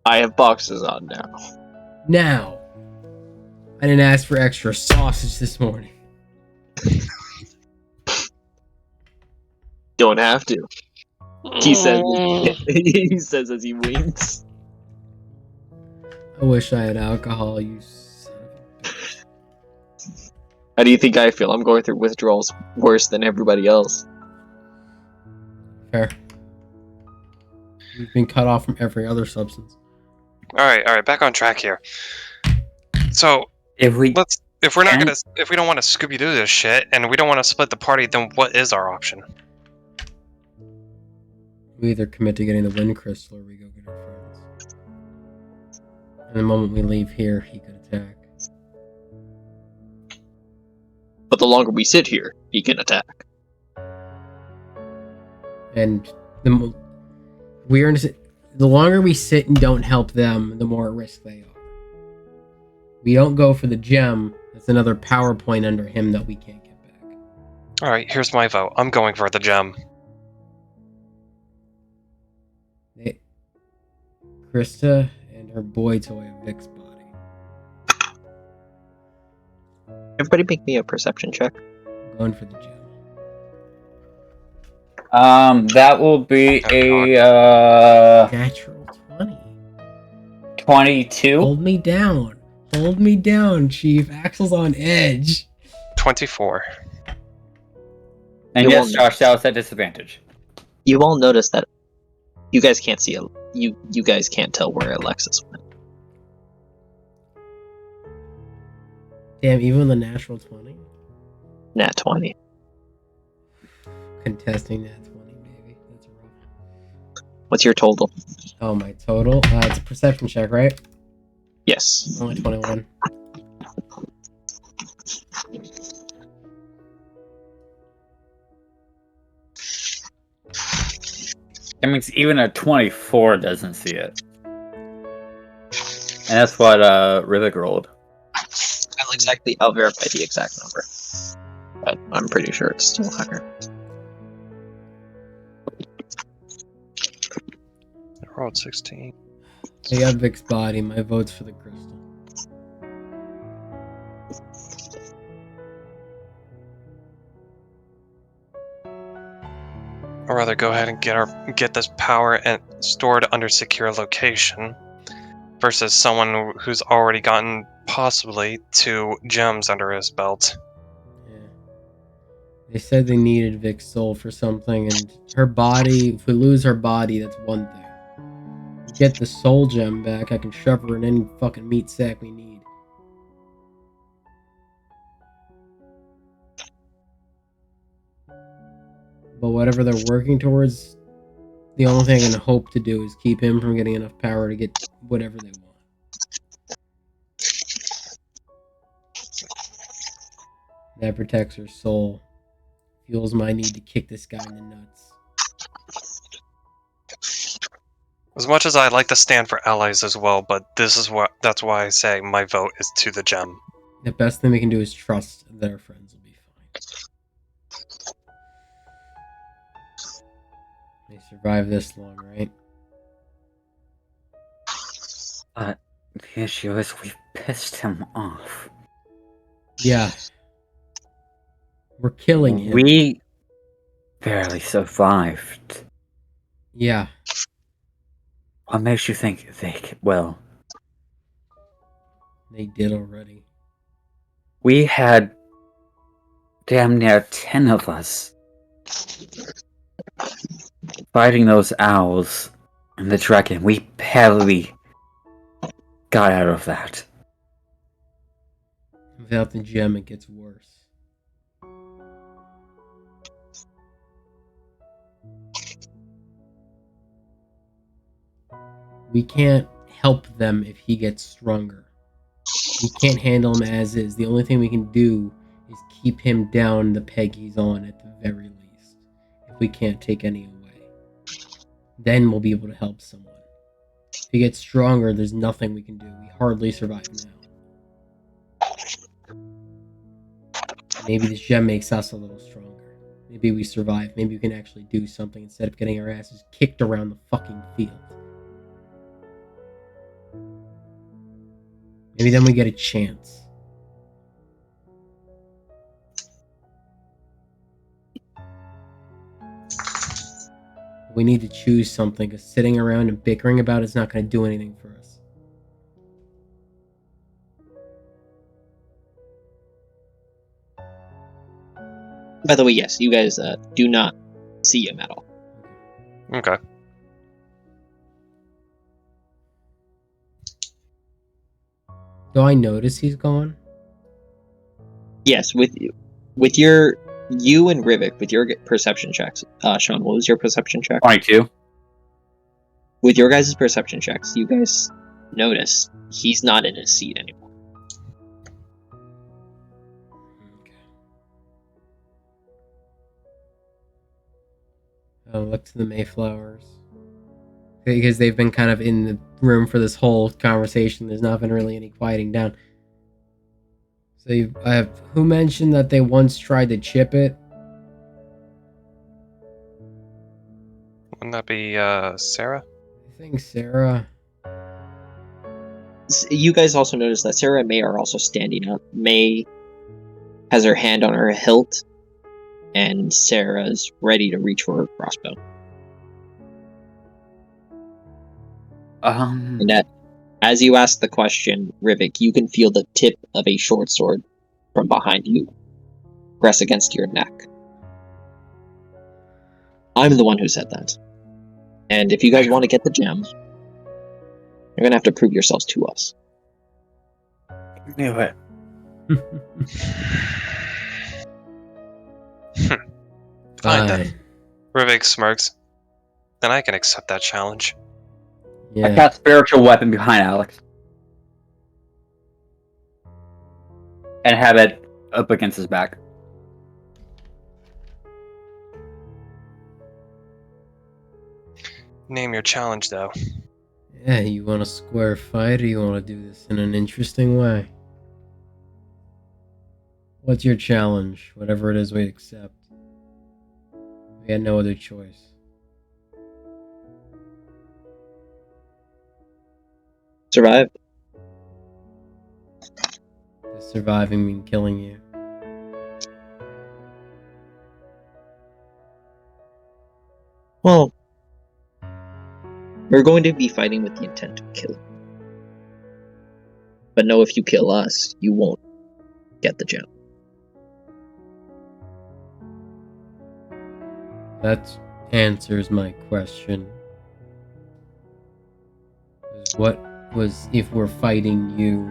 I have boxes on now. Now. I didn't ask for extra sausage this morning. Don't have to. He says. He says as he winks. I wish I had alcohol, you son of a bitch. How do you think I feel? I'm going through withdrawals worse than everybody else. Fair. You've been cut off from every other substance. All right, back on track here. So If we if we don't want to Scooby Doo this shit and we don't want to split the party, then what is our option? We either commit to getting the wind crystal or we go get our friends. And the moment we leave here, he could attack. But the longer we sit here, he can attack. And the longer we sit and don't help them, the more at risk they are. We don't go for the gem. That's another power point under him that we can't get back. All right, here's my vote. I'm going for the gem. Krista and her boy toy of Vic's body. Everybody make me a perception check. I'm going for the gem. That will be a Natural 20. 22. Hold me down. Hold me down, Chief. Axel's on edge. 24. And You yes, won't- Josh, that was at disadvantage. You all notice that you guys can't see you guys can't tell where Alexis went. Damn, even the natural 20? Nat 20. Contesting that 20, baby. That's rough. What's your total? Oh, my total? It's a perception check, right? Yes. Only 21. That means even a 24 doesn't see it. And that's what Rivik rolled. I'll verify the exact number. But I'm pretty sure it's still higher. I rolled 16. I got Vic's body. My vote's for the crystal. Or rather, go ahead and get this power and stored under secure location, versus someone who's already gotten possibly 2 gems under his belt. Yeah. They said they needed Vic's soul for something, and her body, if we lose her body, that's one thing. Get the soul gem back, I can shove her in any fucking meat sack we need. But whatever they're working towards, the only thing I can hope to do is keep him from getting enough power to get whatever they want. That protects her soul. Fuels my need to kick this guy in the nuts. As much as I'd like to stand for allies as well, but that's why I say my vote is to the gem. The best thing we can do is trust that our friends will be fine. They survived this long, right? The issue is we've pissed him off. Yeah. We're killing him. We barely survived. Yeah. What makes you think well, They did already. we had damn near 10 of us fighting those owls and the dragon. We barely got out of that. Without the gem, it gets worse. We can't help them if he gets stronger. We can't handle him as is. The only thing we can do is keep him down the peg he's on at the very least. If we can't take any away, then we'll be able to help someone. If he gets stronger, there's nothing we can do. We hardly survive now. Maybe this gem makes us a little stronger. Maybe we survive. Maybe we can actually do something instead of getting our asses kicked around the fucking field. Maybe then we get a chance. We need to choose something, because sitting around and bickering about it's not going to do anything for us. By the way, yes, you guys do not see him at all. Okay. Do I notice he's gone? Yes, with you and Rivik, with your perception checks. Sean, what was your perception check? 22. With your guys' perception checks, you guys notice he's not in his seat anymore. I'll look to the Mayflowers. Because they've been kind of in the room for this whole conversation. There's not been really any quieting down. So who mentioned that they once tried to chip it? Wouldn't that be Sarah? I think Sarah. You guys also notice that Sarah and May are also standing up. May has her hand on her hilt, and Sarah's ready to reach for her crossbow. And that, as you ask the question, Rivik, you can feel the tip of a short sword from behind you press against your neck. I'm the one who said that. And if you guys want to get the gem, you're going to have to prove yourselves to us. Knew it. Fine then. Rivik smirks. Then I can accept that challenge. Yeah. I cast spiritual weapon behind Alex. And have it up against his back. Name your challenge, though. Yeah, you want a square fight, or you want to do this in an interesting way? What's your challenge? Whatever it is, we accept. We had no other choice. Survive? Does surviving mean killing you? Well, we're going to be fighting with the intent to kill you. But know if you kill us, you won't get the gem. That answers my question. What was if we're fighting you?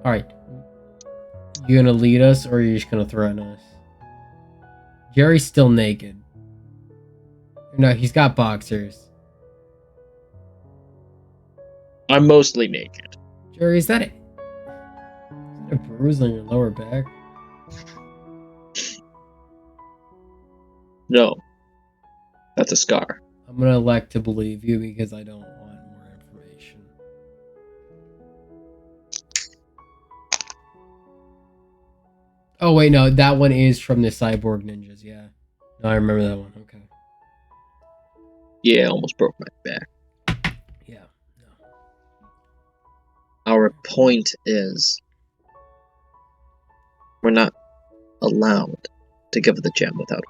Alright. You gonna lead us, or are you just gonna threaten us? Jerry's still naked. No, he's got boxers. I'm mostly naked. Jerry, is that a bruise on your lower back? No. That's a scar. I'm gonna elect to believe you because I don't want more information. Oh wait, no, that one is from the Cyborg Ninjas, yeah. No, I remember that one, okay. Yeah, almost broke my back. Yeah, no. Our point is, we're not allowed to give the gem without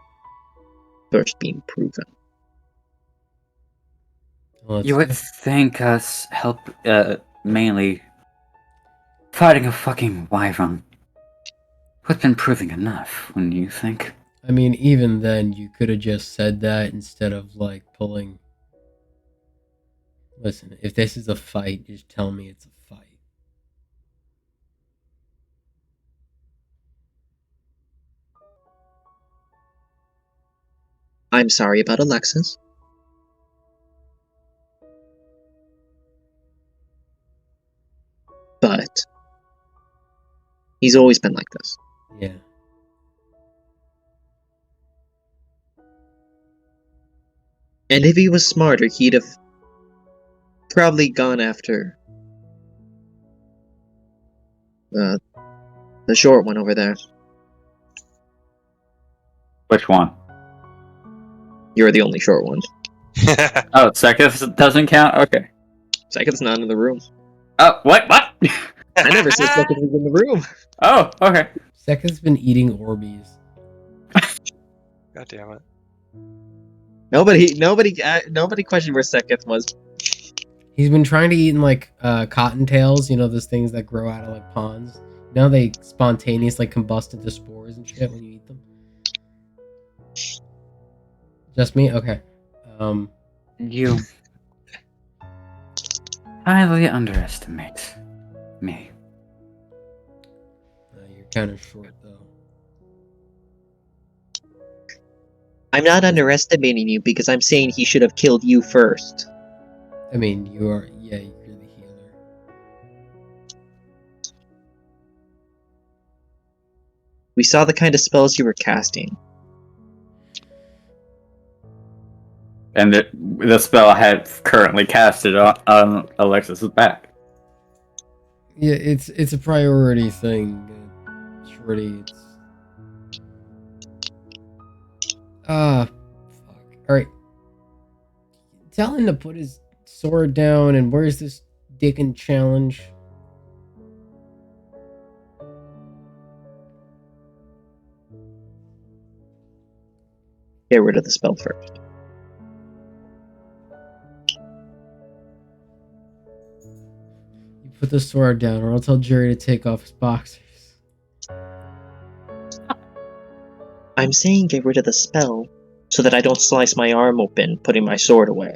first being proven. Well, You would think us help, mainly fighting a fucking wyvern would have been proving enough, wouldn't you think? I mean, even then, you could have just said that instead of, like, pulling Listen, if this is a fight, just tell me it's a fight. I'm sorry about Alexis. But he's always been like this. Yeah. And if he was smarter, he'd have probably gone after the short one over there. Which one? You're the only short one. Oh, Sekith doesn't count? Okay. Second's not in the room. Oh, what? What? I never said second was in the room. Oh, okay. Sekith's been eating Orbeez. God damn it. Nobody questioned where Sekith was. He's been trying to eat in like cottontails, you know, those things that grow out of like ponds. You know, they spontaneously combust into spores and shit when you eat them. Just me? Okay. You highly underestimate me. You're kind of short though. I'm not underestimating you because I'm saying he should have killed you first. I mean, you're the healer. We saw the kind of spells you were casting. And the spell I had currently casted on Alexis's back. Yeah, it's a priority thing, Shorty. Fuck. Alright. Tell him to put his sword down, and where's this dickin' challenge? Get rid of the spell first. You put the sword down, or I'll tell Jerry to take off his boxers. I'm saying get rid of the spell so that I don't slice my arm open putting my sword away.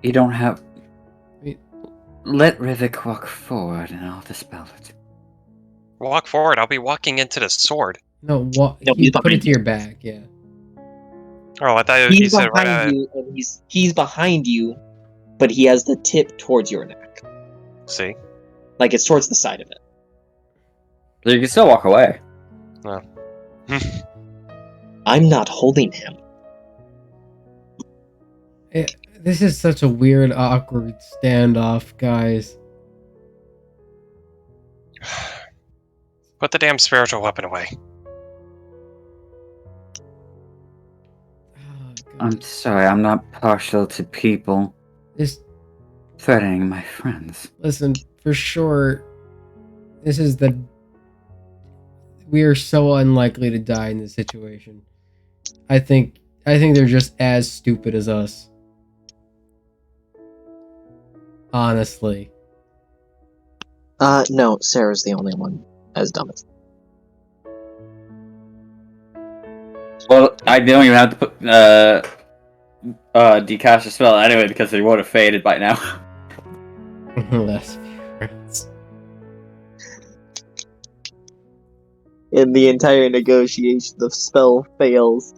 You don't have. Wait. Let Rivik walk forward and I'll dispel it. Walk forward. I'll be walking into the sword. No, No, you he's put behind it to your back, yeah. Oh, I thought you He's said right behind at you, and he's behind you, but he has the tip towards your neck. See? Like it's towards the side of it. So you can still walk away. I'm not holding him. This is such a weird, awkward standoff, guys. Put the damn spiritual weapon away. Oh, God. I'm sorry, I'm not partial to people This, threatening my friends. listen, for sure, this is the... We are so unlikely to die in this situation. I think they're just as stupid as us. Honestly. No, Sarah's the only one as dumb as. Well, I don't even have to put decast the spell anyway because they would have faded by now. Less friends. In the entire negotiation, the spell fails.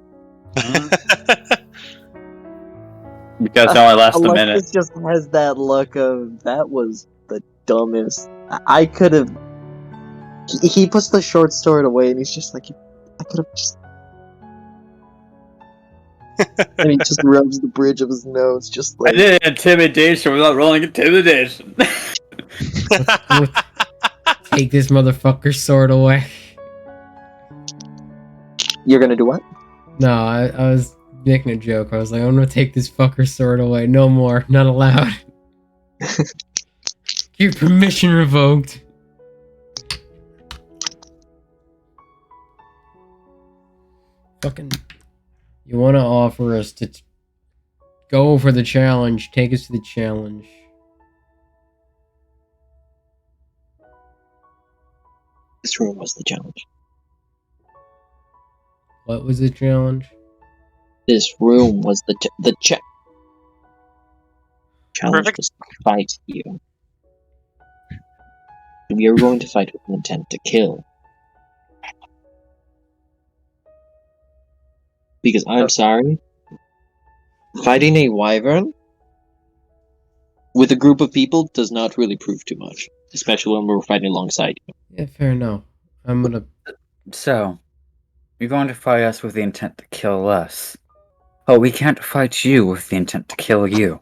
Because it only lasts a minute. Alexis just has that look of, that was the dumbest. I could have... He puts the short sword away and he's just like, I could have just... and he just rubs the bridge of his nose, just I like... did intimidation without rolling intimidation. Take this motherfucker's sword away. You're gonna do what? No, I was making a joke. I was like, I'm gonna take this fucker's sword away. No more. Not allowed. Your permission revoked. Fucking... You want to offer us to go for the challenge. Take us to the challenge. This room was the challenge. What was the challenge? This room was the challenge Perfect. was to fight you. We are going to fight with an intent to kill. Because I'm sorry, fighting a wyvern with a group of people does not really prove too much, especially when we're fighting alongside you. Yeah, fair enough. I'm gonna. So, you're going to fight us with the intent to kill us. Oh, we can't fight you with the intent to kill you.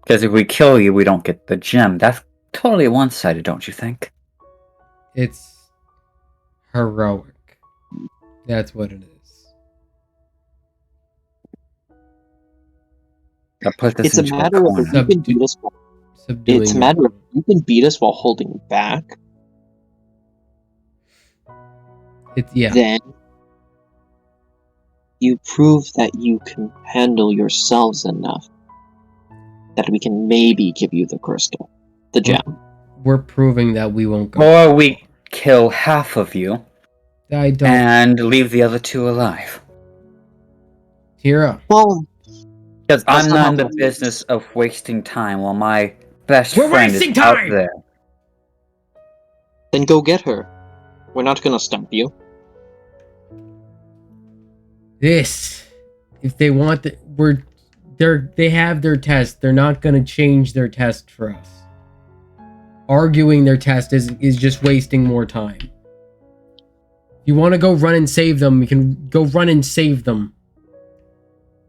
Because if we kill you, we don't get the gem. That's totally one-sided, don't you think? It's heroic. That's what it is. That puts us It's a into matter of if corner. you can beat us. Subduing It's a your matter of opponent. if you can beat us while holding back. Yeah. Then you prove that you can handle yourselves enough that we can maybe give you the crystal, the gem. We're proving that we won't go. Or we kill half of you I don't. and leave the other two alive. Tira, Well, Because That's I'm not not how in the that works. business of wasting time while my best We're friend wasting is out time! there. then go get her. We're not gonna stump you. if they want they have their test. They're not gonna change their test for us. Arguing their test is just wasting more time. If you want to go run and save them, we can go run and save them.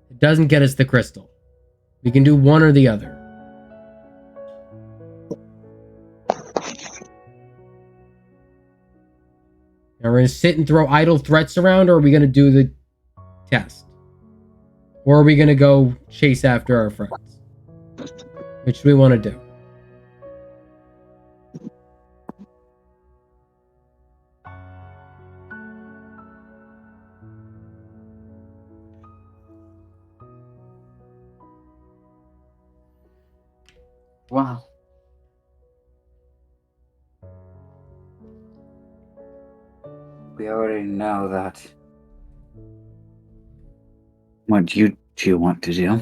It doesn't get us the crystal. We can do one or the other. Now we're gonna sit and throw idle threats around, or are we gonna do the test? Or are we gonna go chase after our friends? Which do we want to do? Wow. We already know that. What do you want to do?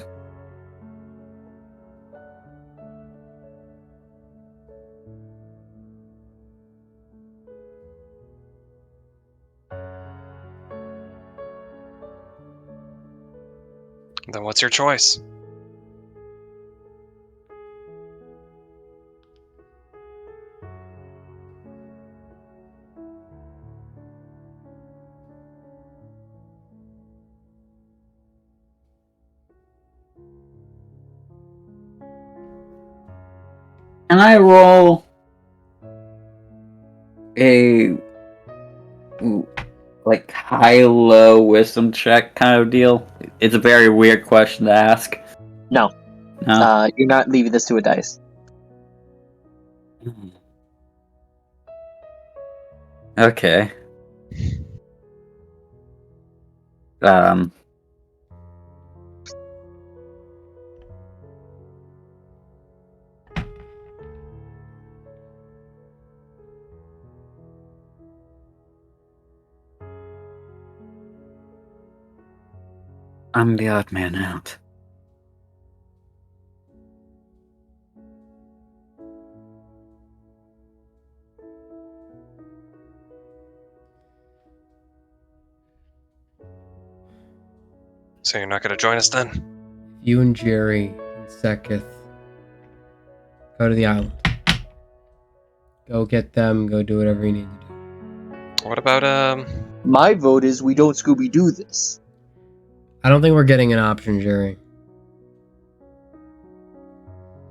Then what's your choice? Can I roll a like high-low wisdom check kind of deal? It's a very weird question to ask. No. No. You're not leaving this to a dice. Okay. I'm the odd man out. So you're not going to join us then? You and Jerry and Seketh go to the island. Go get them. Go do whatever you need to do. What about, My vote is we don't Scooby-Doo this. I don't think we're getting an option, Jerry.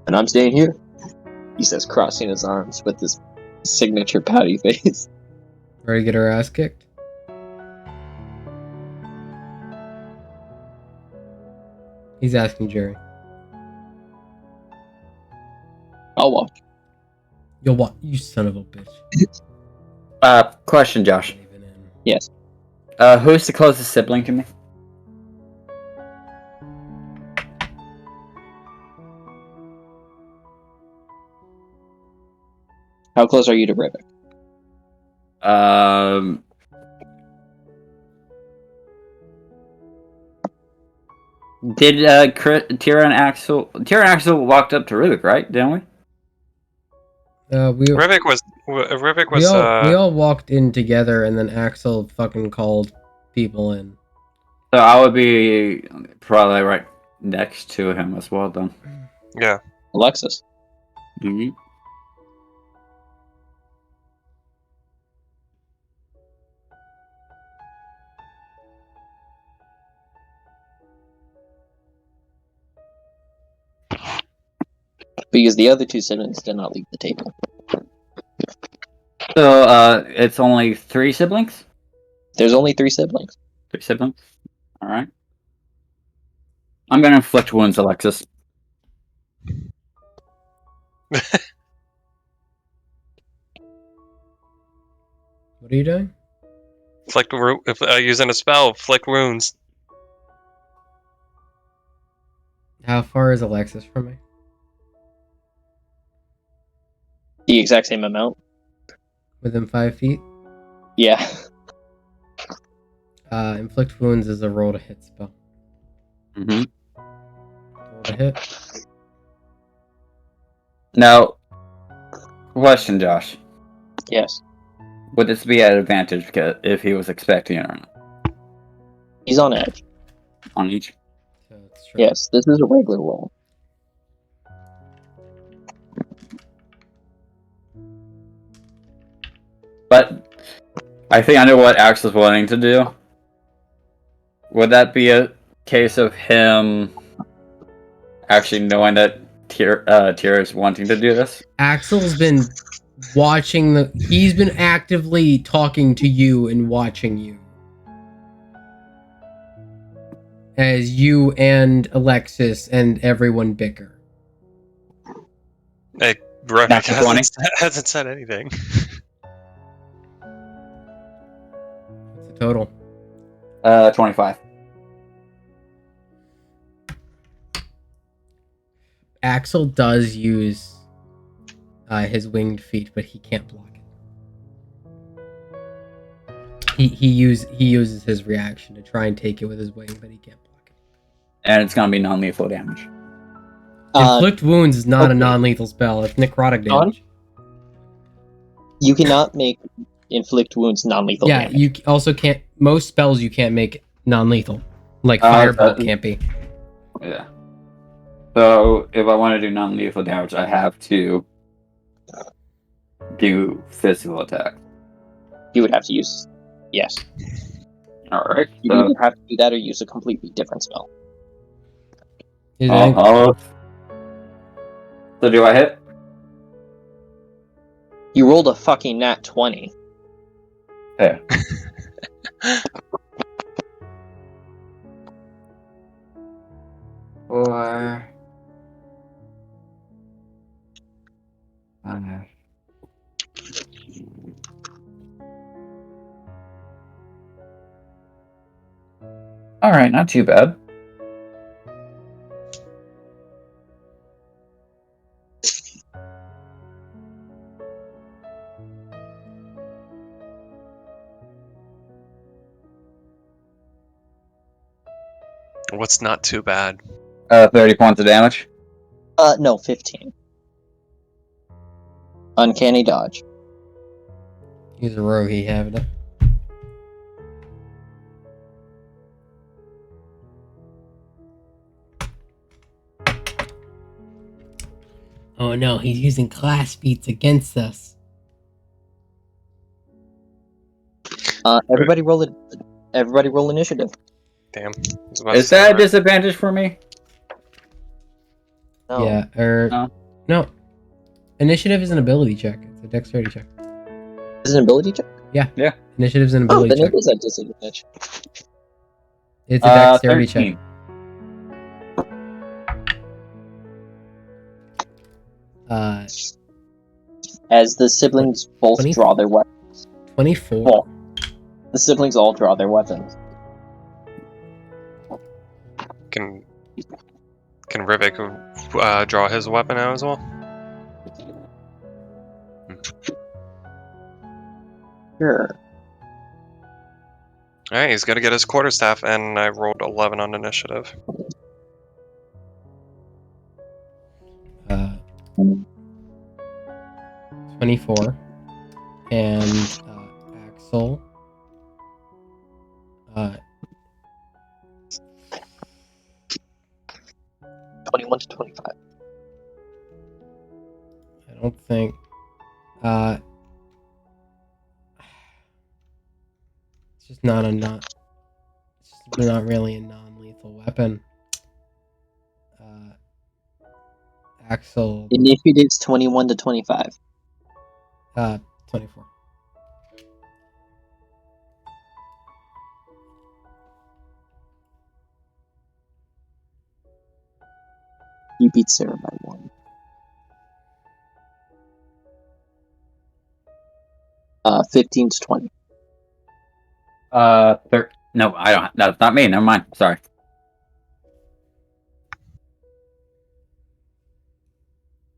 And I'm staying here. He says, crossing his arms with his signature pouty face. Ready to get our ass kicked? He's asking Jerry. I'll watch. Yo, what? You son of a bitch. Question, Josh. Not even in. Yes. Who's the closest sibling to me? How close are you to Rivik? Did Tira and Axel walked up to Rubik, right? Didn't we? We Rivik was we all walked in together, and then Axel fucking called people in. So I would be probably right next to him as well, then. yeah. Alexis. Mm-hmm. Because the other two siblings did not leave the table. So it's only 3 siblings. There's only 3 siblings. 3 siblings. All right. I'm gonna inflict wounds, Alexis. What are you doing? If using a spell, flick wounds. How far is Alexis from me? The exact same amount. Within 5 feet? Yeah. Inflict wounds is a roll to hit spell. Mm-hmm. Roll to hit. Now, question, Josh. Yes. Would this be at advantage because if he was expecting it or not? He's on edge. On each? So it's true. Yes, this is a regular roll. But I think I know what Axel's wanting to do. Would that be a case of him actually knowing that Tira is wanting to do this? Axel's been watching he's been actively talking to you and watching you. As you and Alexis and everyone bicker. Hey, Rivik Natural 20. hasn't said anything. What's the total? 25. Axel does use his winged feet, but he can't block it. He uses his reaction to try and take it with his wing, but he can't block it. And it's gonna be non-lethal damage. Inflict wounds is not a okay. non-lethal spell. It's necrotic On? damage. You cannot make inflict wounds non-lethal Yeah, damage. you also can't. Most spells you can't make non-lethal, like Oh, Firebolt that- can't be. Yeah. So if I want to do non-lethal damage, I have to do physical attack. You would have to use... Yes. Alright. You So either have to do that or use a completely different spell. Is there any- so do I hit? You rolled a fucking nat 20. Yeah. Or... Alright, not too bad. What's not too bad? 30 points of damage. No, 15. Uncanny dodge. He's a rogue. He have it. Oh no, he's using class feats against us. Everybody roll it. Everybody roll initiative. Damn. I was about to Is say that a disadvantage for me? No. Yeah, No. no. Initiative is an ability check. It's a dexterity check. Is it an ability check? Initiative is an Oh, ability then check. it is a disadvantage. It's a dexterity 13. check. As the siblings both 20? draw their weapons. 24. Well, the siblings all draw their weapons. Can Rivik draw his weapon out as well? Sure. Alright, he's gonna get his quarterstaff, and I rolled 11 on initiative. 24. And Axel. 21 to 25. I don't think. It's just not a not. It's just not really a non-lethal weapon. Axel. Initiative's 21 to 25. 24. You beat Sarah by 1. Uh, 15 to 20. No, I don't. That's not me. Never mind. Sorry.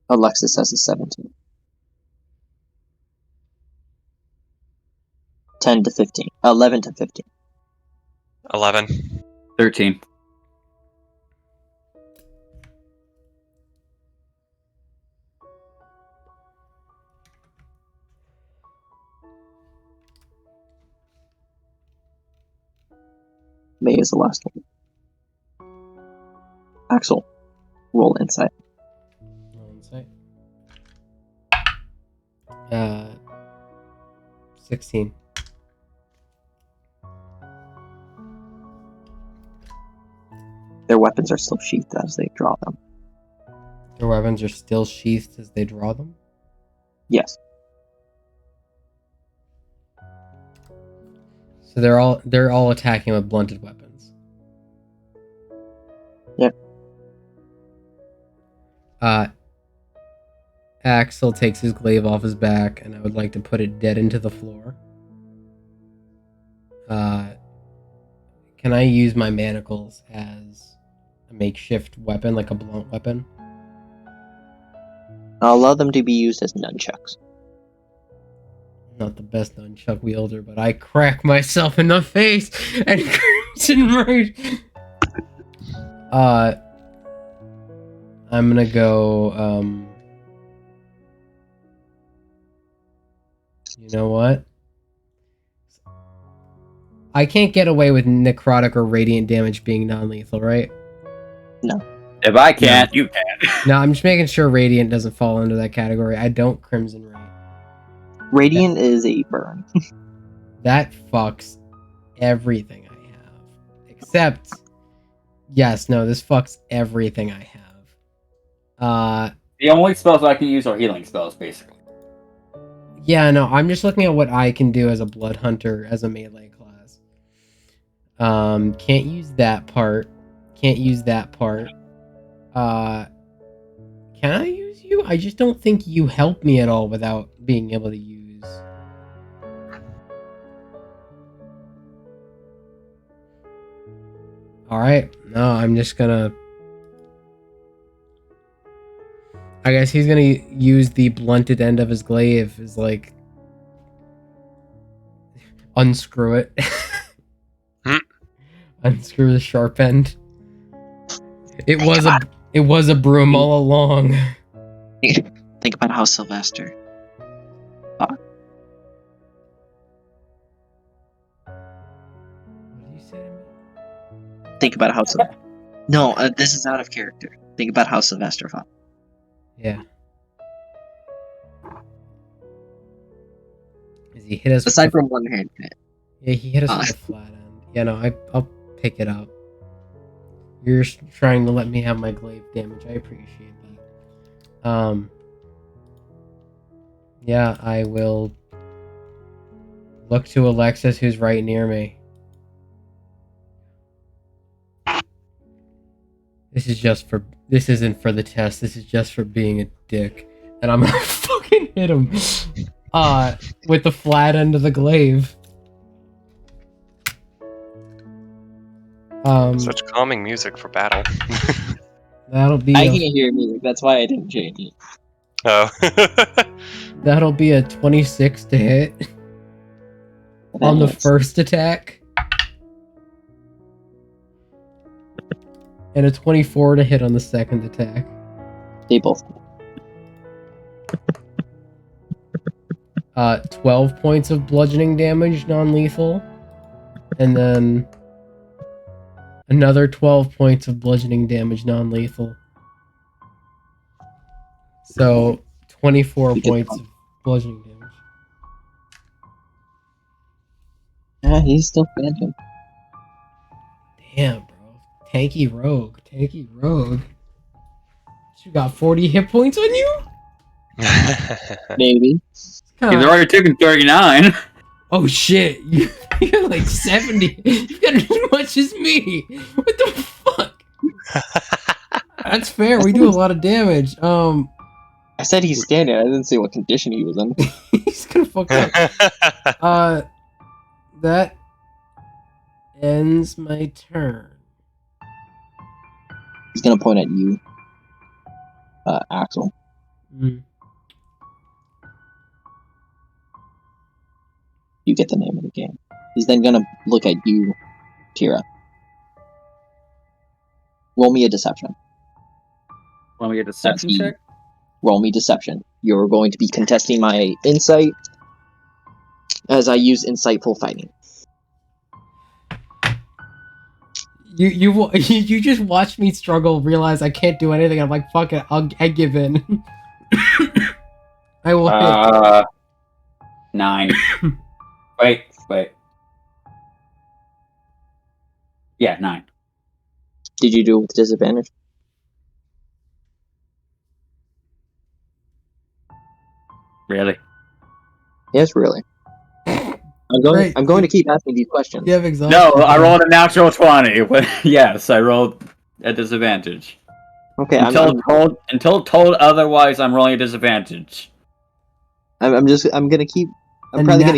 Alexis has a 17. 10 to 15. 11 to 15. 11. 13. May is the last one. Axel, roll insight. Roll insight. 16. Their weapons are still sheathed as they draw them. Their weapons are still sheathed as they draw them? Yes. So they're all attacking with blunted weapons. Yep. Axel takes his glaive off his back, and I would like to put it dead into the floor. Can I use my manacles as a makeshift weapon, like a blunt weapon? I'll allow them to be used as nunchucks. Not the best nunchuck wielder, but I crack myself in the face and crimson rage. I'm gonna go. You know what? I can't get away with necrotic or radiant damage being non-lethal, right? If I can't, you can. No, I'm just making sure radiant doesn't fall into that category. I don't crimson rage. Radiant is a burn. That fucks everything I have. Except, yes, no, this fucks everything I have. The only spells I can use are healing spells, basically. Yeah, no, I'm just looking at what I can do as a blood hunter as a melee class. Can't use that part. Can't use that part. Can I use you? I just don't think you help me at all without being able to use. Alright, no, I'm just gonna. I guess he's gonna use the blunted end of his glaive as like. Unscrew it. Unscrew the sharp end. It was a broom all along. Think about how Sylvester. What did you say to me? Think about how. No, this is out of character. Think about how Sylvester fought. Yeah. Is he hit us? Aside from one hand hit. Yeah, he hit us with a flat end. Yeah, no, I'll pick it up. You're trying to let me have my glaive damage. I appreciate that. Yeah, I will look to Alexis, who's right near me. This isn't for the test. This is just for being a dick. And I'm gonna fucking hit him. With the flat end of the glaive. Such calming music for battle. That'll be. I can't hear music. That's why I didn't change it. Oh. That'll be a 26 to hit on the first attack, and a 24 to hit on the second attack. They both. 12 points of bludgeoning damage, non-lethal, and then another 12 points of bludgeoning damage, non-lethal. So 24 You get points one. of bludgeoning damage. Yeah, he's still standing. Damn, bro. Tanky rogue. Tanky rogue. You got 40 hit points on you? Maybe. He's Kinda- already taken 39. Oh shit. You're like 70. You got as much as me. What the fuck? That's fair. We do a lot of damage. I said he's standing. I didn't say what condition he was in. He's gonna fuck up. That ends my turn. He's gonna point at you, Axel. Mm. You get the name of the game. He's then gonna look at you, Tira. Roll me a deception. Want me to get a deception That's check? Roll me deception. You're going to be contesting my insight as I use insightful fighting. You just watched me struggle, realize I can't do anything. I'm like, fuck it, I give in. I will hit. 9. wait. Yeah, 9. Did you do it with disadvantage? Really? Yes, really. Great. I'm going to keep asking these questions. You have exhaustion. No, I rolled a natural 20. Yes, I rolled a disadvantage. Okay, Until told otherwise, I'm rolling a disadvantage. I'm probably gonna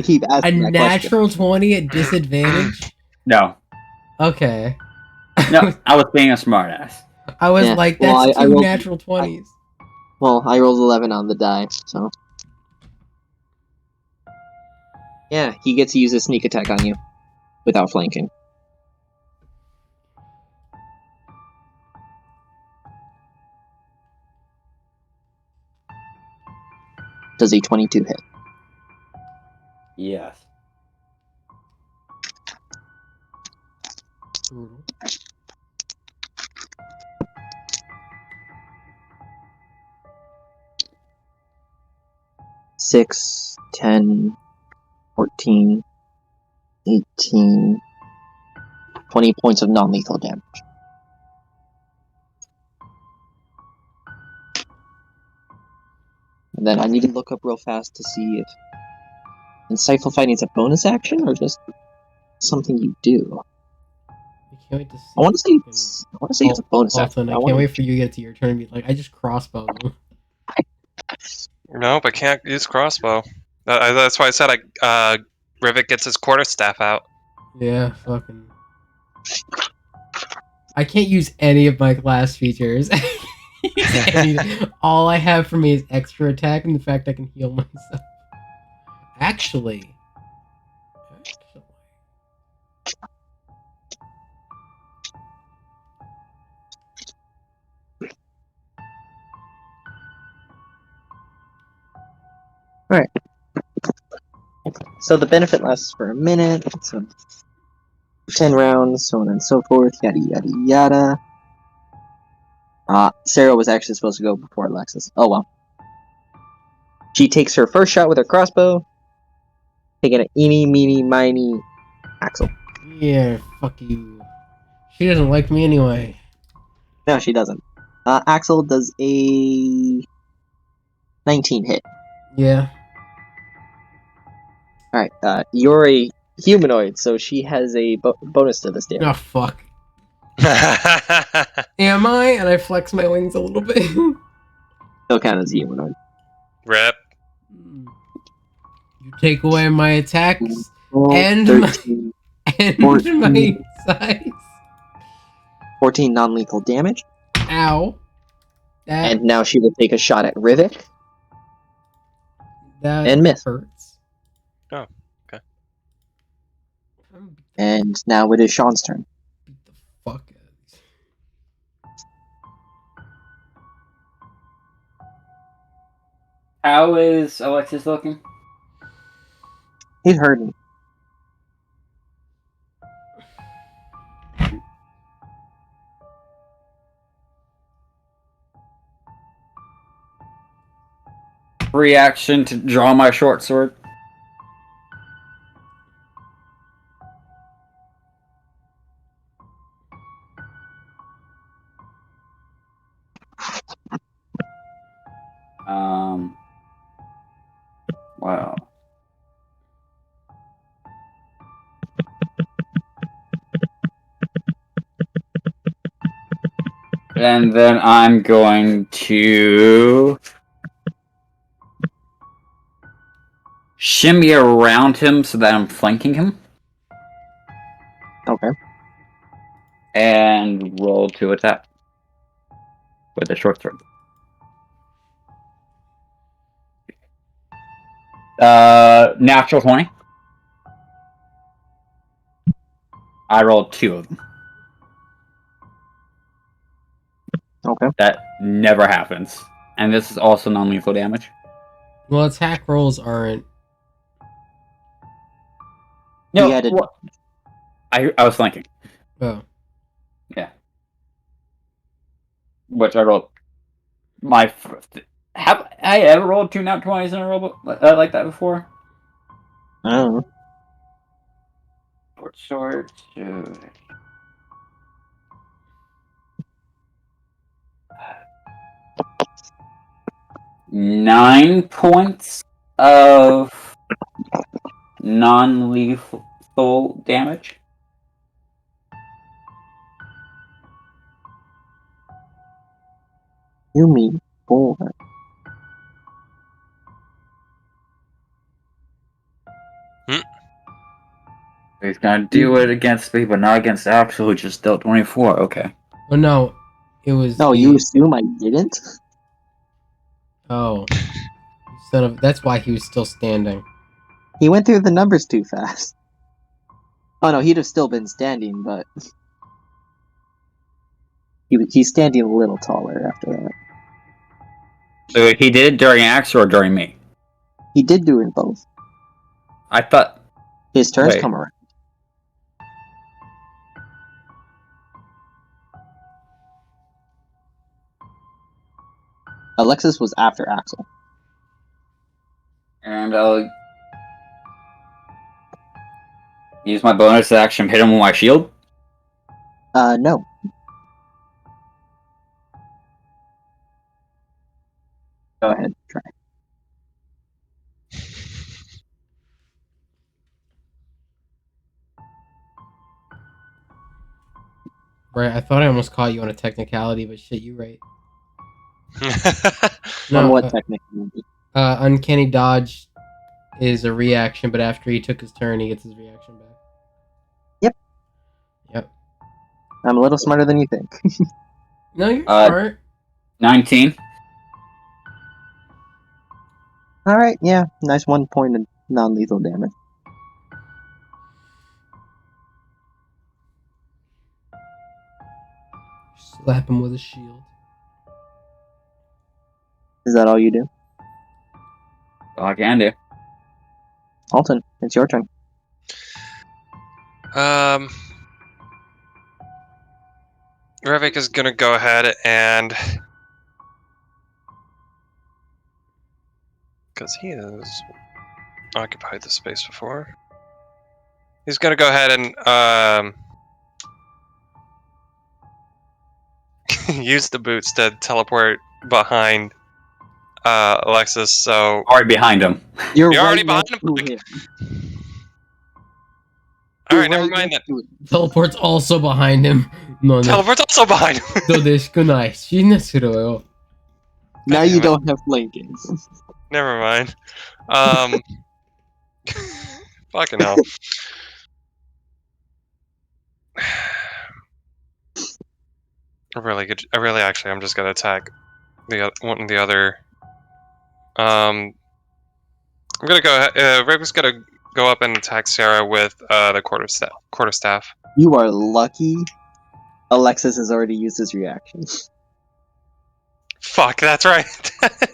keep A asking that question. natural 20 at disadvantage? No, Okay. no, I was being a smartass. I was Yeah, like, well, that's I two rolled- natural 20s. Well, I rolled 11 on the die, so. Yeah, he gets to use a sneak attack on you without flanking. Does a 22 hit? Yes. Brutal. Six, 10, 14, 18, 20 points of non-lethal damage. And then I need to look up real fast to see if insightful fighting is a bonus action or just something you do. I can't wait to see. I want to say it's a bonus Alton, action. I can't wait for you to get to your turn and be like, I just crossbowed him. Nope, I can't use crossbow. That's why I said Rivik gets his quarterstaff out. Yeah, fucking. I can't use any of my class features. All I have for me is extra attack and the fact I can heal myself. Actually. So the benefit lasts for a minute, so 10 rounds, so on and so forth, yada yada yada. Sarah was actually supposed to go before Alexis. Oh well. She takes her first shot with her crossbow, taking an eeny, meeny, miny Axel. Yeah, fuck you. She doesn't like me anyway. No, she doesn't. Axel does a 19 hit. Yeah. Alright, you're a humanoid, so she has a bonus to this damage. Oh, fuck. Am I? And I flex my wings a little bit. Still count as a humanoid. Rip. You take away my attacks Roll And 13, and 14. my size. 14 non-lethal damage. Ow. That, And now she will take a shot at Rivik. that and miss. hurts. Oh, okay. And now it is Sean's turn. Beat the fuck out of these. How is Alexis looking? He's hurting. Reaction to draw my short sword. Wow. And then I'm going to shimmy around him so that I'm flanking him. Okay. And roll to attack with the short sword. Natural 20. I rolled 2 of them. Okay. That never happens. And this is also non-lethal damage. Well, attack rolls aren't. No, He had it- what? I was flanking. Oh. Which I rolled. Have I ever rolled 2 nat 20s in a row like that before? I don't know. Short. 9 points of non-lethal damage. You mean 4. He's gonna do it against me, but not against Axel, who just dealt 24. Okay. Oh no, it was. No, the- you assume I didn't? Oh. Son of. That's why he was still standing. He went through the numbers too fast. Oh no, he'd have still been standing, but he's standing a little taller after that. So he did it during Axel or during me? He did do it both. I thought. His turns Wait. come around. Alexis was after Axel. And I'll use my bonus action, hit him with my shield. No. Go ahead, try. Right, I thought I almost caught you on a technicality, but shit, you right. On No, what technically? uncanny dodge is a reaction, but after he took his turn, he gets his reaction back. Yep. Yep. I'm a little smarter than you think. No, you're Uh, smart. 19. Alright, yeah. Nice 1 point of non-lethal damage. Slap him with a shield. Is that all you do? All I can do. Alton, it's your turn. Revik is gonna go ahead and, because he has occupied the space before, he's gonna go ahead and use the boots to teleport behind Alexis. So Already behind him. You're already right behind next him. to him. All You're right, never right mind that. next to him. Teleport's also behind him. No, no. Teleport's also behind him. どうでしくない。死なせろよ。 Now Damn you it. don't have flanking. Never mind. Fucking hell. Actually, I'm just gonna attack one of the other. I'm gonna go ahead. Rick's gonna go up and attack Sarah with the quarterstaff. You are lucky Alexis has already used his reaction. Fuck, that's right.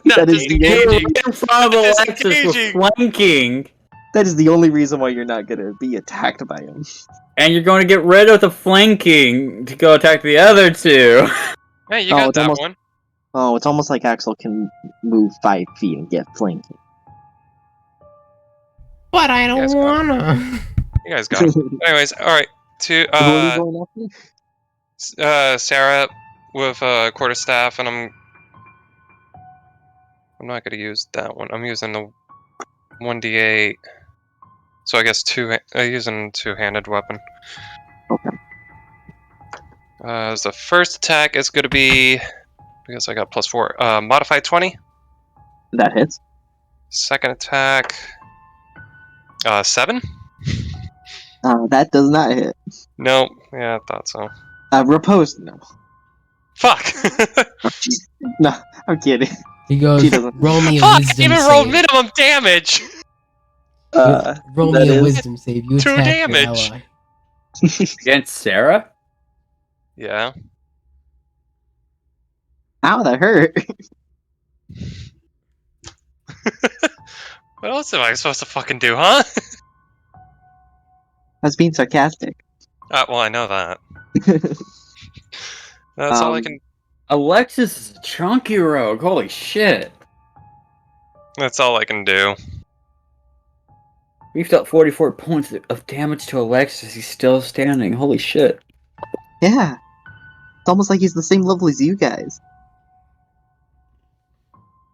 Not That is disengaging. In front of Alexis with Disengaging. flanking. That is the only reason why you're not gonna be attacked by him. And you're going to get rid of the flanking to go attack the other two. Hey, you Oh, got it's that almost- one. Oh, it's almost like Axel can move 5 feet and get flanking. But I Yes, don't go. wanna. You guys got him. Anyways, alright. To, Who are you going after? Sarah with quarterstaff, and I'm not gonna use that one. I'm using the 1d8. So I guess using two-handed weapon. Okay. The first attack is gonna be, because I got +4. Modified 20. That hits. Second attack, 7. That does not hit. No, yeah, I thought so. Riposte, no. Fuck. No, I'm kidding. He goes, She doesn't. roll me a Fuck! wisdom Even save. rolled minimum damage. Roll that me a is- wisdom save. You 2 attack damage. your ally. Against Sarah? Yeah. Ow, that hurt. What else am I supposed to fucking do, huh? I was being sarcastic. Well, I know that. That's all I can. Alexis is a chunky rogue. Holy shit. That's all I can do. We've dealt 44 points of damage to Alexis. He's still standing. Holy shit. Yeah. It's almost like he's the same level as you guys.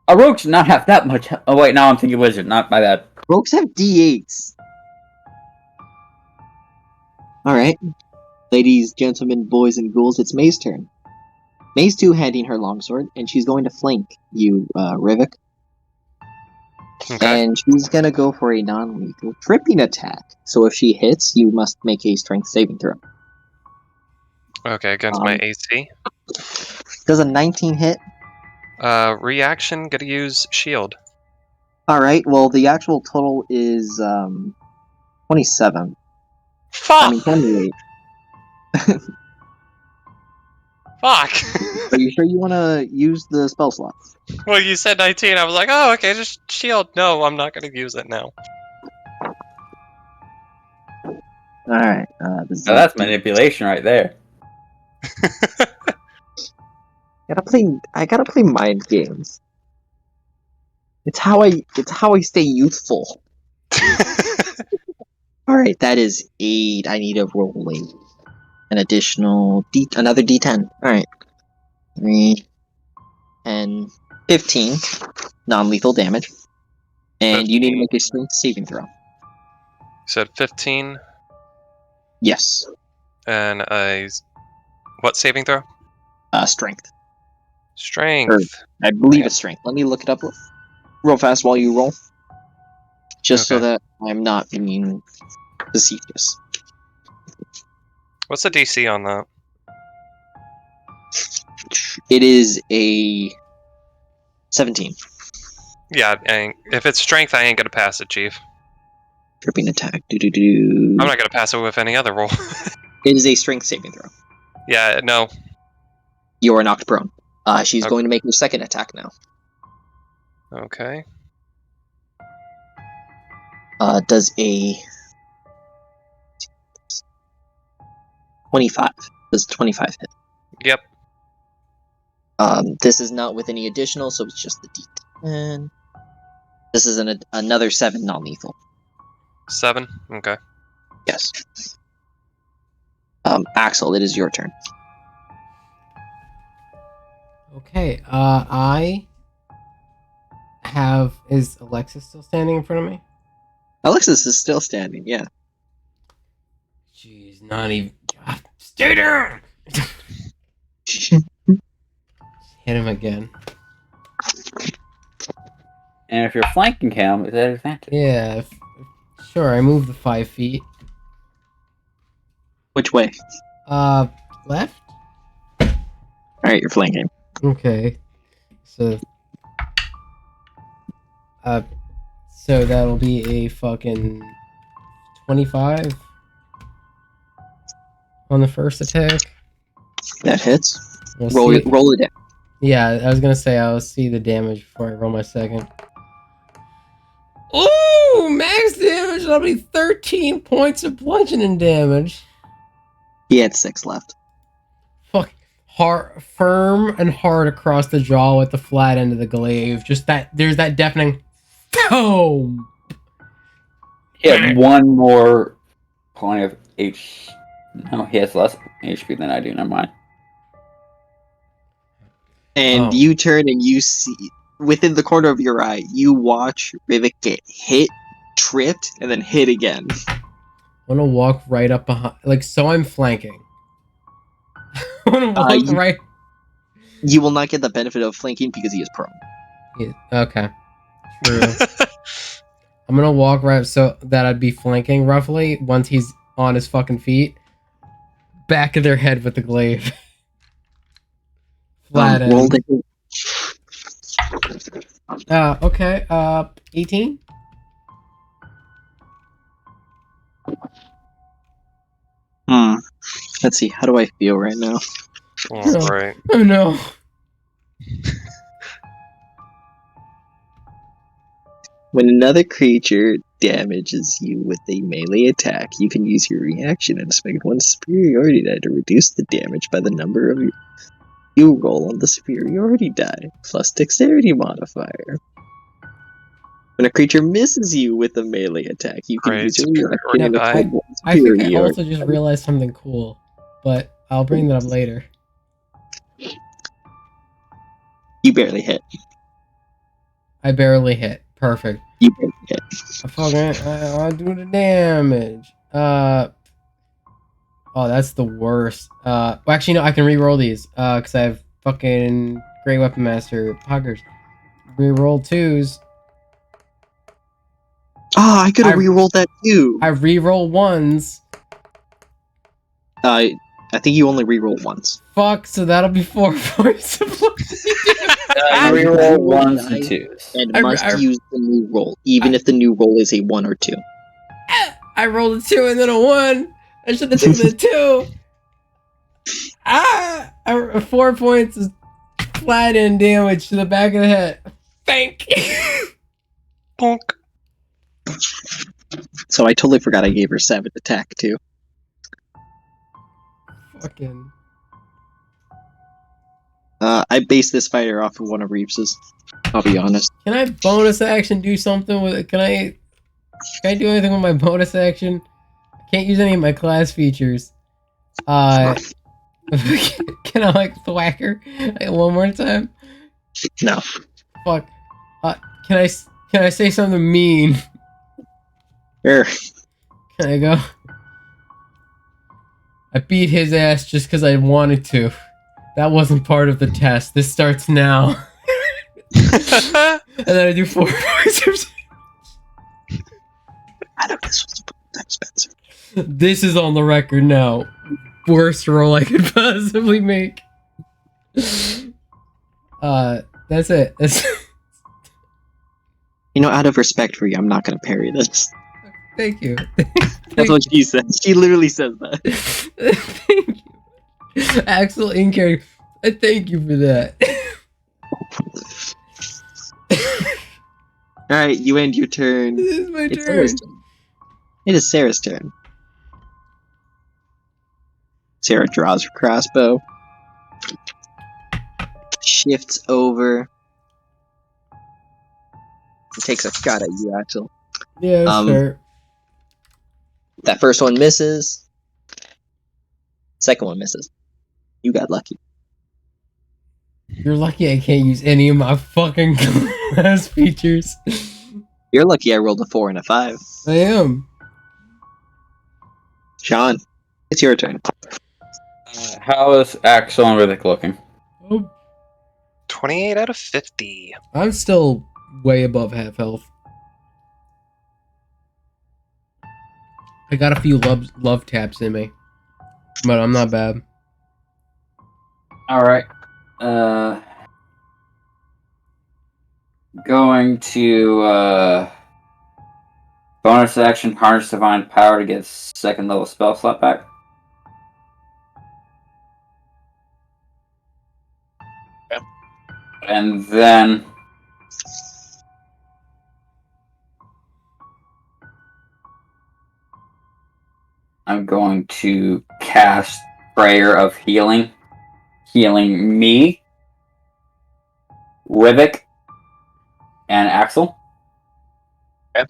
A rogue should not have that much. Oh, wait, now I'm thinking wizard. Not my bad. Rogues have D8s. Alright. Ladies, gentlemen, boys, and ghouls, it's May's turn. May's two-handing her longsword, and she's going to flank you, Rivik. Okay. And she's gonna go for a non-lethal tripping attack. So if she hits, you must make a strength saving throw. Okay, against my AC. Does a 19 hit? Reaction, gotta use shield. Alright, well, the actual total is, 27. Fuck! I mean, 28. Fuck! Are you sure you want to use the spell slots? Well, you said 19. I was like, oh, okay, just shield. No, I'm not gonna use it now. Alright, this is Now that's manipulation right there. I gotta play mind games. It's how I stay youthful. Alright, that is 8. I need to roll an additional another D10. Alright. 3 and 15 non-lethal damage. And you need to 15. make a strength saving throw. Said 15, Yes. and what saving throw? Strength. Strength. I believe it's strength. Let me look it up real fast while you roll. Just so Okay. that I'm not being facetious. What's the DC on that? It is a 17. Yeah, if it's strength, I ain't gonna pass it, Chief. Tripping attack. I'm not gonna pass it with any other roll. It is a strength saving throw. Yeah, no. You are knocked prone. She's Okay. going to make her second attack now. Okay. Does a 25. Does 25 hit? Yep. This is not with any additional, so it's just the D10. This is another 7 non-lethal. 7. Okay. Yes. Axel, it is your turn. Okay, is Alexis still standing in front of me? Alexis is still standing, yeah. Jeez, not even. Stay down! Hit him again. And if you're flanking him, it's at advantage. Yeah, sure, I moved the 5 feet. Which way? Left? Alright, you're flanking. Okay. So that'll be a fucking 25 on the first attack. That hits. We'll Roll see- it down. Yeah, I was gonna say I'll see the damage before I roll my second. Ooh, max damage that'll be 13 points of bludgeoning damage. He had 6 left. Fuck. Hard, firm and hard across the jaw with the flat end of the glaive. Just that, there's that deafening boom. He had one more point of H. No, he has less HP than I do. Never mind. And Oh. you turn and you see, within the corner of your eye, you watch Rivik get hit, tripped, and then hit again. I'm gonna walk right up behind, like, so I'm flanking. I'm gonna walk right. You will not get the benefit of flanking because he is prone. Yeah, okay. True. I'm gonna walk right so that I'd be flanking roughly once he's on his fucking feet. Back of their head with the glaive. Flat Roll end. the Okay. 18. Let's see, how do I feel right now? Oh, right. Oh no. When another creature damages you with a melee attack, you can use your reaction and expect one superiority die to reduce the damage by the number of you roll on the superiority die, plus dexterity modifier. When a creature misses you with a melee attack, you can Right, use your superiority reaction and die. expect one I think I superiority. also just realized something cool, but I'll bring that up later. You barely hit. I barely hit. Perfect. You barely hit. I do the damage. Oh, that's the worst. Well, actually, no, I can re-roll these. Because I have fucking Great Weapon Master poggers. Re-roll 2s. Ah, I could have I- re-rolled that too. I re-roll 1s. I think you only re-roll once. Fuck, so that'll be 4 points of I Reroll rolled ones and dice. twos. And I- must I- use the new roll, even if the new roll is a 1 or 2. I rolled a 2 and then a 1. I should have taken the 2. 4 points is flat in damage to the back of the head. Thank you. Bonk. So I totally forgot I gave her 7 attack too. Fucking. I based this fighter off of one of Reeves's. I'll be honest. Can I bonus action do something with it? Can I do anything with my bonus action? I can't use any of my class features. Can I like thwack her one more time? No. Fuck. Can I say something mean? Sure. Can I go? I beat his ass just because I wanted to. That wasn't part of the test. This starts now. And then I do 4 points of I know this was that expensive. This is on the record now. Worst roll I could possibly make. That's it. You know, out of respect for you, I'm not gonna parry this. Thank you. That's what she says. She literally says that. Thank you. Axel in character. I thank you for that. Alright, you end your turn. This is my It's turn. Sarah's turn. It is Sarah's turn. Sarah draws her crossbow. Shifts over. And takes a shot at you, Axel. Yeah, that's Um, fair. That first one misses. Second one misses. You got lucky. You're lucky I can't use any of my fucking class features. You're lucky I rolled a 4 and a 5. I am. Sean, it's your turn. How is Axel and Riddick looking? Oh, 28 out of 50. I'm still way above half health. I got a few love taps in me, but I'm not bad. Alright. Going to, bonus action, harness divine power to get second level spell slot back. Okay. And then I'm going to cast Prayer of Healing. Healing me, Rivik, and Axel. Not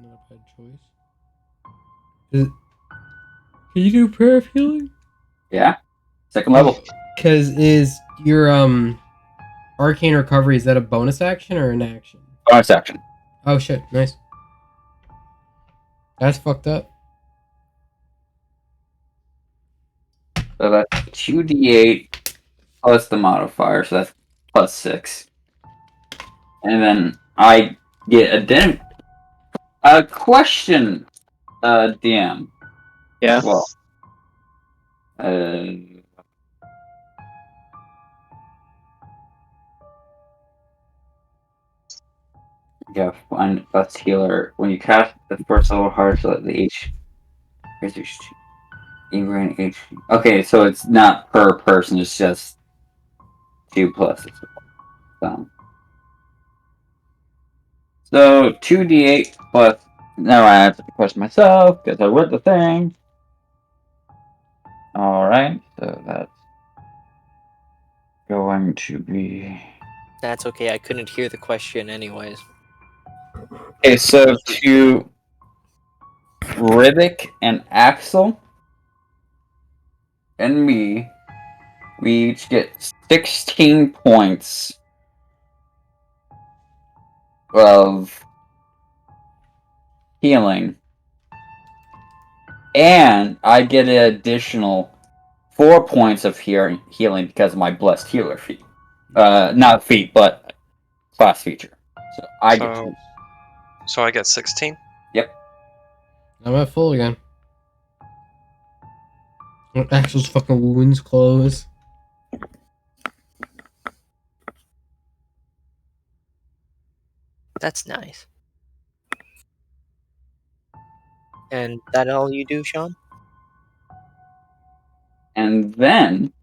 a bad choice. Can you do prayer of healing? Yeah. Second level. Because is your arcane recovery, is that a bonus action or an action? Bonus action. Oh shit, nice. That's fucked up. So that's 2d8 plus the modifier, so that's plus 6. And then I get a question, DM. Yeah. Well, yeah, one plus healer. When you cast the first level hard, so that the H. Here's your Ingrid H. Okay, so it's not per person, it's just 2 plus. So 2d8 plus. Now I have to push myself because I read the thing. Alright, so that's going to be. That's okay. I couldn't hear the question anyways. Okay, so to Rivik and Axel and me, we each get 16 points of healing. And I get an additional 4 points of healing because of my blessed healer feat. Not feat, but class feature. So I get So- to. So I get 16. I'm at full again. Axel's fucking wounds close. That's nice. And that all you do, Sean? And then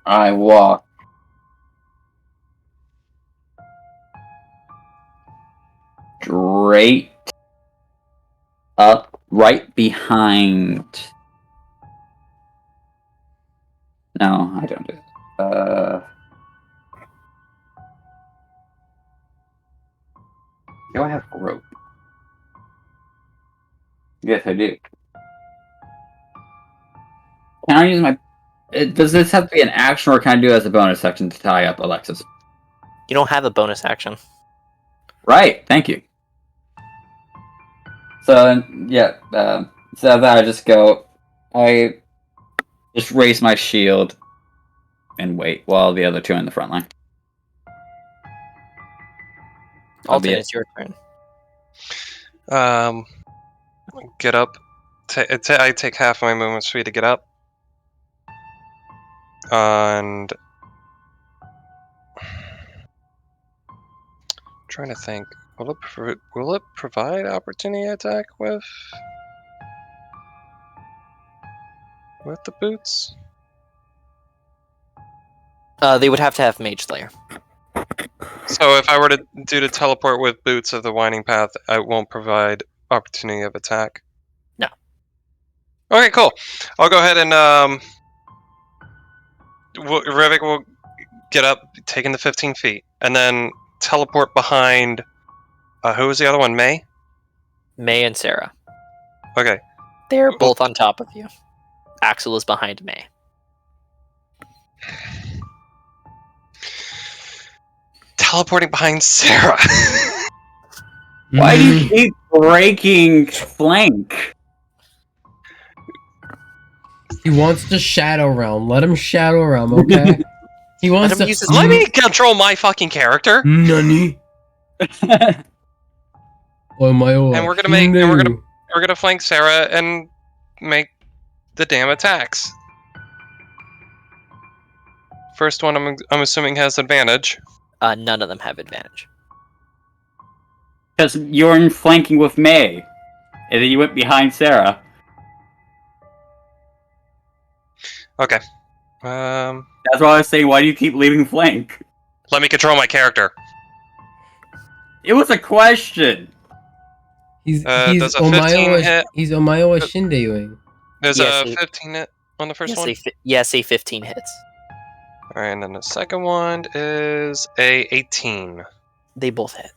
I walk straight up right behind. No, I don't do it. Do I have rope? Yes, I do. Can I use my? Does this have to be an action, or can I do it as a bonus action to tie up Alexis? You don't have a bonus action. Right. Thank you. So yeah, so that I just go. I just raise my shield and wait while the other two are in the front line. Alton, it's your turn. Get up. I take half my movement speed to get up. And trying to think, will it provide opportunity attack with the boots? They would have to have Mage Slayer. So if I were to do the teleport with boots of the winding path, I won't provide opportunity of attack. No. Okay, cool. I'll go ahead and Rivik will get up, taking the 15 feet, and then teleport behind. Who was the other one? May. May and Sarah. Okay. They're both on top of you. Axel is behind May. Teleporting behind Sarah. Why do you keep breaking flank? He wants to Shadow Realm. Let him Shadow Realm, okay? He wants Let him to use his- Let me control my fucking character. Nani? Oh my god. And we're gonna flank Sarah and make the damn attacks. First one, I'm assuming has advantage. None of them have advantage. Because you're in flanking with May, and then you went behind Sarah. Okay. That's why I was saying, why do you keep leaving flank? Let me control my character. It was a question. He's does a 15 hit? He's Omayo Shindeing. There's Yes, a 15 hit on the first Yes, one? yes, a 15 hits. Alright, and then the second one is a 18. They both hit.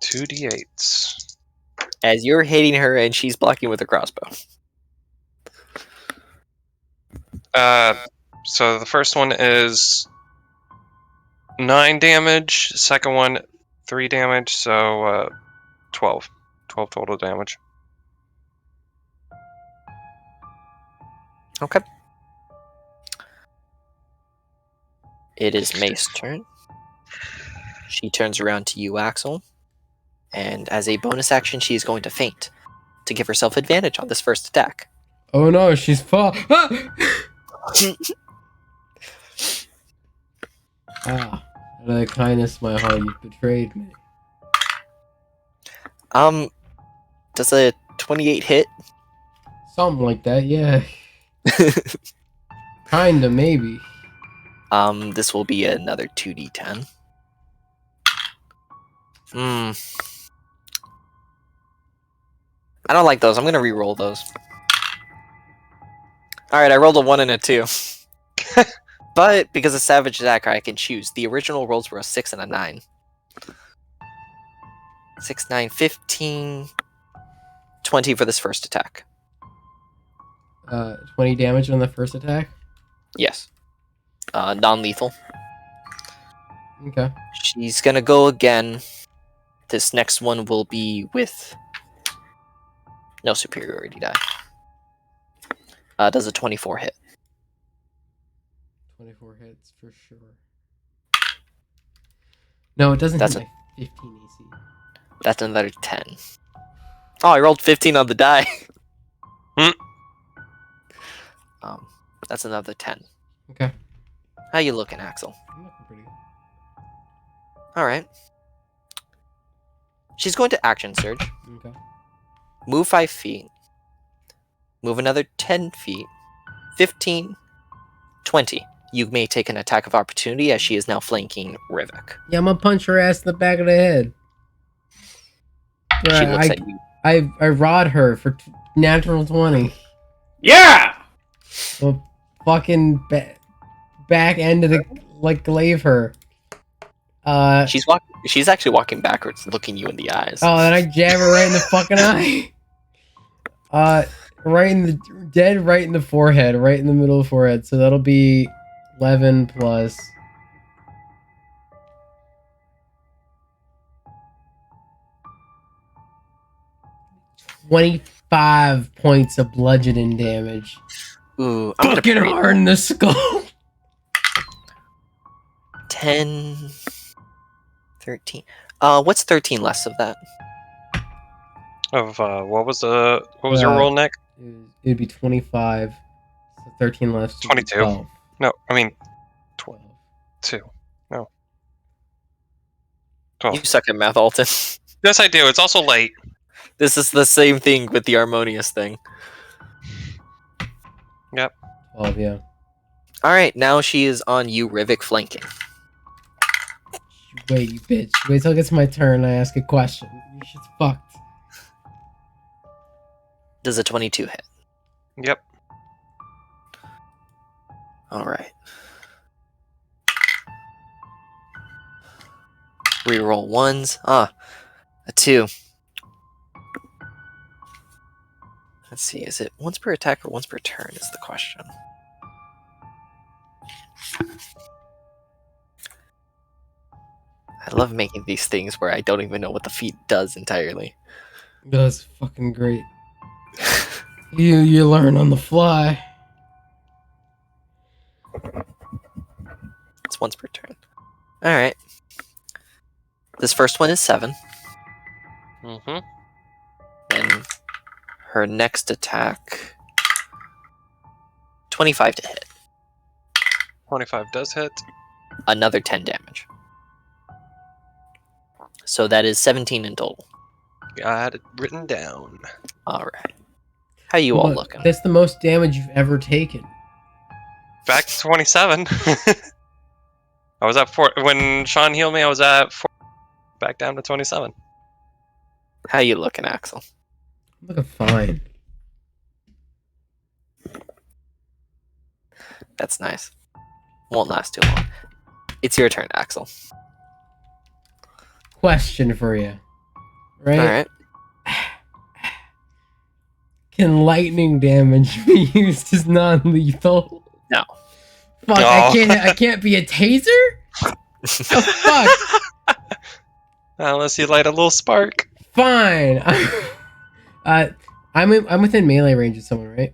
2d8s. As you're hitting her and she's blocking with a crossbow. So the first one is 9 damage, second one 3 damage, so 12. 12 total damage. Okay. It is May's turn. She turns around to you, Axel. And as a bonus action, she is going to faint to give herself advantage on this first attack. Oh no, she's fall. Ah, out of the kindness of my heart, you've betrayed me. Does a 28 hit? Something like that, yeah. Kinda, maybe. This will be another 2d10. I don't like those. I'm gonna re-roll those. Alright, I rolled a 1 and a 2. But because of Savage Attacker, I can choose. The original rolls were a 6 and a 9. 6, 9, 15, 20 for this first attack. 20 damage on the first attack? Yes. Non-lethal. Okay. She's gonna go again. This next one will be with no superiority die. Does a 24 hit. 24 hits for sure. No, it doesn't That's hit my 15 AC. That's another 10. Oh, I rolled 15 on the die. That's another 10. Okay. How you looking, Axel? I'm looking pretty good. Alright. She's going to action surge. Okay. Move 5 feet. Move another 10 feet. 15. 20. You may take an attack of opportunity as she is now flanking Rivik. Yeah, I'm gonna punch her ass in the back of the head. She looks at you. I rod her for natural 20. Yeah! Well, fucking back end of the glaive her. She's actually walking backwards, looking you in the eyes. Oh, then I jab her right in the fucking eye. Right in the forehead, right in the middle of the forehead. So that'll be 11 plus. $25 points of bludgeoning damage. Ooh, I'm gonna Fucking parry hard in the skull. 10, 13. What's 13 less of that? Of what was your roll, Nick? It'd be 25. So 13 left. So 22. 12. No, I mean 12. 2. No. 12. You suck at math, Alton. Yes, I do. It's also late. This is the same thing with the harmonious thing. 12, yeah. Alright, now she is on you, Rivik, flanking. Wait, you bitch. Wait till it gets my turn and I ask a question. You shit's fucked. Does a 22 hit? Yep. Alright. Reroll ones. A 2. Let's see, is it once per attack or once per turn is the question. I love making these things where I don't even know what the feat does entirely. That's fucking great. You learn on the fly. It's once per turn. Alright. This first one is 7. Mm-hmm. And her next attack... 25 to hit. 25 does hit. Another 10 damage. So that is 17 in total. Got it written down. Alright. How you all But looking? That's the most damage you've ever taken. Back to 27. I was at 4 when Sean healed me. I was at 4, back down to 27. How you looking, Axel? I'm looking fine. That's nice. Won't last too long. It's your turn, Axel. Question for you. Right? All right. Can lightning damage be used as non-lethal? No. Fuck, No. I can't be a taser? The fuck? Unless you light a little spark. Fine. I'm within melee range of someone, right?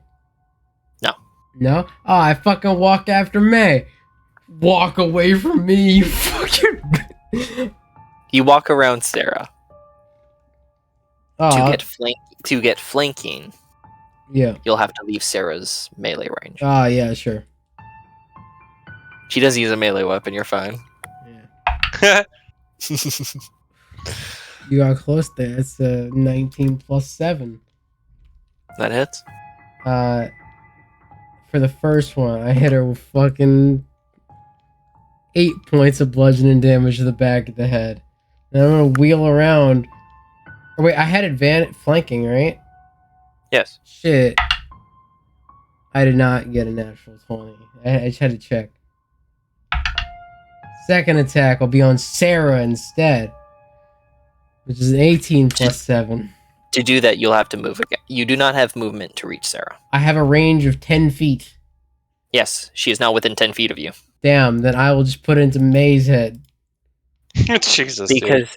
No. No? Oh, I fucking walk after May. Walk away from me, you fucking. You walk around Sarah Oh, to get flanking. yeah. You'll have to leave Sarah's melee range. Oh, yeah, sure. She does use a melee weapon. You're fine. Yeah. You got close there. It's 19 plus 7. That hits. For the first one, I hit her with fucking 8 points of bludgeoning damage to the back of the head. And I'm gonna wheel around. Oh, wait, I had advantage flanking, right? Yes. Shit. I did not get a natural 20. I just had to check. Second attack will be on Sarah instead, which is an 18 plus 7. To do that, you'll have to move again. You do not have movement to reach Sarah. I have a range of 10 feet. Yes, she is now within 10 feet of you. Damn, then I will just put it into May's head. Jesus, dude.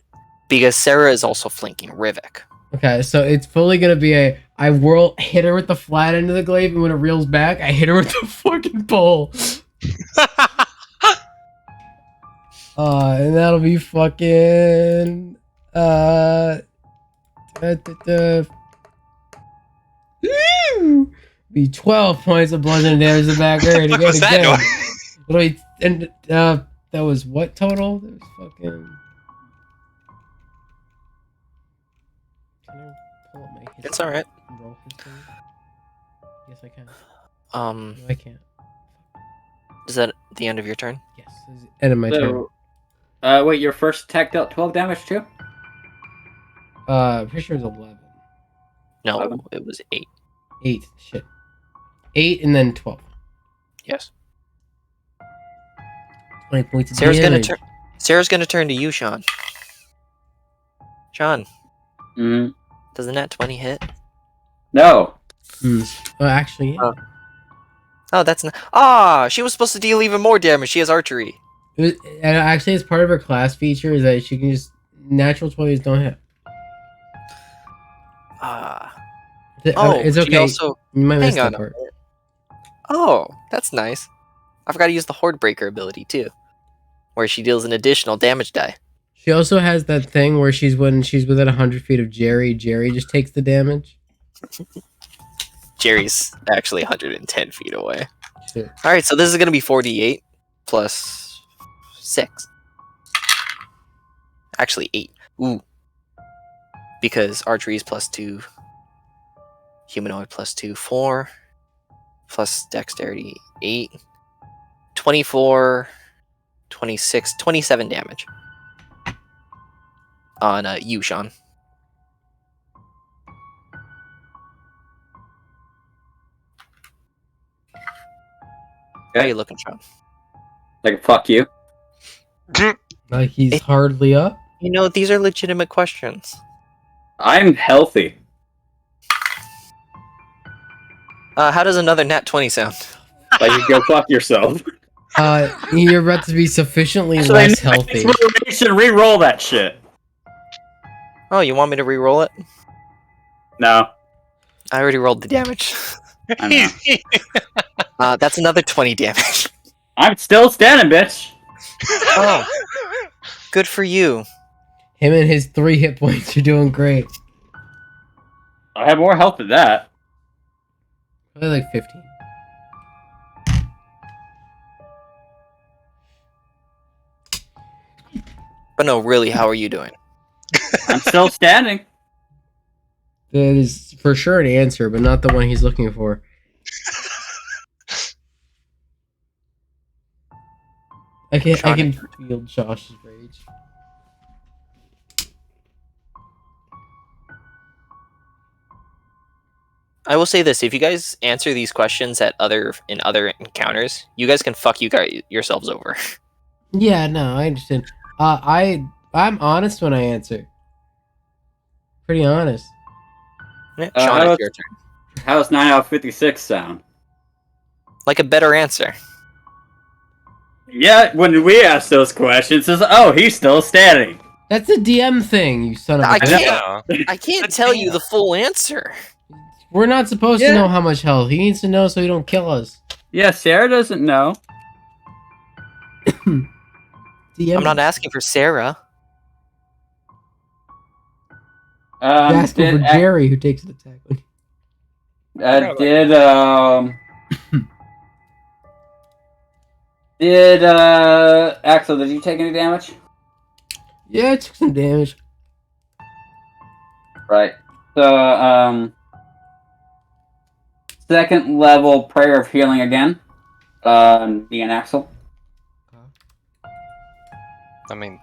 Because Sarah is also flanking Rivik. Okay, so it's fully gonna be hit her with the flat end of the glaive, and when it reels back, I hit her with the fucking pole. And that'll be fucking be 12 points of bludgeoning damage to the back of her head What again. was that noise? Wait, and that was what total? That was fucking. Can I pull up my history? It's alright. Roll history? Yes, I can. Um, No, I can't. is that the end of your turn? Yes, this is end of my turn. So, wait, your first attack dealt 12 damage too? Pretty sure it was 11. No, 11? it was 8. 8. Shit. 8 and then 12. Yes. 20 points of Sarah's gonna damage. turn. Sarah's gonna turn to you, Sean. Sean, Mm-hmm. does the nat 20 hit? No. Oh, actually, yeah. Oh, that's not. Ah, she was supposed to deal even more damage. She has archery. And actually, it's part of her class feature is that she can just natural 20s don't hit. Ah. Oh, it's she okay. also. You might miss Hang that on. part. Oh, that's nice. I forgot to use the Horde Breaker ability too, where she deals an additional damage die. She also has that thing where when she's within 100 feet of Jerry just takes the damage. Jerry's actually 110 feet away. Shit. All right, so this is gonna be 48 plus 6. Actually 8. Ooh. Because archery is plus 2. Humanoid plus 2, 4. Plus dexterity, 8. 24, 26, 27 damage. On you, Sean. How Okay. you looking, Sean? Like, fuck you. Like he's It- hardly up. You know, these are legitimate questions. I'm healthy. How does another nat 20 sound? Like, you go fuck yourself. You're about to be sufficiently So I less need healthy. exploration, re-roll that shit. Oh, you want me to re-roll it? No. I already rolled the damage. I know. That's another 20 damage. I'm still standing, bitch. Oh, good for you. Him and his 3 hit points are doing great. I have more health than that. Probably like 15. But no, really, how are you doing? I'm still standing. That is for sure an answer, but not the one he's looking for. I can Trying feel Josh's rage. I will say this: if you guys answer these questions in other encounters, you guys can fuck you guys yourselves over. Yeah, no, I understand. I'm honest when I answer. Pretty honest. Yeah, Uh, Sean, how it's about- your turn. How does 9 out of 56 sound? Like a better answer. Yeah, when we ask those questions, it's oh, he's still standing. That's a DM thing, you son of a I bitch. can't. I can't tell you the full answer. We're not supposed to Yeah. know how much health. He needs to know so he don't kill us. Yeah, Sarah doesn't know. DM. I'm not asking for Sarah. asking for Jerry, who takes an attack. Axel, did you take any damage? Yeah, I took some damage. Right. So, second level prayer of healing again. Me and Axel. I mean,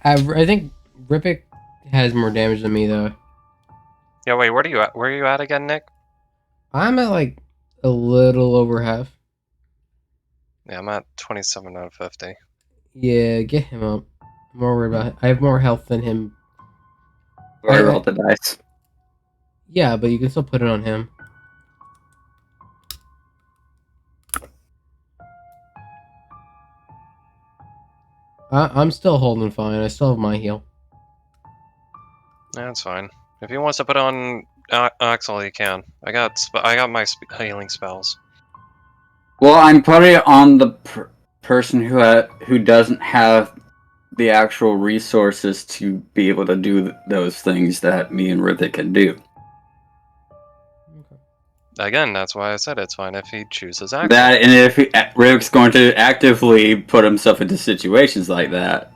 I think Ripik has more damage than me though. yeah. Wait, where are you at again, Nick? I'm at like a little over half. Yeah, I'm at 27 out of 50. Yeah, get him up. I'm more worried about. I have more health than him. I rolled the dice. Yeah, but you can still put it on him. I'm still holding fine. I still have my heal. Yeah, that's fine. If he wants to put on Axel, he can. I got my healing spells. Well, I'm putting it on the person who doesn't have the actual resources to be able to do those things that me and Rivik can do. Again, that's why I said it's fine if he chooses Axel. That, and if Rivik's going to actively put himself into situations like that,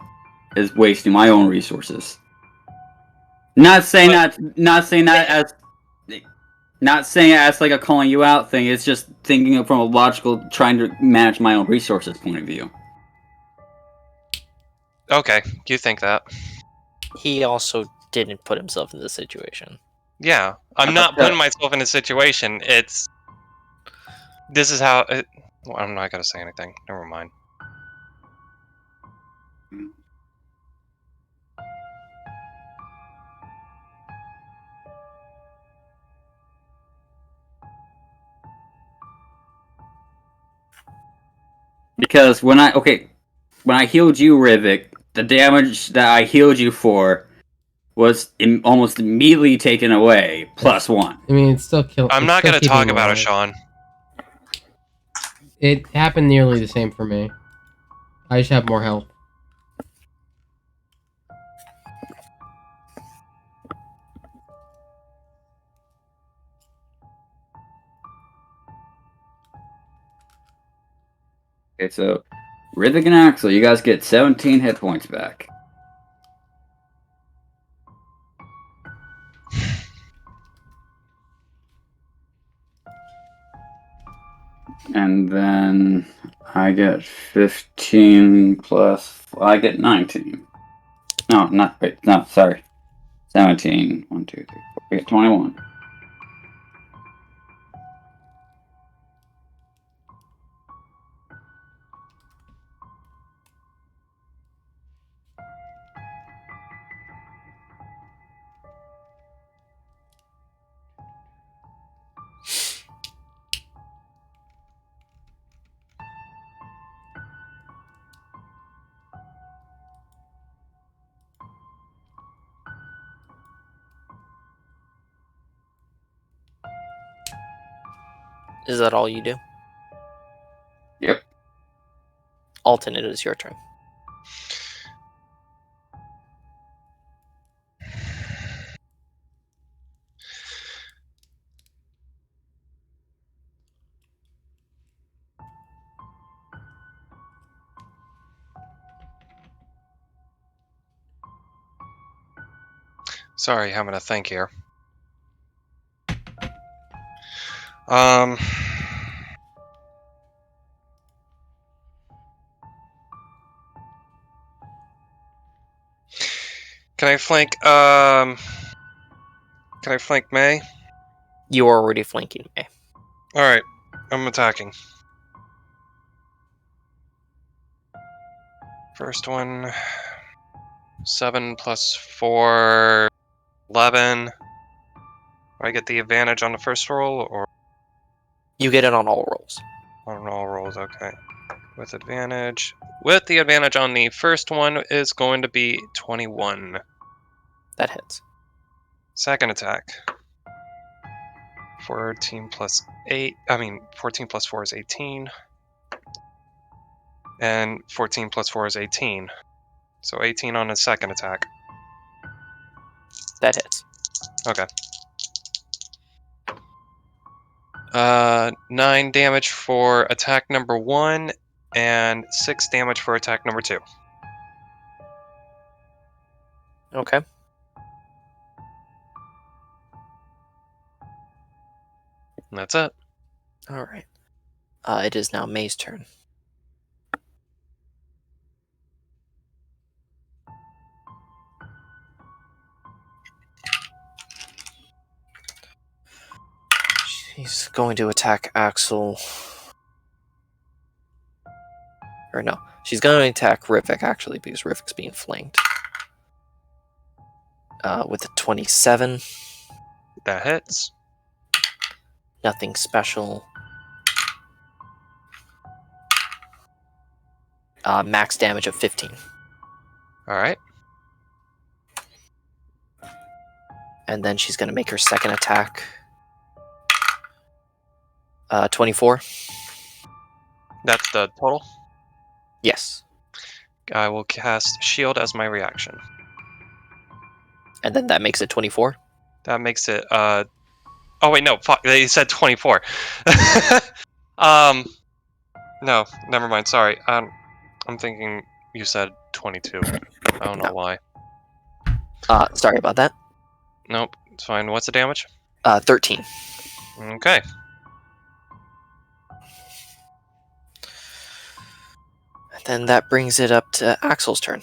is wasting my own resources. Not saying that as like a calling you out thing. It's just thinking of from a logical, trying to manage my own resources point of view. Okay, you think that? He also didn't put himself in this situation. Yeah, I'm not putting myself in a situation. This is how. Well, I'm not gonna say anything. Never mind. Because when I healed you, Rivik, the damage that I healed you for was almost immediately taken away, +1. I mean, it's still killing. I'm not gonna talk about it, Sean. It happened nearly the same for me. I just have more health. Okay, so Rivik and Axel, you guys get 17 hit points back. And then I get 15 plus. I get 19. No, not wait. No, sorry. 17. 1, 2, 3, 4. I get 21. Is that all you do? Yep. Alton, it is your turn. Sorry, having to think here. Um. Can I flank? Can I flank May? You are already flanking May. All right, I'm attacking. First one, 7 plus 4, 11. Do I get the advantage on the first roll or You get it on all rolls. on all rolls? Okay, with advantage. With the advantage on the first one is going to be 21. That hits. Second attack. 14 plus 8. 14 plus 4 is 18. And 14 plus 4 is 18. So 18 on his second attack. That hits. Okay. 9 damage for attack number 1, and 6 damage for attack number 2. Okay. And that's it. All right. It is now May's turn. She's going to attack Axel. Or no, she's going to attack Rivik actually because Rivik's being flanked. With a 27. That hits. Nothing special. Max damage of 15. Alright. And then she's going to make her second attack. 24. That's the total. Yes. I will cast Shield as my reaction. And then that makes it 24. That makes it, oh wait, no, fuck, they said 24. No, never mind, sorry. I'm thinking you said 22. I don't know No. why. Sorry about that. Nope, it's fine. What's the damage? 13. Okay. Then that brings it up to Axel's turn.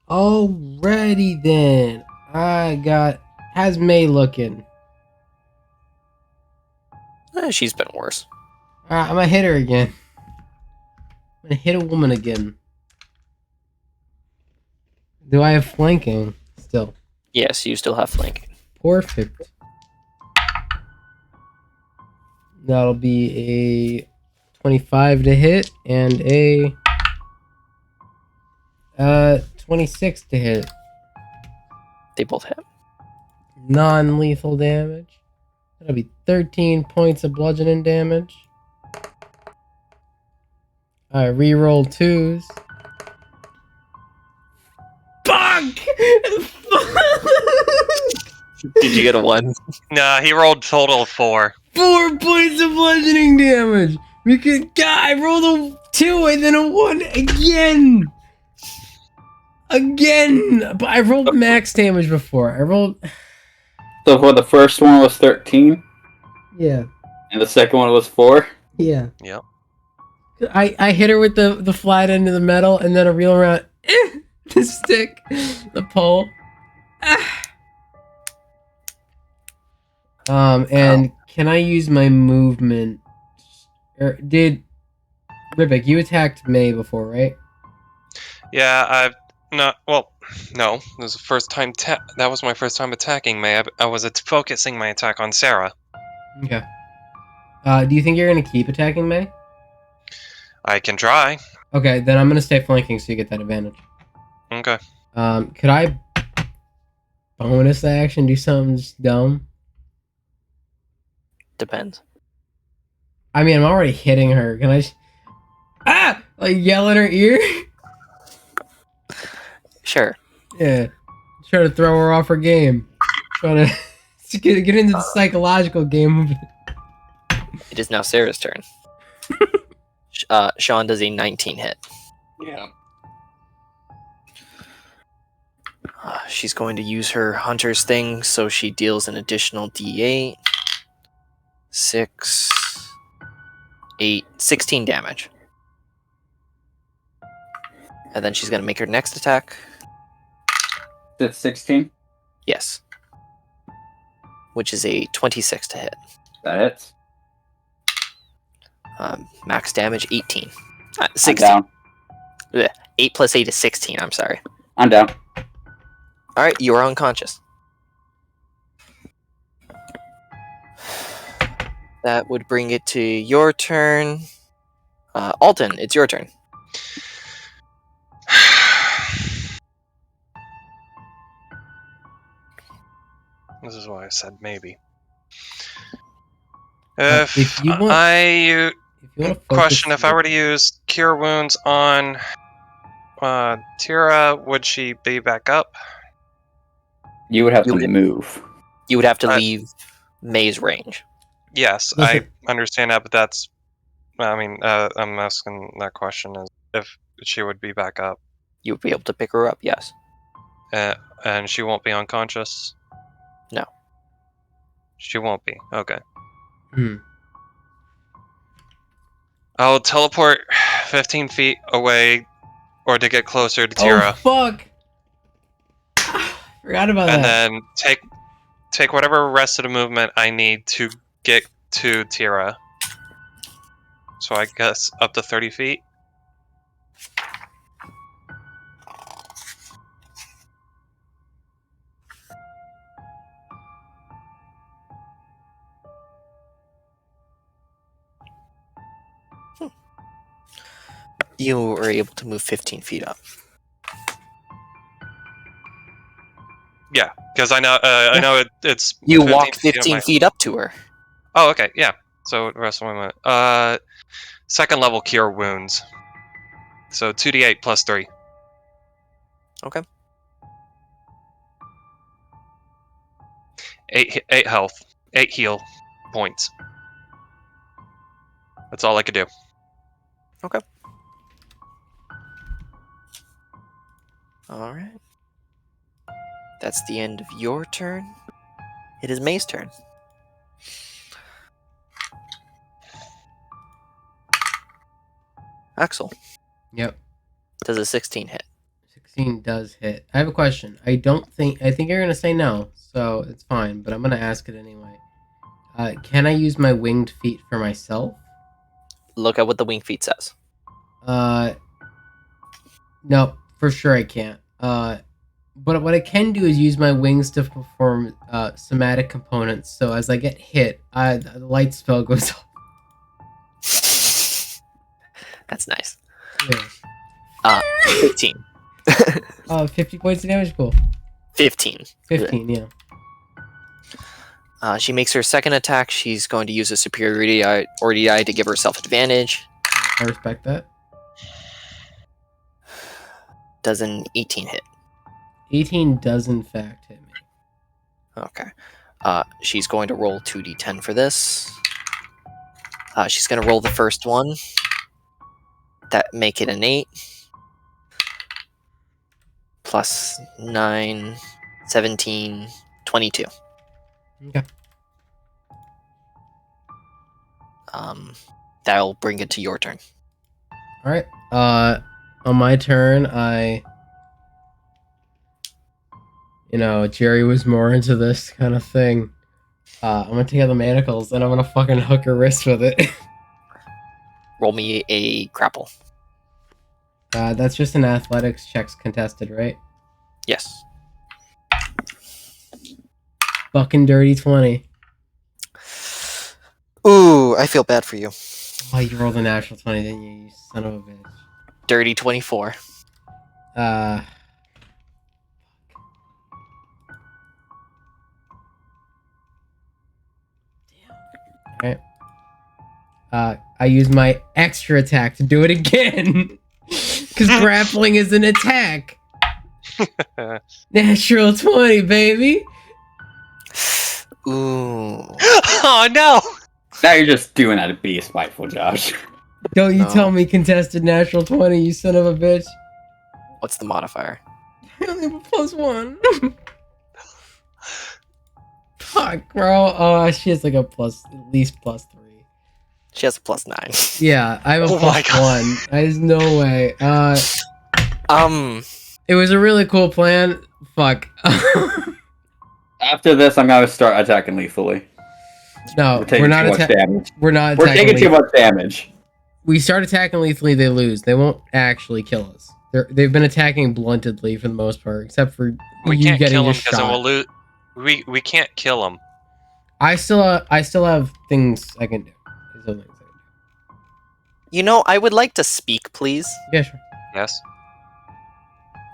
Alrighty then. How's May looking? She's been worse. Alright, I'm gonna hit her again. I'm gonna hit a woman again. Do I have flanking still? Yes, you still have flanking. Perfect. That'll be a 25 to hit and a 26 to hit. They both hit. Non-lethal damage. That'll be 13 points of bludgeoning damage. Reroll 2s. Fuck! Did you get a 1? Nah, he rolled total of 4. 4 points of bludgeoning damage! Because, God, I rolled a 2 and then a 1 again! Again! But I rolled max damage before. So for the first one was 13, Yeah. and the second one was 4. Yeah. Yep. I hit her with the flat end of the metal and then a reel around the stick, the pole. And can I use my movement? Did Rivik, you attacked May before, right? Yeah, I've not. Well, no. It was the first time. That was my first time attacking May. I was focusing my attack on Sarah. Okay. Do you think you're gonna keep attacking May? I can try. Okay, then I'm gonna stay flanking so you get that advantage. Okay. Could I bonus action do something just dumb? Depends. I mean, I'm already hitting her. Can I like yell in her ear? Sure. Yeah. Try to throw her off her game. Try to get into the psychological game. It is now Sarah's turn. Sean does a 19 hit. Yeah. She's going to use her hunter's thing, so she deals an additional d8. 6, 8, 16 damage. And then she's going to make her next attack. That's 16. Yes. Which is a 26 to hit. That hits. Max damage 18. I'm 16. down. 8 plus 8 is 16, I'm sorry. I'm down. Alright, you are unconscious. That would bring it to your turn. Alton, it's your turn. This is why I said maybe. If you want- I If you want to question, if I were to use Cure Wounds on Tira, would she be back up? You would have You to would- move. You would have to I- leave May's range. Yes, Listen. I understand that, but that's. I mean, I'm asking that question is if she would be back up, You would be able to pick her up, yes. and she won't be unconscious. No. She won't be. Okay. Hmm. I'll teleport 15 feet away, or to get closer to Tira, Oh fuck! Forgot about and that. then take whatever rest of the movement I need to get to Tira. So I guess up to 30 feet. You were able to move 15 feet up. Yeah, because I know it's. You 15 walk feet of 15 my- feet up to her. Oh, okay, yeah. So the rest of my movement. Second level Cure Wounds. So 2d8 plus 3. Okay. 8 health. 8 heal points. That's all I could do. Alright. That's the end of your turn. It is May's turn. Axel, Yep. does a 16 hit? 16 does hit. I have a question. I think you're gonna say no, so it's fine, but I'm gonna ask it anyway. Can I use my winged feet for myself? Look at what the wing feet says. No, for sure I can't. But what I can do is use my wings to perform somatic components. So as I get hit, the light spell goes off. That's nice. Yeah. 15. 50 points of damage. Cool. 15. 15. Yeah. She makes her second attack. She's going to use a superiority die to give herself advantage. I respect that. Does an 18 hit? 18 does in fact hit me. Okay. She's going to roll 2d10 for this. She's going to roll the first one. That make it an 8. Plus 9, 17, 22. Okay. That'll bring it to your turn. All right. On my turn, Jerry was more into this kind of thing. I'm gonna take out the manacles and I'm gonna fucking hook her wrist with it. Roll me a grapple. That's just an athletics checks contested, right? Yes. Fucking dirty 20. Ooh, I feel bad for you. Oh, you rolled a natural 20, didn't you? You son of a bitch. Dirty 24. Alright. I use my extra attack to do it again. Because grappling is an attack. Natural 20, baby. Ooh. Oh no! Now you're just doing that to be spiteful, Josh. Don't you No. tell me contested natural 20, you son of a bitch. What's the modifier? I only have a +1. Fuck, bro. Oh, she has like a plus, at least +3. She has a plus 9. Yeah, I have a Oh my God. +1. There's no way. It was a really cool plan. Fuck. After this, I'm gonna start attacking lethally. No, We're taking we're not too much attacking. damage. We're not We're attacking. taking too much damage. We start attacking lethally, they lose. They won't actually kill us. They've been attacking bluntedly for the most part, except for We you can't getting kill him just because then shot. we'll lose. We can't kill him. I still have things I can do. There's other things I can You know, I would like to speak, please. do. Yeah, sure. Yes.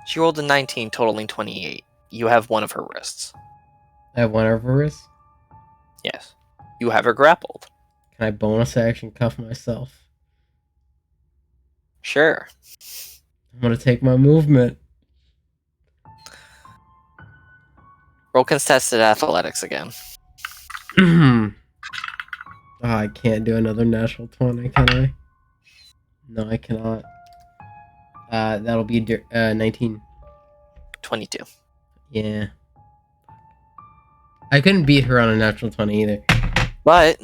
She rolled a 19, totaling 28. You have one of her wrists. I have one over wrist. Yes. You have her grappled. Can I bonus action cuff myself? Sure. I'm gonna take my movement. Roll contested athletics again. Oh, I can't do another natural 20, can I? No, I cannot. That'll be 19. 22. Yeah. I couldn't beat her on a natural 20 either. But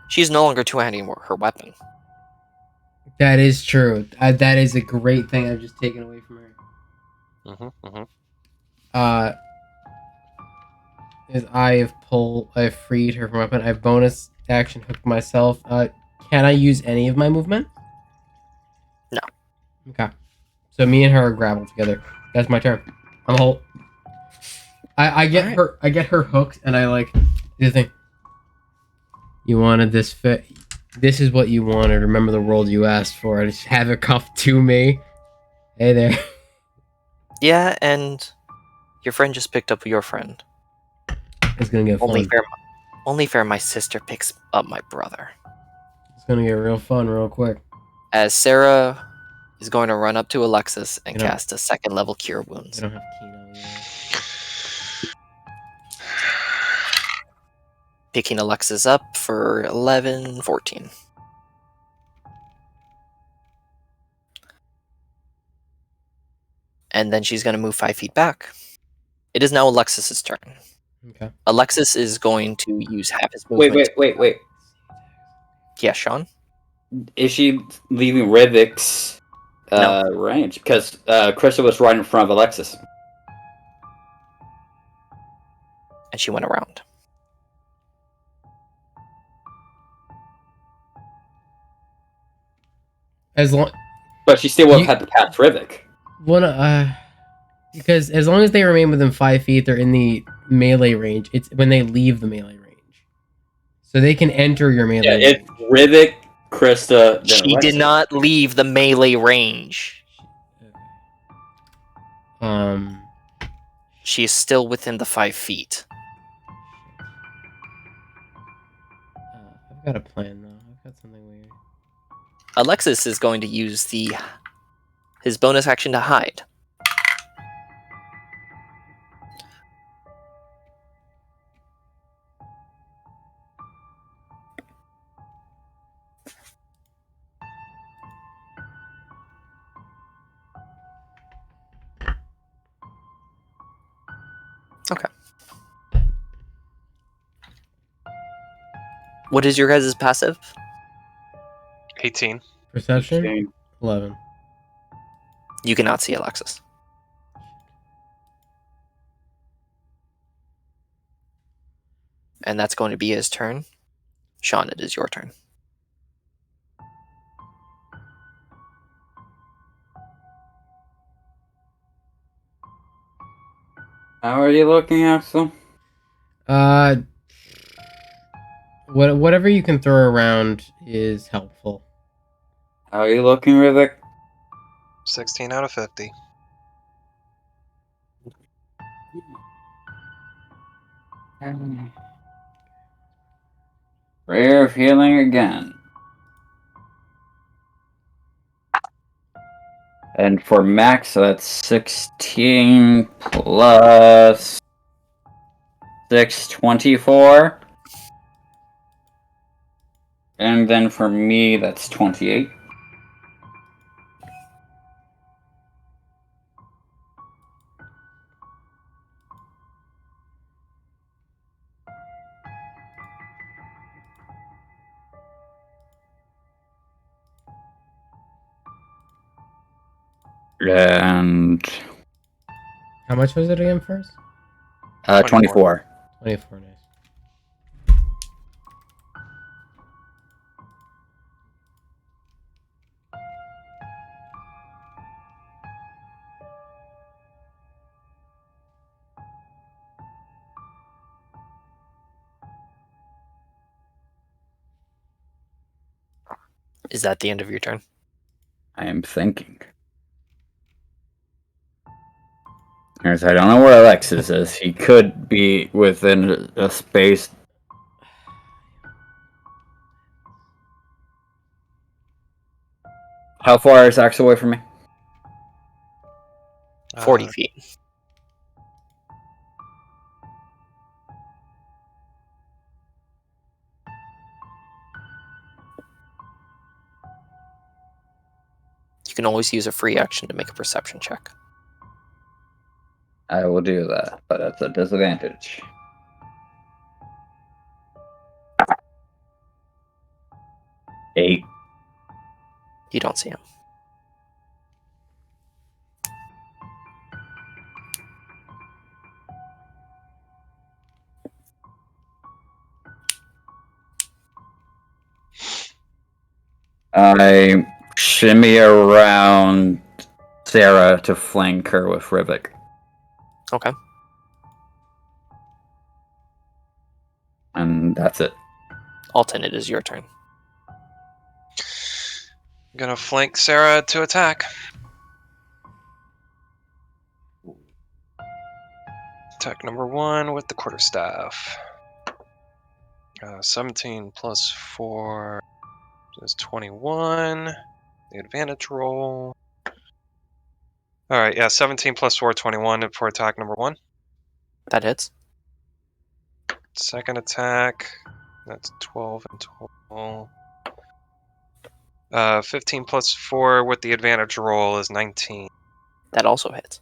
she's no longer two-handing her weapon. That is true. That is a great thing I've just taken away from her. Is I've freed her from weapon. I've bonus action hooked myself. Can I use any of my movement? No. Okay. So me and her are grappled together. That's my turn. I'm a whole. I get Alright. her. I get her hooked, and I like do the thing. You wanted this fit. This is what you wanted. Remember the world you asked for. I just have it cuffed to me. Hey there. Yeah, and your friend just picked up your friend. It's gonna get fun. Only fair my sister picks up my brother. It's gonna get real fun real quick. As Sarah is going to run up to Alexis and You know- cast a second level Cure I Wounds. don't have Kino yet. Picking Alexis up for 11, 14. And then she's going to move 5 feet back. It is now Alexis's turn. Okay. Alexis is going to use half his movement. Wait. Yeah, Sean? Is she leaving Rivik's No. range? Because Krista was right in front of Alexis. And she went around. As long But she still would You- have had to pass Rivik. because as long as they remain within 5 feet, they're in the melee range. It's when they leave the melee range, so they can enter your melee Yeah, range. it's Rivik, Krista, then She Alexis. did not leave the melee range. She is still within the 5 feet. I've got a plan though. I've got something weird. Alexis is going to use his bonus action to hide. Okay. What is your guys' passive? 18. Perception 11. You cannot see Alexis. And that's going to be his turn. Sean, it is your turn. How are you looking, Axel? Whatever you can throw around is helpful. How are you looking, Rivik? 16 out of 50. Prayer of healing again. And for max, so that's 16 plus 6, 24. And then for me, that's 28. And How much was it again first? 24. 24, nice. Is that the end of your turn? I am thinking. Here's, I don't know where Alexis is. He could be within a space. How far is Axe away from me? 40 feet. You can always use a free action to make a perception check. I will do that, but that's a disadvantage. Eight. You don't see him. I shimmy around Sarah to flank her with Rivik. Okay. And that's it. Alton, it is your turn. Gonna flank Sarah to attack. Attack number 1 with the quarterstaff. 17 plus 4 is 21. The advantage roll. Alright, yeah, 17 plus 4, 21 for attack number 1. That hits. Second attack, that's 12 in total. 15 plus 4 with the advantage roll is 19. That also hits.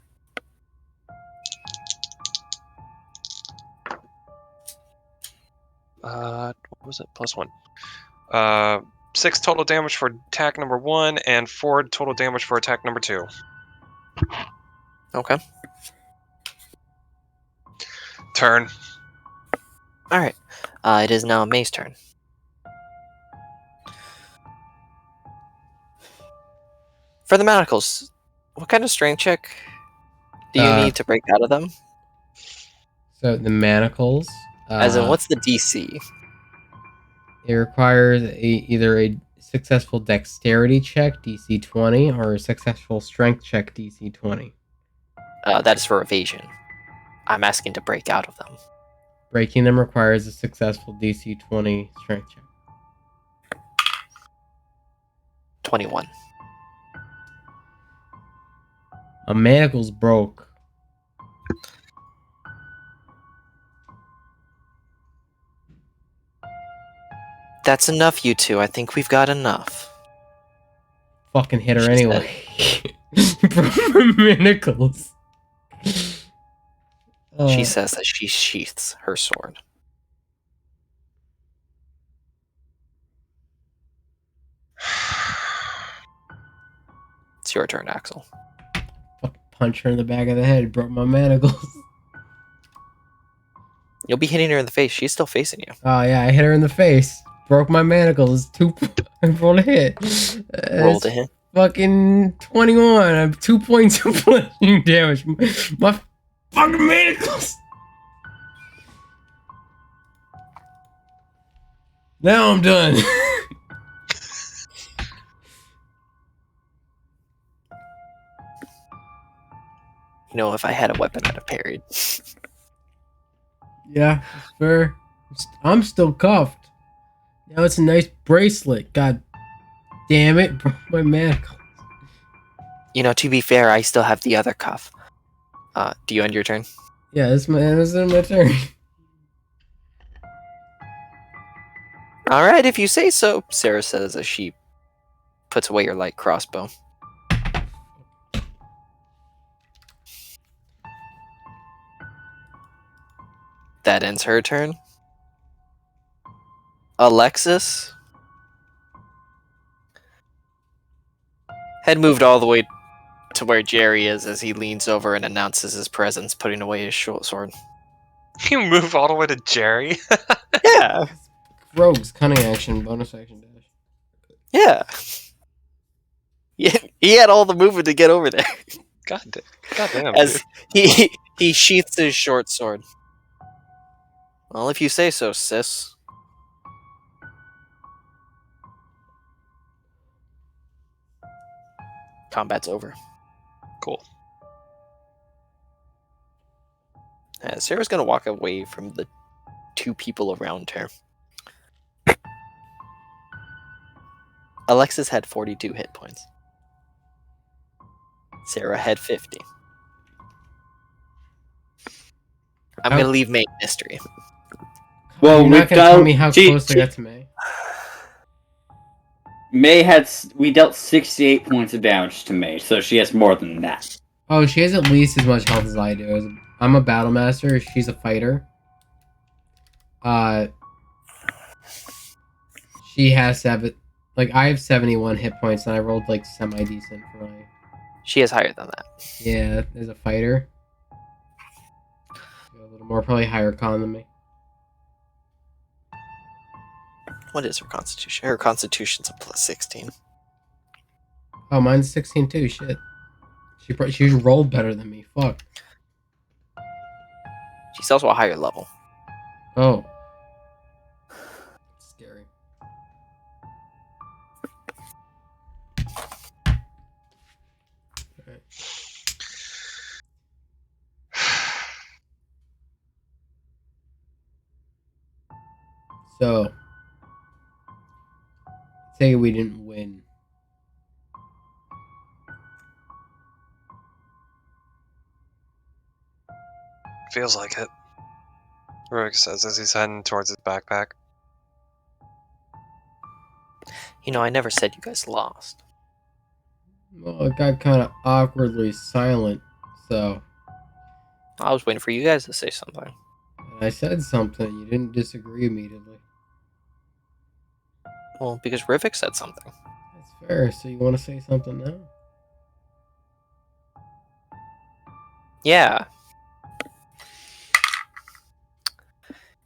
What was it? Plus 1. 6 total damage for attack number 1 and 4 total damage for attack number 2. Okay. Turn. Alright. It is now May's turn. For the manacles, what kind of strength check do you need to break out of them? So the manacles. As in, what's the DC? It requires either a successful dexterity check, DC 20, or a successful strength check, DC 20. That is for evasion. I'm asking to break out of them. Breaking them requires a successful DC 20 strength check. 21. A manacle's broke. That's enough, you two. I think we've got enough. Fucking hit her She anyway. Broke my manacles. She says that she sheaths her sword. It's your turn, Axel. Punch her in the back of the head. Broke my manacles. You'll be hitting her in the face. She's still facing you. Oh yeah, I hit her in the face. Broke my manacles. I rolled a hit. Roll It's to hit. Fucking 21. I'm 2 points of bludgeoning damage. My fucking manacles. Now I'm done. You know, if I had a weapon, I'd have parried. Yeah, it's fair. I'm still cuffed. Now it's a nice bracelet. God damn it, broke my manacles. You know, to be fair, I still have the other cuff. Do you end your turn? Yeah, this is my turn. All right, if you say so, Sarah says as she puts away your light crossbow. That ends her turn. Alexis? Head moved all the way to where Jerry is as he leans over and announces his presence, putting away his short sword. You move all the way to Jerry. Yeah, Rogues, cunning action, bonus action dash. yeah. He had all the movement to get over there. God damn. As he sheaths his short sword. Well, if you say so, sis. Combat's over. Cool. Sarah's gonna walk away from the two people around her. Alexis had 42 hit points. Sarah had 50. I'm gonna leave May mystery. Well, You're we not gonna tell dealt- me how she- close I got to May. We dealt 68 points of damage to May, so she has more than that. Oh, she has at least as much health as I do. I'm a battle master. She's a fighter. She has I have 71 hit points, and I rolled like semi decent for my. She is higher than that. Yeah, as a fighter. A little more, probably higher con than me. What is her constitution? Her constitution's a plus 16. Oh, mine's 16 too. Shit. She rolled better than me. Fuck. She's also a higher level. Oh. Scary. Alright. So, say we didn't win. Feels like it. Rogue says as he's heading towards his backpack. You know, I never said you guys lost. Well, it got kind of awkwardly silent, so I was waiting for you guys to say something. I said something. You didn't disagree immediately. Well, because Rivik said something. That's fair. So you want to say something now? Yeah.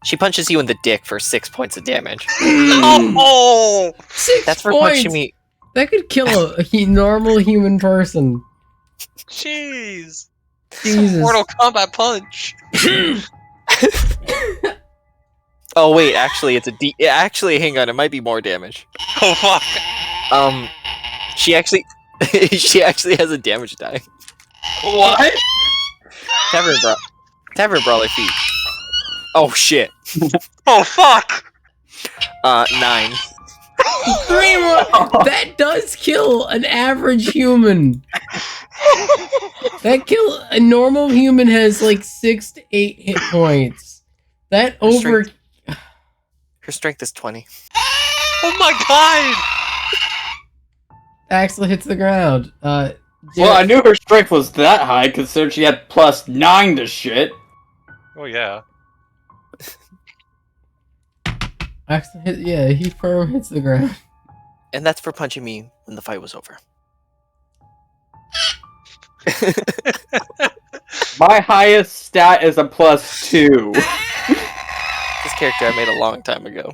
She punches you in the dick for 6 points of damage. Oh! 6 That's for points. punching me. That could kill a normal human person. Jeez! Jesus. Mortal Kombat punch! Oh wait, actually, it's a D. Actually, hang on, it might be more damage. Oh fuck! She actually has a damage die. What? Tavern Brawler feat. Oh shit. Oh fuck! 9. 3 more. That does kill an average human. A normal human has like 6 to 8 hit points. That over. Her strength is 20. Oh my god! Axel hits the ground. Well, I knew her strength was that high, considering she had +9 to shit. Oh yeah. Axel he firm hits the ground. And that's for punching me when the fight was over. My highest stat is a +2. This character I made a long time ago.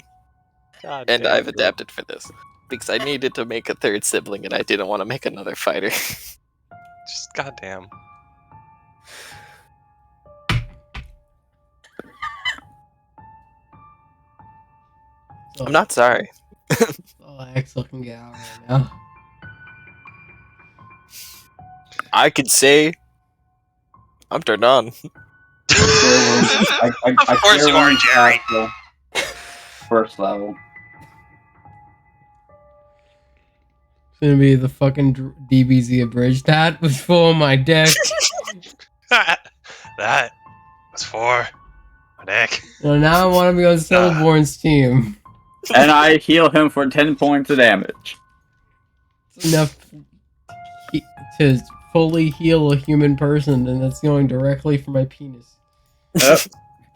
God And damn, I've bro. adapted for this. Because I needed to make a third sibling and I didn't want to make another fighter. Just goddamn. So, I'm not sorry. so Axel can get out right now. I could say I'm turned on. Of course you are, Jerry. First level. It's gonna be the fucking DBZ abridged. That was for my deck. That was for my neck. So now I want to be on Celeborn's team. And I heal him for 10 points of damage. It's enough to fully heal a human person, and that's going directly for my penis. Yep.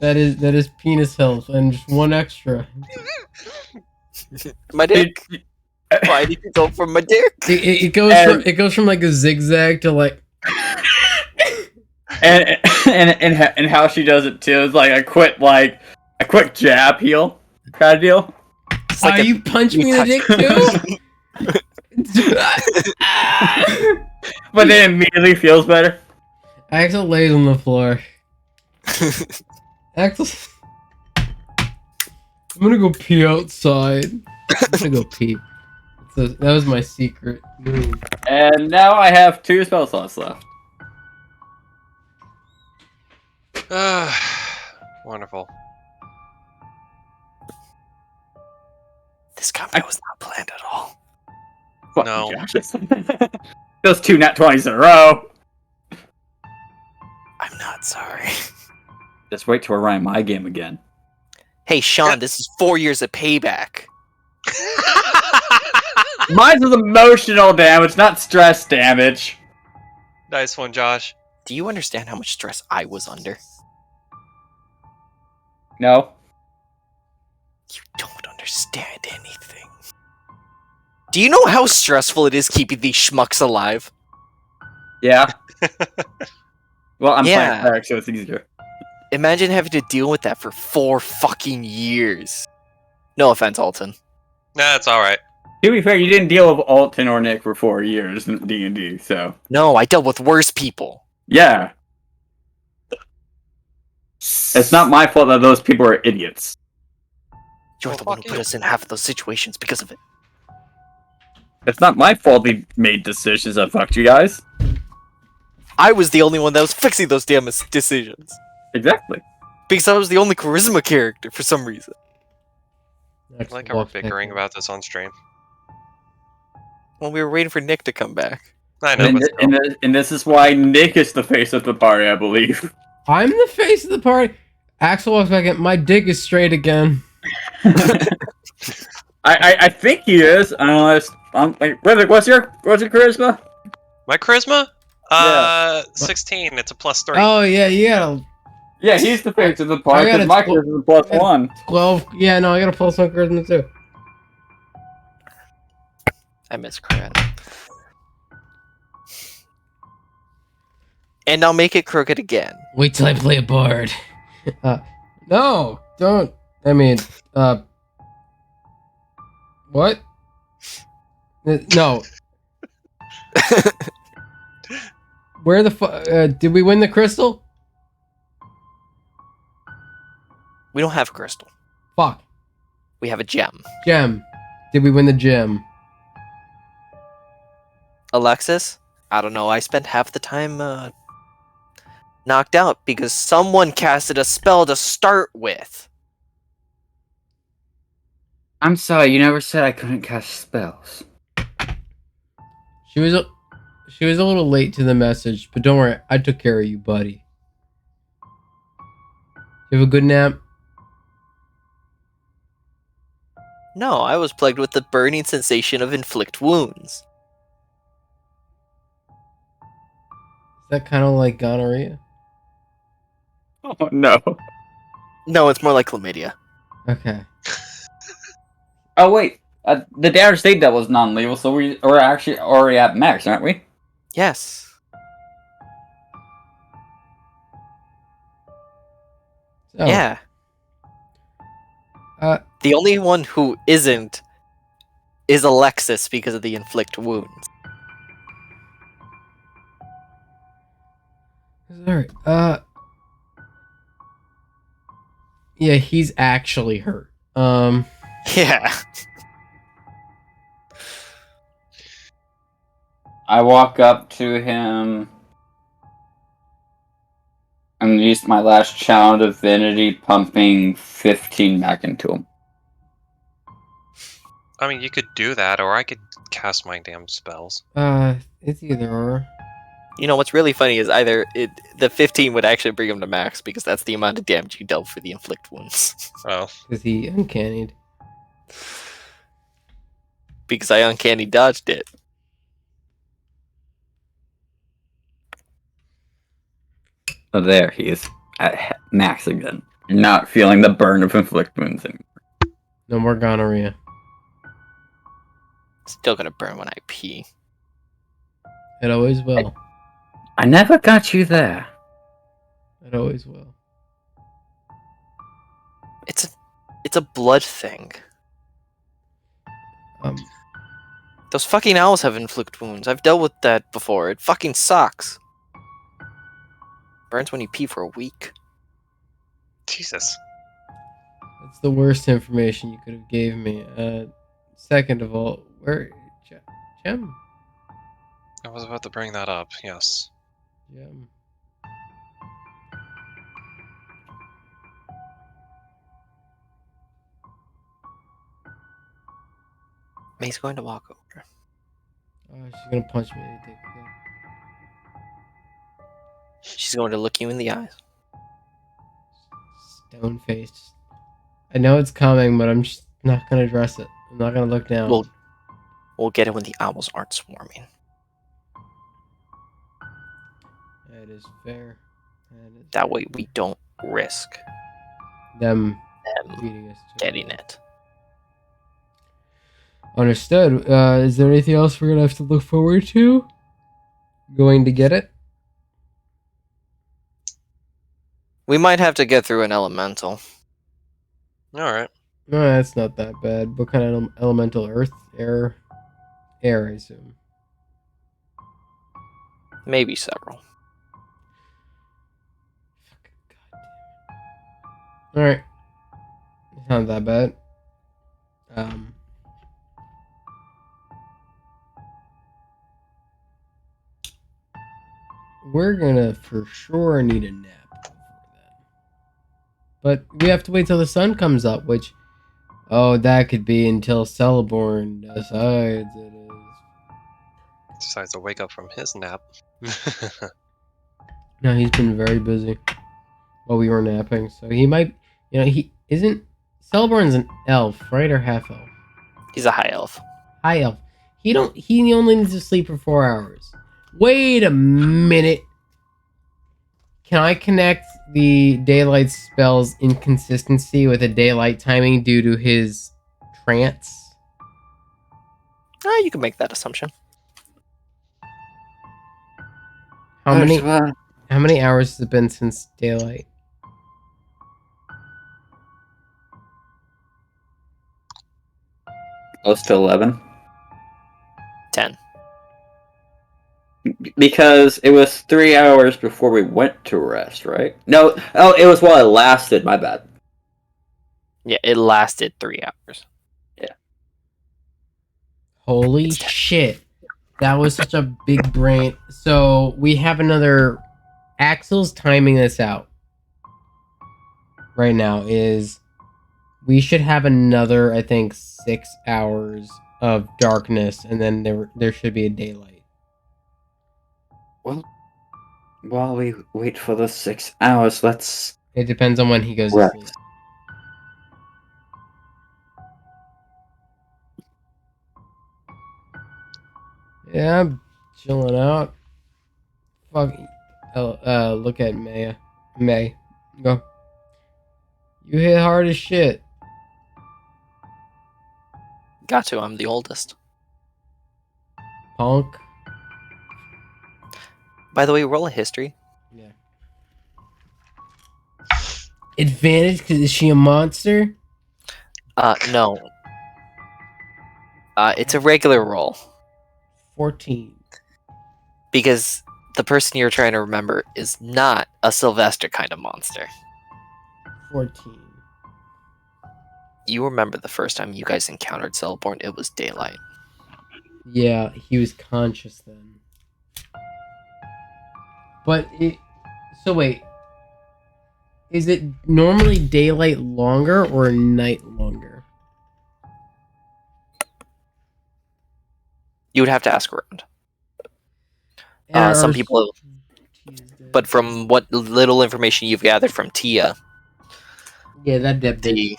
That is penis health, and just 1 extra. My dick. Why did you go for my dick? It goes from like a zigzag to like. and how she does it too is like a quick jab heel kind of deal. It's like You punch me in the dick too. But then immediately feels better. Axel lays on the floor. Axel, I'm gonna go pee outside. I'm gonna go pee. So that was my secret move. And now I have 2 spell slots left. Wonderful. This combat was not planned at all. Fuck No. you, Josh. Those 2 nat 20s in a row. I'm not sorry. Just wait till we're running my game again. Hey, Sean, this is 4 years of payback. Mine was emotional damage, not stress damage. Nice one, Josh. Do you understand how much stress I was under? No. You don't understand anything. Do you know how stressful it is keeping these schmucks alive? Yeah. Well, I'm Yeah. playing cleric, so it's easier. Imagine having to deal with that for 4 fucking years. No offense, Alton. Nah, it's alright. To be fair, you didn't deal with Alton or Nick for 4 years in D&D, so... No, I dealt with worse people. Yeah. It's not my fault that those people are idiots. You're Well, the one who fuck put you. us in half of those situations because of it. It's not my fault they made decisions that fucked you guys. I was the only one that was fixing those damn decisions. Exactly. Because I was the only charisma character for some reason. I like how we're bickering about this on stream. Well, we were waiting for Nick to come back. I know, And, but still. and this is why Nick is the face of the party, I believe. I'm the face of the party. Axel walks back in. My dick is straight again. I think he is, unless... what's your charisma? My charisma? Yeah. 16. It's a +3. Oh yeah, you got Yeah, he's the face of the party, I got because a my tw- charisma is yeah. +1. 12. Yeah, no, I got a plus 1 charisma too. I miss Cran. And I'll make it crooked again. Wait till I play a bard. No, don't. I mean, what? No. Where the did we win the crystal? We don't have a crystal. Fuck. We have a gem. Gem. Did we win the gem? Alexis? I don't know. I spent half the time knocked out because someone casted a spell to start with. I'm sorry, you never said I couldn't cast spells. She was a little late to the message, but don't worry, I took care of you, buddy. You have a good nap? No, I was plagued with the burning sensation of inflict wounds. Is that kind of like gonorrhea? Oh, no. No, it's more like chlamydia. Okay. Oh, wait. The Dare State that was non-lethal, so we're actually already at max, aren't we? Yes. So, Yeah. The only one who isn't is Alexis because of the inflict wounds. Alright, yeah, he's actually hurt. Yeah. I walk up to him and use my last channel divinity, pumping 15 back into him. I mean, you could do that, or I could cast my damn spells. It's either or. You know what's really funny is the 15 would actually bring him to max because that's the amount of damage you dealt for the inflict wounds. Oh. Because he uncannied. Because I uncanny dodged it. So there he is at max again. You're not feeling the burn of inflict wounds anymore. No more gonorrhea. Still gonna burn when I pee. It always will. I never got you there. It always will. It's a blood thing. Um, Those fucking owls have inflict wounds. I've dealt with that before. It fucking sucks. Burns when you pee for a week. Jesus. that's the worst information you could have gave me. Second of all, where Gem? I was about to bring that up, yes. Gem. May's going to walk over. Oh, she's gonna punch me. I think. Yeah. She's going to look you in the eyes. Stone faced. I know it's coming, but I'm just not gonna address it. I'm not gonna look down. We'll get it when the owls aren't swarming. That is fair. That is That way we don't risk them them beating us. getting it. Understood. Is there anything else we're gonna have to look forward to? Going to get it? We might have to get through an elemental. Alright. No, that's not that bad. What kind of elemental? Earth, air, I assume. Maybe several. All right. It's not that bad. We're gonna for sure need a nap before then. But we have to wait till the sun comes up, which, oh, that could be until Celeborn decides it is. Decides to wake up from his nap. No, he's been very busy while we were napping, so he might, he isn't. Celeborn's an elf, right, or half elf? He's a high elf. High elf. He only needs to sleep for 4 hours. Wait a minute. Can I connect the daylight spell's inconsistency with a daylight timing due to his trance? You can make that assumption. How many hours has it been since daylight? Close to 11. 10. Because it was 3 hours before we went to rest, right? No, it was while it lasted, my bad. Yeah, it lasted 3 hours. Holy shit. That was such a big brain. So we have another. Axel's timing this out right now is we should have another, I think, 6 hours of darkness, and then there should be a daylight. Well, while we wait for the 6 hours, let's... It depends on when he goes Right. to sleep. Yeah, I'm chilling out. Fuck. Look at Maya. May. Go. You hit hard as shit. Got to, I'm the oldest. Punk. By the way, roll a history. Yeah. Advantage because is she a monster? No. It's a regular roll. 14. Because the person you're trying to remember is not a Sylvester kind of monster. 14. You remember the first time you guys encountered Celeborn, it was daylight. Yeah, he was conscious then. But so wait. Is it normally daylight longer or night longer? You would have to ask around. And Some our- people, Tuesday. but from what little information you've gathered from Tia, Yeah, that depth. the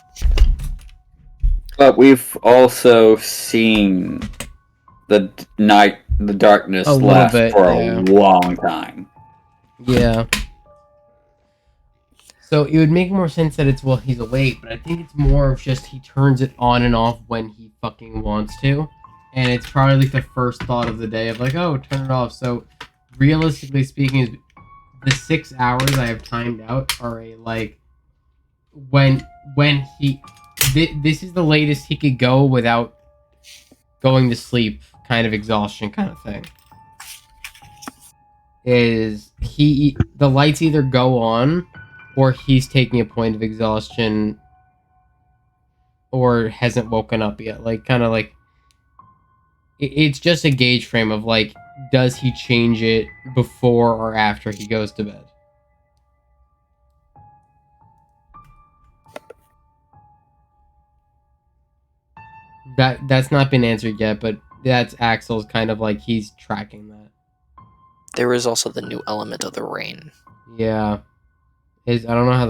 But we've also seen the darkness A little last bit, for yeah. a long time. Yeah. So it would make more sense that it's he's awake, but I think it's more of just he turns it on and off when he fucking wants to. and it's probably like the first thought of the day of like, oh, turn it off. So, realistically speaking, the 6 hours I have timed out are a like when he this is the latest he could go without going to sleep, kind of exhaustion kind of thing. Is the lights either go on or he's taking a point of exhaustion or hasn't woken up yet. Like, kind of like it's just a gauge frame of like, does he change it before or after he goes to bed? That's not been answered yet, but that's Axel's kind of like he's tracking that. There is also the new element of the rain. Yeah. I don't know how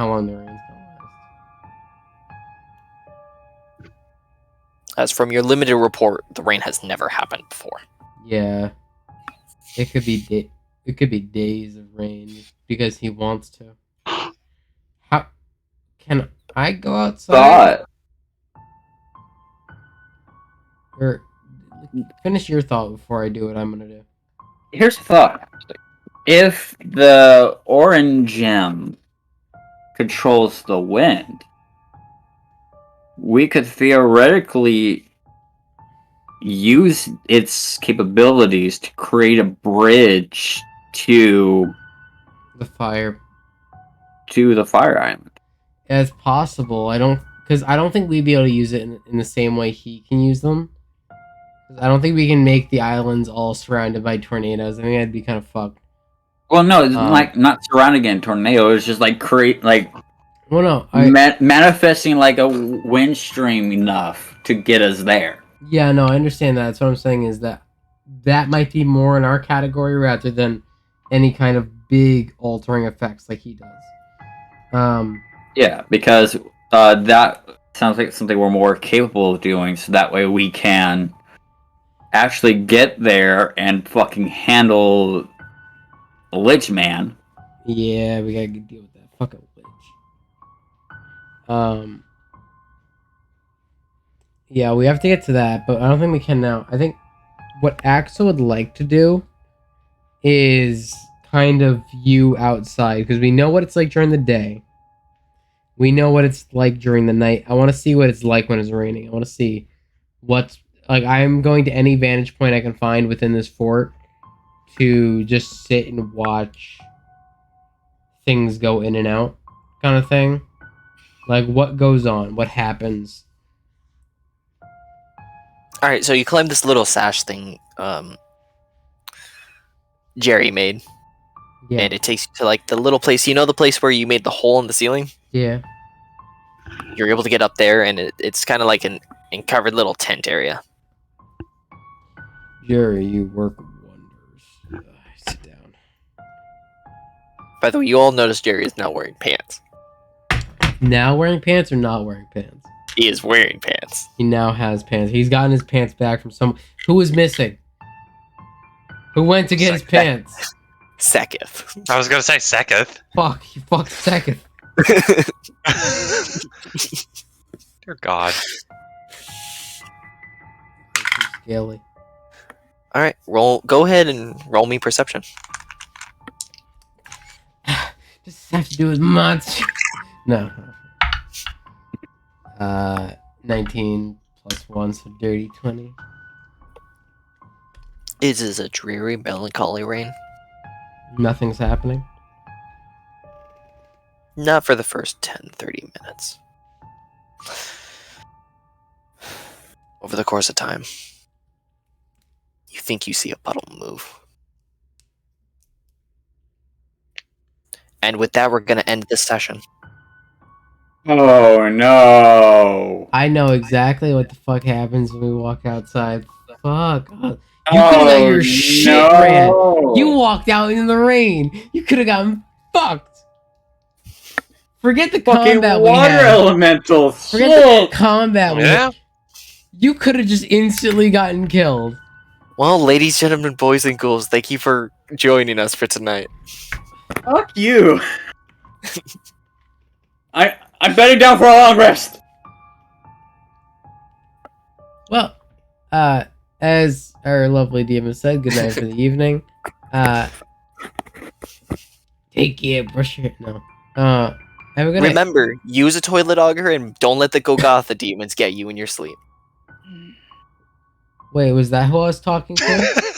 long the rain's gonna last. As from your limited report, the rain has never happened before. Yeah. It could be days of rain because he wants to. How can I go outside? Thought. Or finish your thought before I do what I'm gonna do. Here's a thought. If the orange gem controls the wind, we could theoretically use its capabilities to create a bridge to The fire. the fire island. As possible. I don't think we'd be able to use it in the same way he can use them. 'Cause I don't think we can make the islands all surrounded by tornadoes. I think that'd be kind of fucked. Well, no, it's like not surrounding a tornado. It's just like create like Well, no. manifesting like a wind stream enough to get us there. Yeah, no, I understand that. That's what I'm saying is that might be more in our category rather than any kind of big altering effects like he does. Yeah, because that sounds like something we're more capable of doing, so that way we can actually get there and fucking handle the Lich Man. Yeah, we gotta deal with that fucking witch. Yeah, we have to get to that, but I don't think we can now. I think what Axel would like to do is kind of view outside, because we know what it's like during the day. We know what it's like during the night. I want to see what it's like when it's raining. I want to see what's like. I'm going to any vantage point I can find within this fort to just sit and watch things go in and out, kind of thing. Like, what goes on, what happens. All right, so you climb this little sash thing Jerry made, Yeah, and it takes you to like the little place. You know, the place where you made the hole in the ceiling. yeah. You're able to get up there, and it's kind of like an uncovered little tent area. Jerry, you work wonders. Sit down. By the way, you all notice Jerry is now wearing pants. Now wearing pants or not wearing pants? He is wearing pants. He now has pants. He's gotten his pants back from someone who was missing. Who went to get his pants? Seketh. I was gonna say Seketh. Fuck, he fucked second. Dear God. Scaly. All right, go ahead and roll me perception. Just have to do with mods. No. 19 plus 1, so dirty 20. It is a dreary, melancholy rain. Nothing's happening. Not for the first 10-30 minutes. Over the course of time, you think you see a puddle move. And with that, we're going to end this session. Oh no! I know exactly what the fuck happens when we walk outside. Fuck. You could have got your shit ran. You walked out in the rain. You could have gotten fucked. Forget the fucking combat we water had. elemental. Forget Shit. the combat we Yeah. had. You could have just instantly gotten killed. Well, ladies, gentlemen, boys, and ghouls, thank you for joining us for tonight. Fuck you. I'm betting down for a long rest. Well, As our lovely demon said, good night for the evening. Take care, brush your no. Have a good night. Remember, use a toilet auger and don't let the Golgotha demons get you in your sleep. Wait, was that who I was talking to?